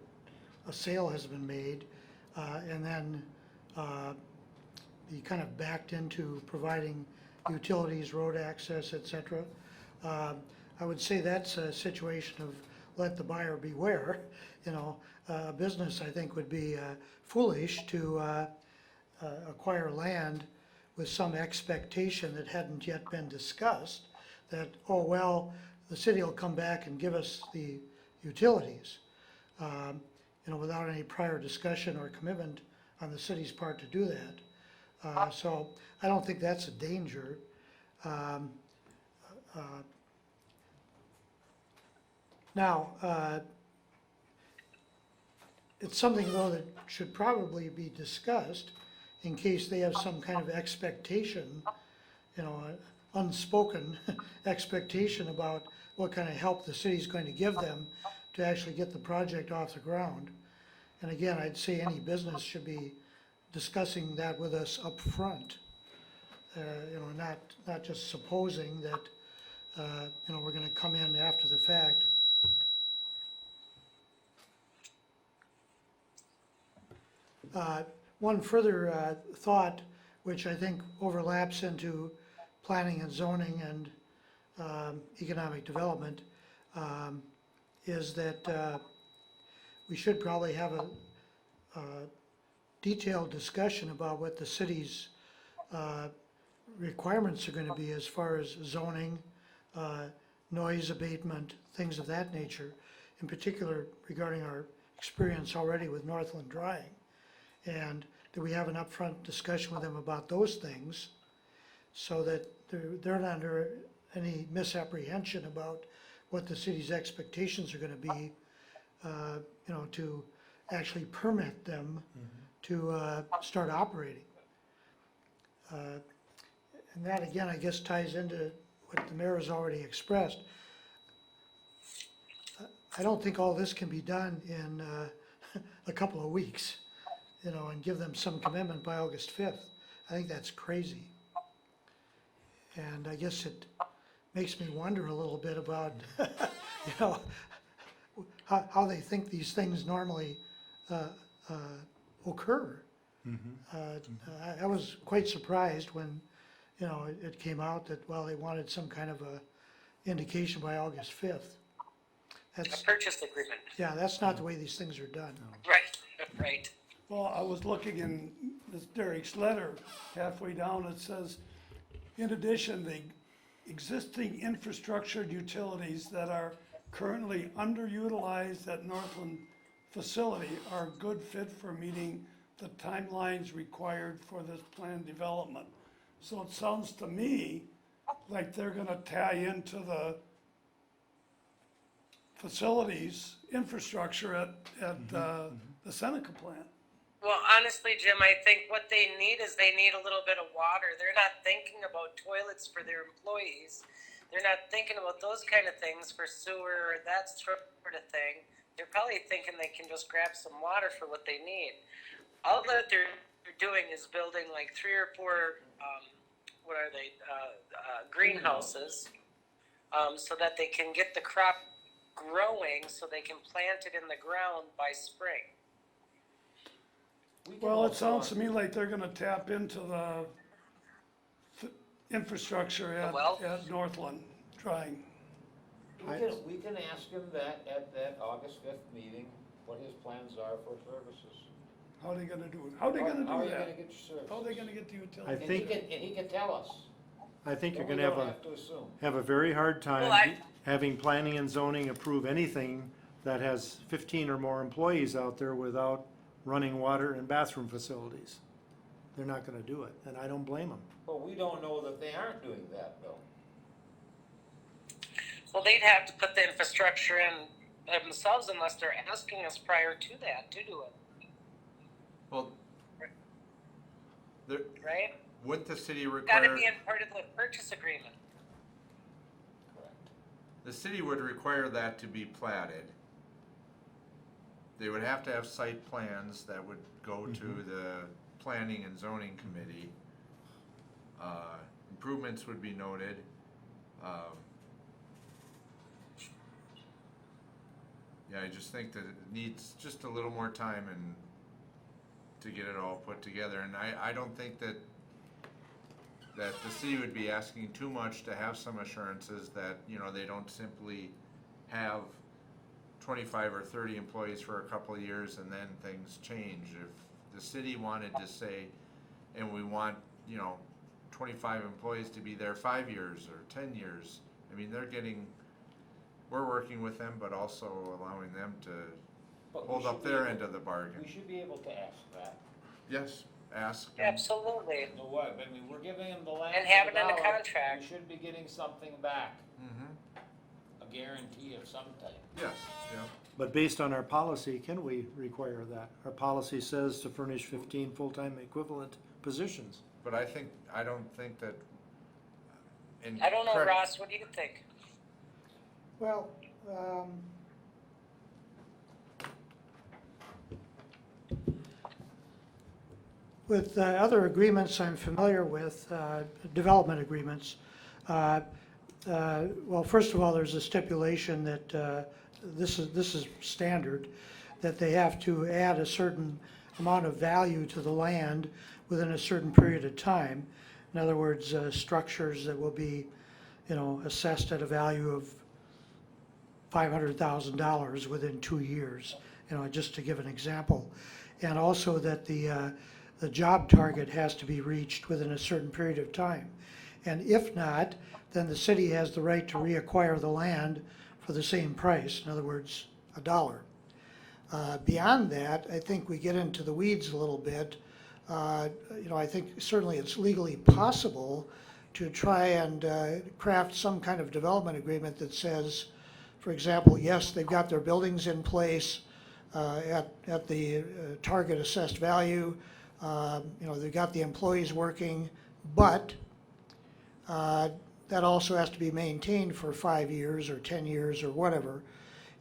a sale has been made and then be kind of backed into providing utilities, road access, et cetera. I would say that's a situation of let the buyer beware. A business, I think, would be foolish to acquire land with some expectation that hadn't yet been discussed, that, oh, well, the city will come back and give us the utilities, without any prior discussion or commitment on the city's part to do that. So I don't think that's a danger. Now, it's something, though, that should probably be discussed in case they have some kind of expectation, unspoken expectation about what kind of help the city's going to give them to actually get the project off the ground. And again, I'd say any business should be discussing that with us up front. Not just supposing that, we're gonna come in after the fact. One further thought, which I think overlaps into planning and zoning and economic development, is that we should probably have detailed discussion about what the city's requirements are gonna be as far as zoning, noise abatement, things of that nature, in particular regarding our experience already with Northland Drying. And that we have an upfront discussion with them about those things, so that they're not under any misapprehension about what the city's expectations are gonna be, you know, to actually permit them to start operating. And that, again, I guess ties into what the mayor has already expressed. I don't think all this can be done in a couple of weeks, you know, and give them some commitment by August 5th. I think that's crazy. And I guess it makes me wonder a little bit about, you know, how they think these things normally occur. I was quite surprised when, you know, it came out that, well, they wanted some kind of a indication by August 5th. A purchase agreement. Yeah, that's not the way these things are done. Right, right. Well, I was looking in this Derek's letter, halfway down, it says, in addition, the existing infrastructure utilities that are currently underutilized at Northland facility are a good fit for meeting the timelines required for this planned development. So it sounds to me like they're gonna tie into the facilities infrastructure at the Seneca plant. Well, honestly, Jim, I think what they need is they need a little bit of water. They're not thinking about toilets for their employees. They're not thinking about those kind of things for sewer or that sort of thing. They're probably thinking they can just grab some water for what they need. All that they're doing is building like 3 or 4, what are they, greenhouses, so that they can get the crop growing so they can plant it in the ground by spring. Well, it sounds to me like they're gonna tap into the infrastructure at Northland Drying. We can ask him that at that August 5th meeting, what his plans are for services. How are they gonna do it? How are they gonna How are do you that? gonna get your services? How are they gonna get the utility? I think- And he can tell us. I think you're Then gonna we don't have to assume. have a very hard Well, time having planning and zoning approve anything that has 15 or more employees out there without running water and bathroom facilities. They're not gonna do it, and I don't blame them. But we don't know that they aren't doing that, Bill. Well, they'd have to put the infrastructure in themselves unless they're asking us prior to that to do it, Well, there, right? would the city Gotta require, be in part of the purchase agreement. the city would require that to be platted. They would have to have site plans that would go to the planning and zoning committee. Improvements would be noted. Yeah, I just think that it needs just a little more time and to get it all put together, and I don't think that the city would be asking too much to have some assurances that, you know, they don't simply have 25 or 30 employees for a couple of years and then things change. If the city wanted to say, and we want, you know, 25 employees to be there 5 years or 10 years, I mean, we're working with them, but also allowing them to But we hold up should be their able- end of the bargain. We should be able to ask that. Yes, ask. Absolutely. So what, I mean, we're giving them the land. And for have it in the dollar. contract. We should be getting something back, Mm-hmm, a guarantee of some type. yes, yeah. But based on our policy, can we require that? Our policy says to furnish 15 full-time equivalent positions. But I don't think that. and I don't know, correct- Ross, what do you think? Well, with other agreements I'm familiar with, development agreements, well, first of all, there's a stipulation that this is standard, that they have to add a certain amount of value to the land within a certain period of time. In other words, structures that will be, you know, assessed at a value of $500,000 within 2 years, you know, just to give an example. and also that the job target has to be reached within a certain period of time. And if not, then the city has the right to reacquire the land for the same price, in other words, $1. Beyond that, I think we get into the weeds a little bit. I think certainly it's legally possible to try and craft some kind of development agreement that says, for example, yes, they've got their buildings in place at the target assessed value. They've got the employees working, but that also has to be maintained for 5 years or 10 years or whatever.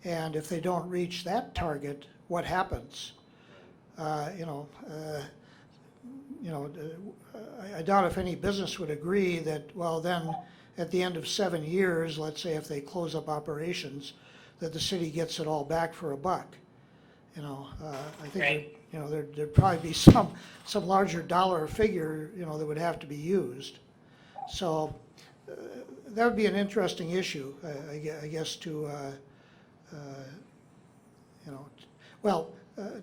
And if they don't reach that target, what happens? I doubt if any business would agree that, well, then at the end of 7 years, let's say if they close up operations, that the city gets it all back for $1. I think there'd probably be some larger dollar figure, that would have to be used. So that would be an interesting issue, I guess, to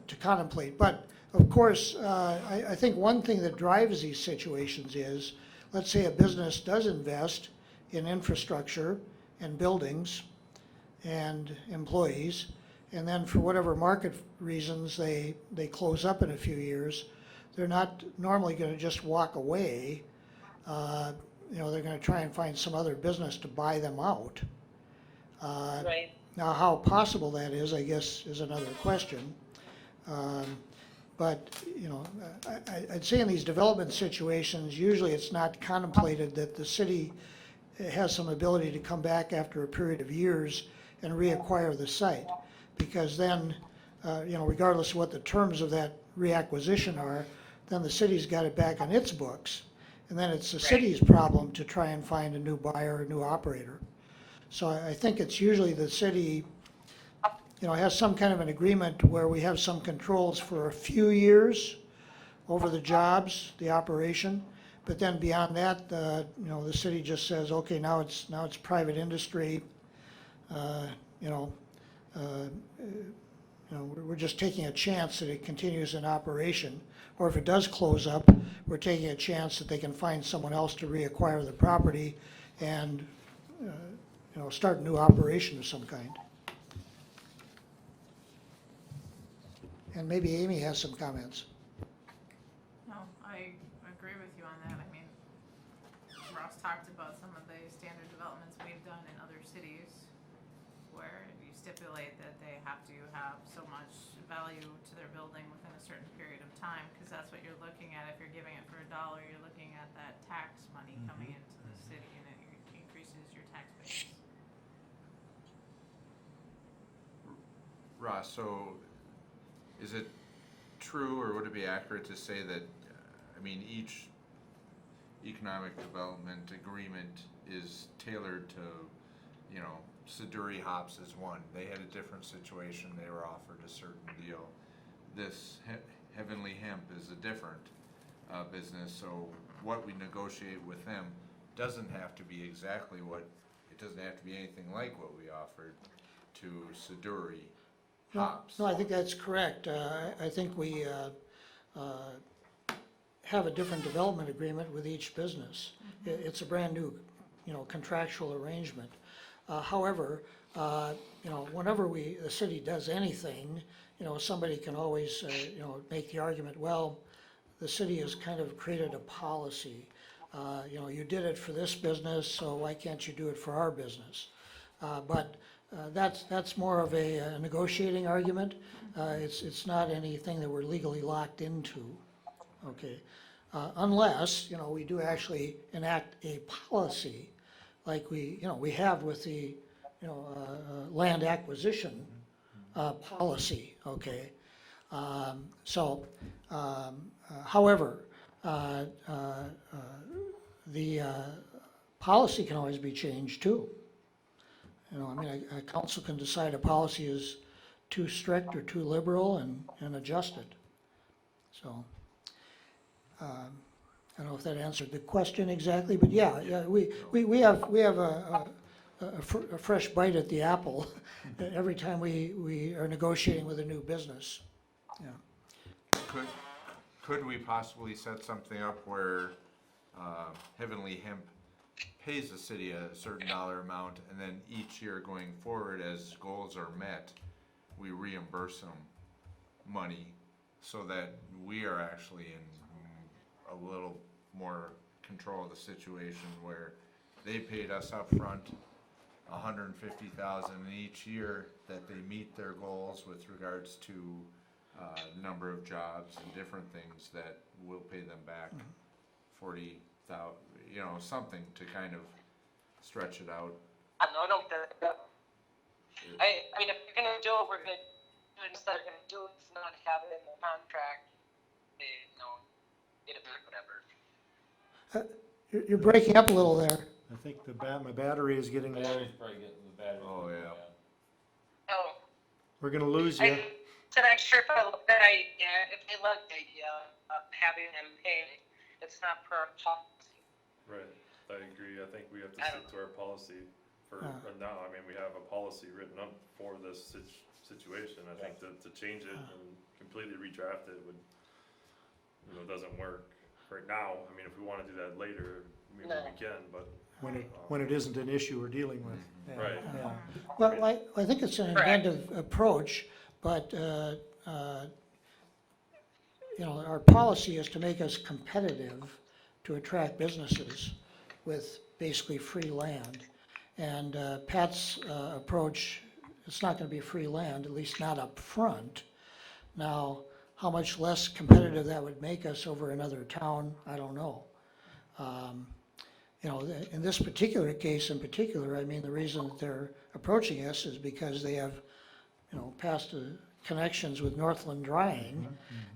to contemplate. But of course, I think one thing that drives these situations is, let's say a business does invest in infrastructure and buildings and employees, and then for whatever market reasons they close up in a few years. They're not normally going to just walk away. They're going to try and find some other business to buy them out. Right. Now, how possible that is, I guess, is another question. But I'd say in these development situations, usually it's not contemplated that the city has some ability to come back after a period of years and reacquire the site. Because then, regardless of what the terms of that reacquisition are, then the city's got it back on its books. And then it's the city's problem to try and find a new buyer, a new operator. So I think it's usually the city, has some kind of an agreement where we have some controls for a few years over the jobs, the operation. But then beyond that, the city just says, okay, now it's private industry. We're just taking a chance that it continues in operation. Or if it does close up, we're taking a chance that they can find someone else to reacquire the property and start a new operation of some kind. And maybe Amy has some comments. No, I agree with you on that. I mean, Ross talked about some of the standard developments we've done in other cities where you stipulate that they have to have so much value to their building within a certain period of time, because that's what you're looking at. If you're giving it for $1, you're looking at that tax money coming into the city, and it increases your tax base. Ross, so is it true, or would it be accurate to say that, each economic development agreement is tailored to, Siduri Hops is one. They had a different situation. They were offered a certain deal. This Heavenly Hemp is a different business, so what we negotiate with them doesn't have to be exactly it doesn't have to be anything like what we offered to Siduri Hops. No, I think that's correct. I think we have a different development agreement with each business. It's a brand new, contractual arrangement. However, whenever the city does anything, somebody can always, make the argument, well, the city has kind of created a policy. You did it for this business, so why can't you do it for our business? But that's more of a negotiating argument. It's not anything that we're legally locked into, okay? Unless, we do actually enact a policy like we have with the, land acquisition policy, okay? However, the policy can always be changed too. A council can decide a policy is too strict or too liberal and adjust it. So, I don't know if that answered the question exactly, but yeah, we have a fresh bite at the apple every time we are negotiating with a new business. Yeah. could we possibly set something up where, Heavenly Hemp pays the city a certain dollar amount, and then each year going forward, as goals are met, we reimburse them money, so that we are actually in a little more control of the situation, where they paid us up front $150,000 each year that they meet their goals with regards to number of jobs and different things, that we'll pay them back 40,000, you know, something to kind of stretch it out. I don't think that. I mean, if you're gonna do it, we're gonna do it instead of gonna do it, it's not have it in the contract, you know, get it back, whatever. You're breaking up a little there. I think my battery is getting low. Battery's probably getting the battery. Oh, yeah. Oh. We're gonna lose you. I said I'm sure if I looked at if they looked at having them pay, it's not per policy. Right, I agree, I think we have to stick to our policy for now. I mean, we have a policy written up for this situation. I think that to change it and completely redraft it would, you know, doesn't work right now. I mean, if we wanna do that later, maybe we can, but. When it isn't an issue we're dealing with. Yeah. Right. Yeah. Well, I think it's an inventive approach, but, you know, our policy is to make us competitive to attract businesses with basically free land. And Pat's approach, it's not gonna be free land, at least not up front. Now, how much less competitive that would make us over another town, I don't know. You know, in this particular case in particular, I mean, the reason that they're approaching us is because they have, you know, past connections with Northland Drying,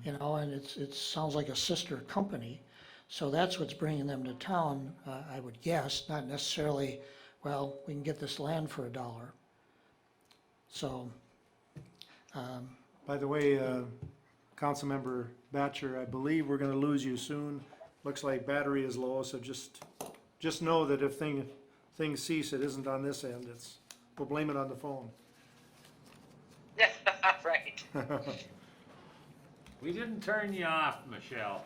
you know, and it sounds like a sister company. So that's what's bringing them to town, I would guess, not necessarily, well, we can get this land for $1. So, By the way, Councilmember Batcher, I believe we're gonna lose you soon. Looks like battery is low, so just know that if things cease, it isn't on this end, we'll blame it on the phone. Yeah, right. We didn't turn you off, Michelle.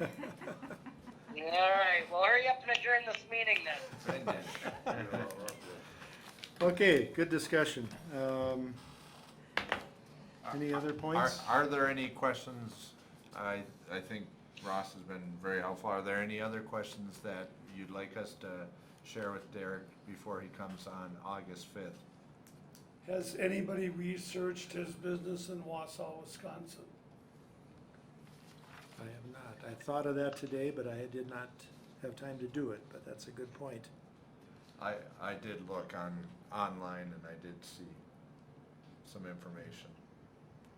Alright, well, hurry up and adjourn this meeting then. Okay, good discussion. Any other points? Are there any questions? I think Ross has been very helpful. Are there any other questions that you'd like us to share with Derek before he comes on August 5th? Has anybody researched his business in Wausau, Wisconsin? I have not. I thought of that today, but I did not have time to do it, but that's a good point. I did look online and I did see some information.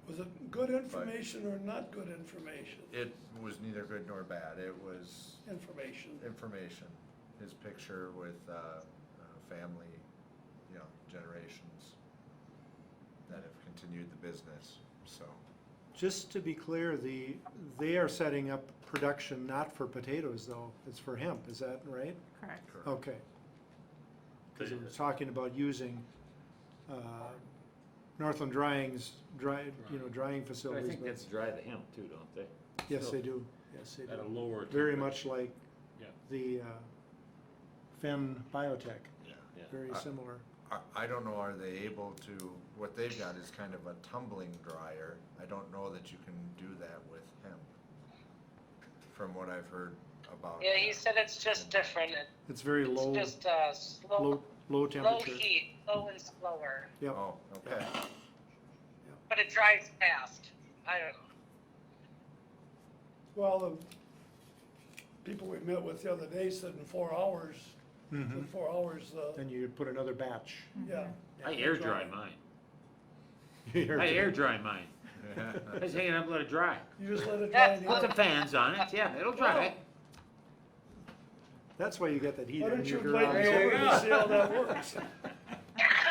Was it good information or not good information? It was neither good nor bad. It was Information. information. His picture with family, you know, generations that have continued the business, so. Just to be clear, they are setting up production not for potatoes though, it's for hemp, is that right? Correct. Okay. Because it was talking about using Northland Drying's drying But I facilities. think that's dry the hemp too, don't they? Yes, Still they do, yes, they At a do. lower. Very temperature. much like Yeah. the Fem Biotech, Yeah. very similar. I don't know, are they able to, what they've got is kind of a tumbling dryer. I don't know that you can do that with hemp, from what I've heard about. Yeah, he said it's just different. It's very low, It's just slow, low low temperature. heat, low and slower, Yep. Oh, okay. but it dries fast. I don't know. Well, the people we met with the other day said in 4 hours, in 4 hours, Then you put another batch. yeah. I air dry mine. Air I air dry mine. I just hang it up, let it dry. You just let it dry in the Put oven. some fans on it, yeah, it'll dry. That's why you got that heater Why in don't your you invite me garage. over to see how that works?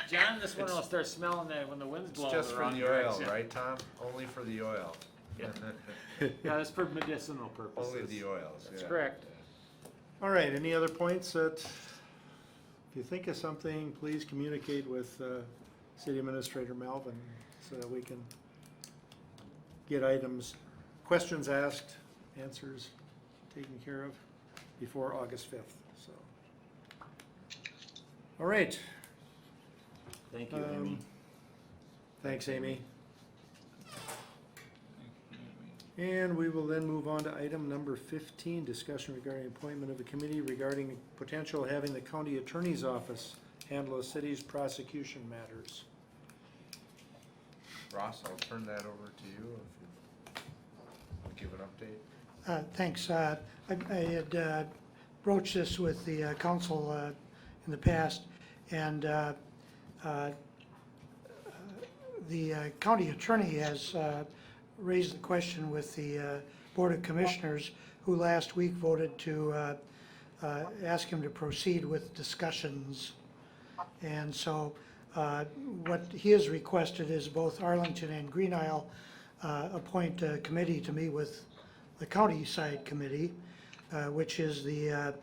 John, this one will start smelling that when the wind's It's blowing just the for wrong the oil, direction. right, Tom? Only for the oil. Yeah. Yeah, that's for medicinal purposes. Only the oils, That's yeah. correct. All right, any other points that, if you think of something, please communicate with City Administrator Melvin so that we can get items questions asked, answers taken care of before August 5th, so. All right. Thank you, Amy. Thanks, Amy. And we will then move on to item number 15, discussion regarding appointment of a committee regarding potential having the county attorney's office handle a city's prosecution matters. Ross, I'll turn that over to you if you give an update. Thanks. I had broached this with the council in the past, and the county attorney has raised the question with the Board of Commissioners, who last week voted to ask him to proceed with discussions. And so what he has requested is both Arlington and Green Isle appoint a committee to meet with the county side committee, which is the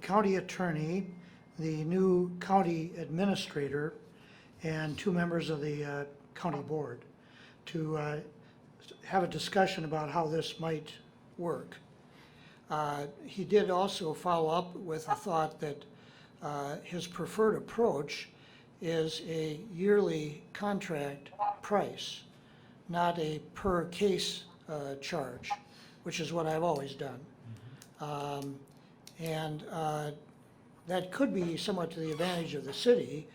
county attorney, the new county administrator, and 2 members of the county board, to have a discussion about how this might work. He did also follow up with a thought that his preferred approach is a yearly contract price, not a per case charge, which is what I've always done. And that could be somewhat to the advantage of the city,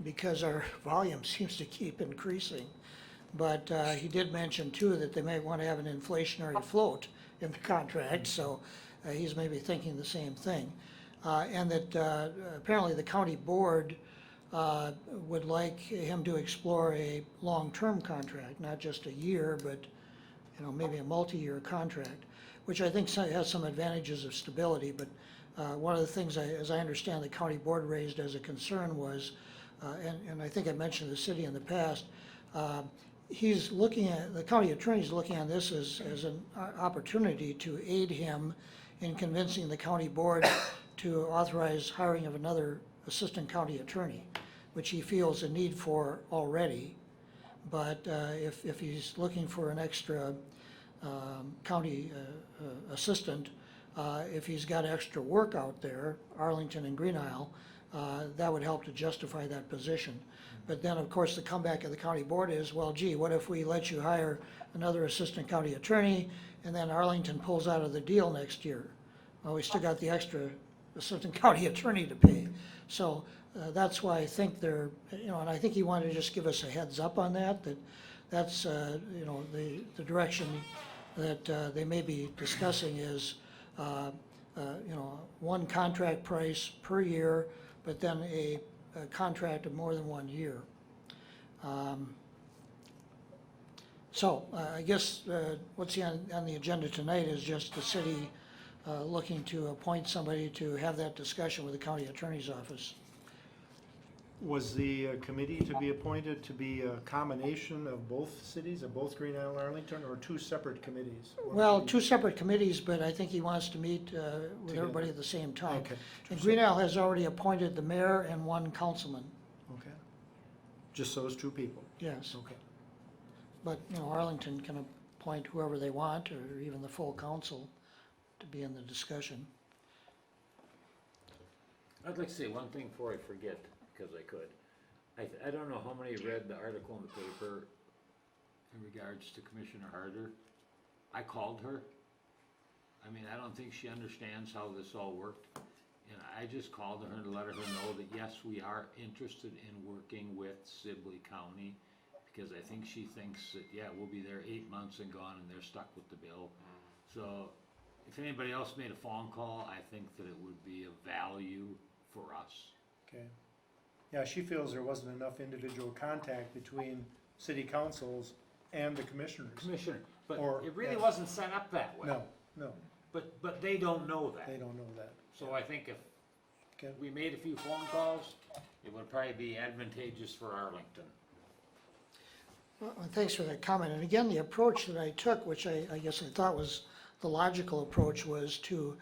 because our volume seems to keep increasing. But he did mention too that they may want to have an inflationary float in the contract, so he's maybe thinking the same thing. And that apparently the county board would like him to explore a long-term contract, not just a year, but maybe a multi-year contract, which I think has some advantages of stability. But one of the things, as I understand, the county board raised as a concern was, and I think I mentioned the city in the past, he's looking at, the county attorney's looking at this as an opportunity to aid him in convincing the county board to authorize hiring of another assistant county attorney, which he feels a need for already. But if he's looking for an extra county assistant, if he's got extra work out there, Arlington and Green Isle, that would help to justify that position. But then, of course, the comeback of the county board is, well, gee, what if we let you hire another assistant county attorney, and then Arlington pulls out of the deal next year? Well, we still got the extra assistant county attorney to pay. So that's why I think they're, and I think he wanted to just give us a heads up on that, that's, the direction that they may be discussing is, one contract price per year, but then a contract of more than 1 year. So I guess what's on the agenda tonight is just the city looking to appoint somebody to have that discussion with the county attorney's office. Was the committee to be appointed to be a combination of both cities, of both Green Isle and Arlington, or 2 separate committees? Well, 2 separate committees, but I think he wants to meet with everybody at the same time. Okay. And Green Isle has already appointed the mayor and 1 councilman. Okay. Just those 2 people? Yes. Okay. But, Arlington can appoint whoever they want, or even the full council, to be in the discussion. I'd like to say one thing before I forget, because I could. I don't know how many read the article in the paper in regards to Commissioner Harder. I called her. I mean, I don't think she understands how this all worked. And I just called her to let her know that yes, we are interested in working with Sibley County, because I think she thinks that, yeah, we'll be there 8 months and gone and they're stuck with the bill. So if anybody else made a phone call, I think that it would be of value for us. Okay. Yeah, she feels there wasn't enough individual contact between city councils and the commissioners. Commissioner, but Or- it really yeah. wasn't set up that way. No, But they don't know that. they don't know that. So I think if Okay. we made a few phone calls, it would probably be advantageous for Arlington. Well, thanks for that comment. And again, the approach that I took, which I guess I thought was the logical approach, was to,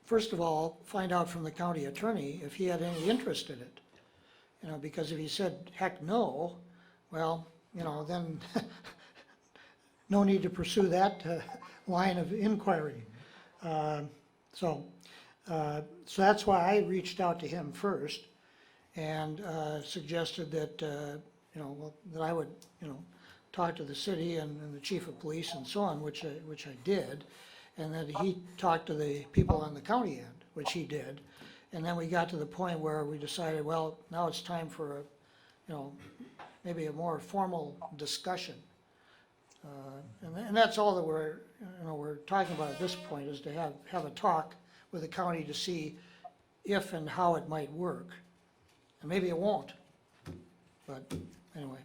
first of all, find out from the county attorney if he had any interest in it. Because if he said, heck no, well, then no need to pursue that line of inquiry. So that's why I reached out to him first and suggested that, that I would, talk to the city and the chief of police and so on, which I did. And that he talked to the people on the county end, which he did. And then we got to the point where we decided, well, now it's time for maybe a more formal discussion. And that's all that we're talking about at this point, is to have a talk with the county to see if and how it might work. And maybe it won't, but anyway.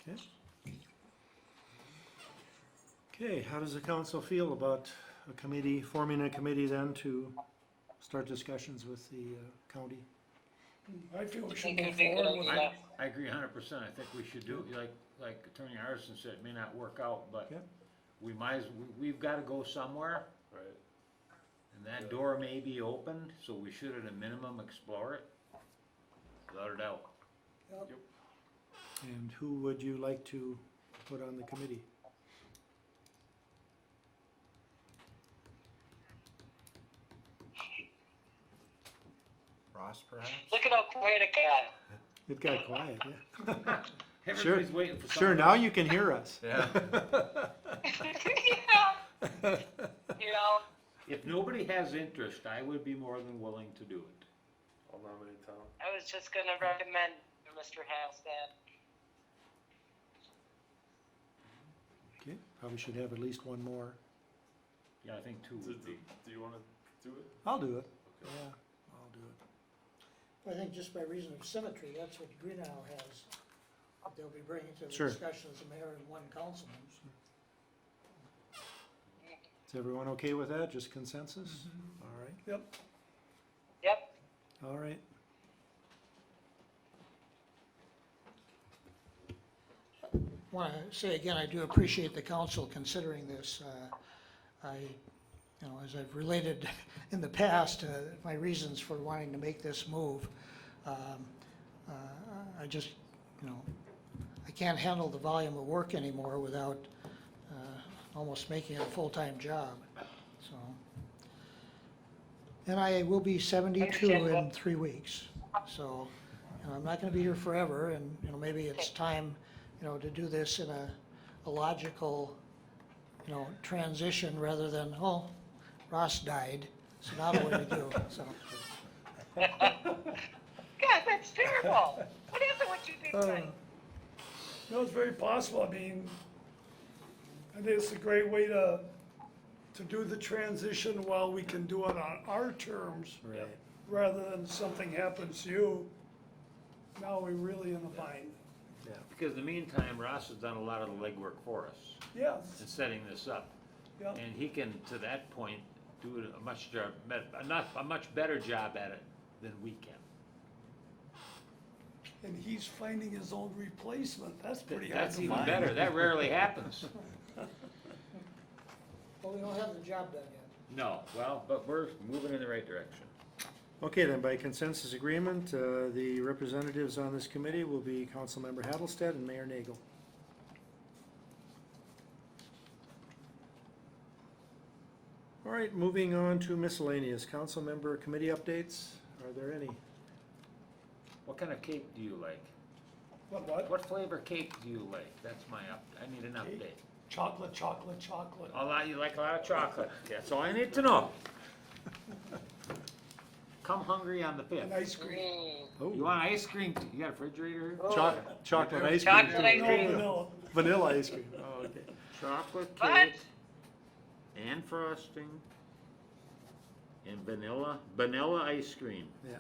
Okay. Okay, how does the council feel about forming a committee then to start discussions with the county? I feel we should Think move it'd be a good forward with it. idea. I agree 100%. I think we should do, like Attorney Arson said, it may not work out, but Yep. we've gotta go somewhere. Right. And that door may be opened, so we should at a minimum explore it, without a doubt. And who would you like to put on the committee? Ross, perhaps? Look at how quiet it got. It got quiet, yeah. Everybody's waiting for Sure, someone now else. you can hear us. Yeah. If nobody has interest, I would be more than willing to do it. I'll nominate Tom. I was just gonna recommend Mr. Halsted. Okay, probably should have at least one more. Yeah, I think two would be. Do you wanna do it? I'll do it, yeah, I'll do it. I think just by reason of symmetry, that's what Green Isle has, that they'll be bringing to the Sure. discussion as a mayor and one councilman. Is everyone okay with that, just consensus? All right, Yep. Yep. all right. Want to say again, I do appreciate the council considering this. As I've related in the past, my reasons for wanting to make this move, I just, I can't handle the volume of work anymore without almost making it a full-time job, so. And I will be 72 in 3 weeks, so, I'm not gonna be here forever, and, maybe it's time, to do this in a logical, transition rather than, oh, Ross died, so now what do we do, so. God, that's terrible. What is it with you big guys? No, it's very possible. I mean, I think it's a great way to do the transition while we can do it on our terms, Right. rather than something happens to you. Now we're really in a bind. Because in the meantime, Ross has done a lot of the legwork for us Yes, in setting this up. yeah. And he can, to that point, do a much better job at it than we can. And he's finding his own replacement. That's pretty hard That's to even find. better. That rarely happens. Well, we don't have the job done yet. No, well, but we're moving in the right direction. Okay, then by consensus agreement, the representatives on this committee will be Councilmember Hattlestead and Mayor Nagel. All right, moving on to miscellaneous. Council member committee updates, are there any? What kind of cake do you like? What? What flavor cake do you like? That's I need an Cake? update. Chocolate, chocolate, chocolate. You like a lot of chocolate. That's all I need to know. Come hungry on the And 5th. ice cream. Oh, You want ice cream? You got a refrigerator? chocolate ice cream. Chocolate ice No cream. vanilla. Vanilla ice cream, oh, okay. Chocolate What? cake and frosting and vanilla ice cream. Yeah.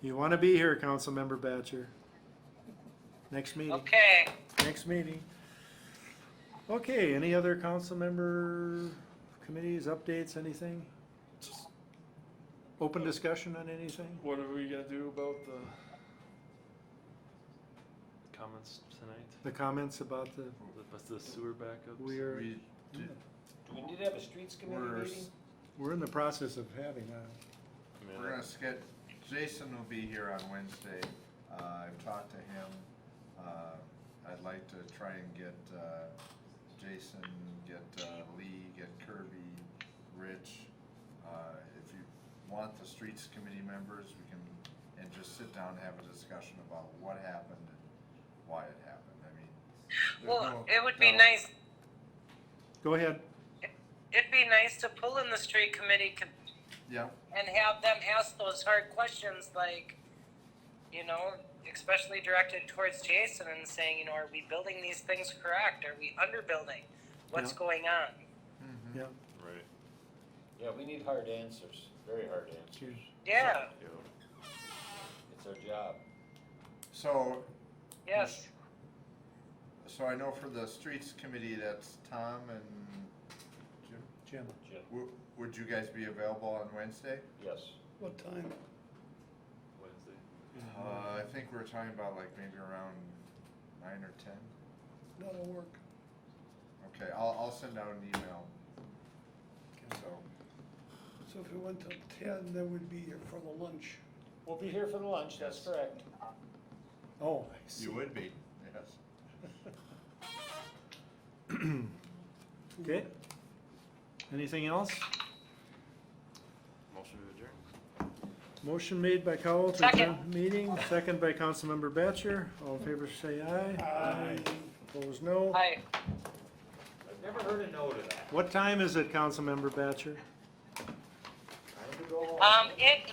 You wanna be here, Councilmember Batcher. Next meeting. Okay. Next meeting. Okay, any other council member committees, updates, anything? Open discussion on anything? What are we gonna do about the comments tonight? The comments about The sewer backups? we're, We did, Do we need to have a streets committee We're- meeting? we're in the process of having a, I mean, we're gonna Jason will be here on Wednesday. I've talked to him. I'd like like to try and get, Jason, get, Lee, get Kirby, Rich. If you want the streets committee members, we can, and just sit down and have a discussion about what happened and why it happened. I mean, there's Well, no it would be doubt. nice, Go ahead. it'd be nice to pull in the street committee Yeah, and have them ask those hard questions like, you know, especially directed towards Jason and saying, you know, are we building these things correct? Are we underbuilding? What's Yeah. going on? Yeah. Right. Yeah, we need hard answers, very hard answers. Yeah, Yeah. It's our job. so, yes. so I know for the streets committee, that's Tom and Jim. Jim. Jim, Would you guys be available on Wednesday? yes. What time? Wednesday. I think we're talking about like maybe around 9 or 10. That'll work. Okay, I'll send out an email. So, So if we went to 10, then we'd be here for the lunch. We'll be here for the lunch, that's Yes. correct. Oh, I see. you would be, yes. Okay. Anything else? Motion to adjourn. Motion made by Cowell to Second. adjourn meeting, second by Councilmember Batchor. All in favor say aye. Aye. Opposed, no. Hi. I've never heard a no to that. What time is it, Councilmember Batchor? Time to go home. It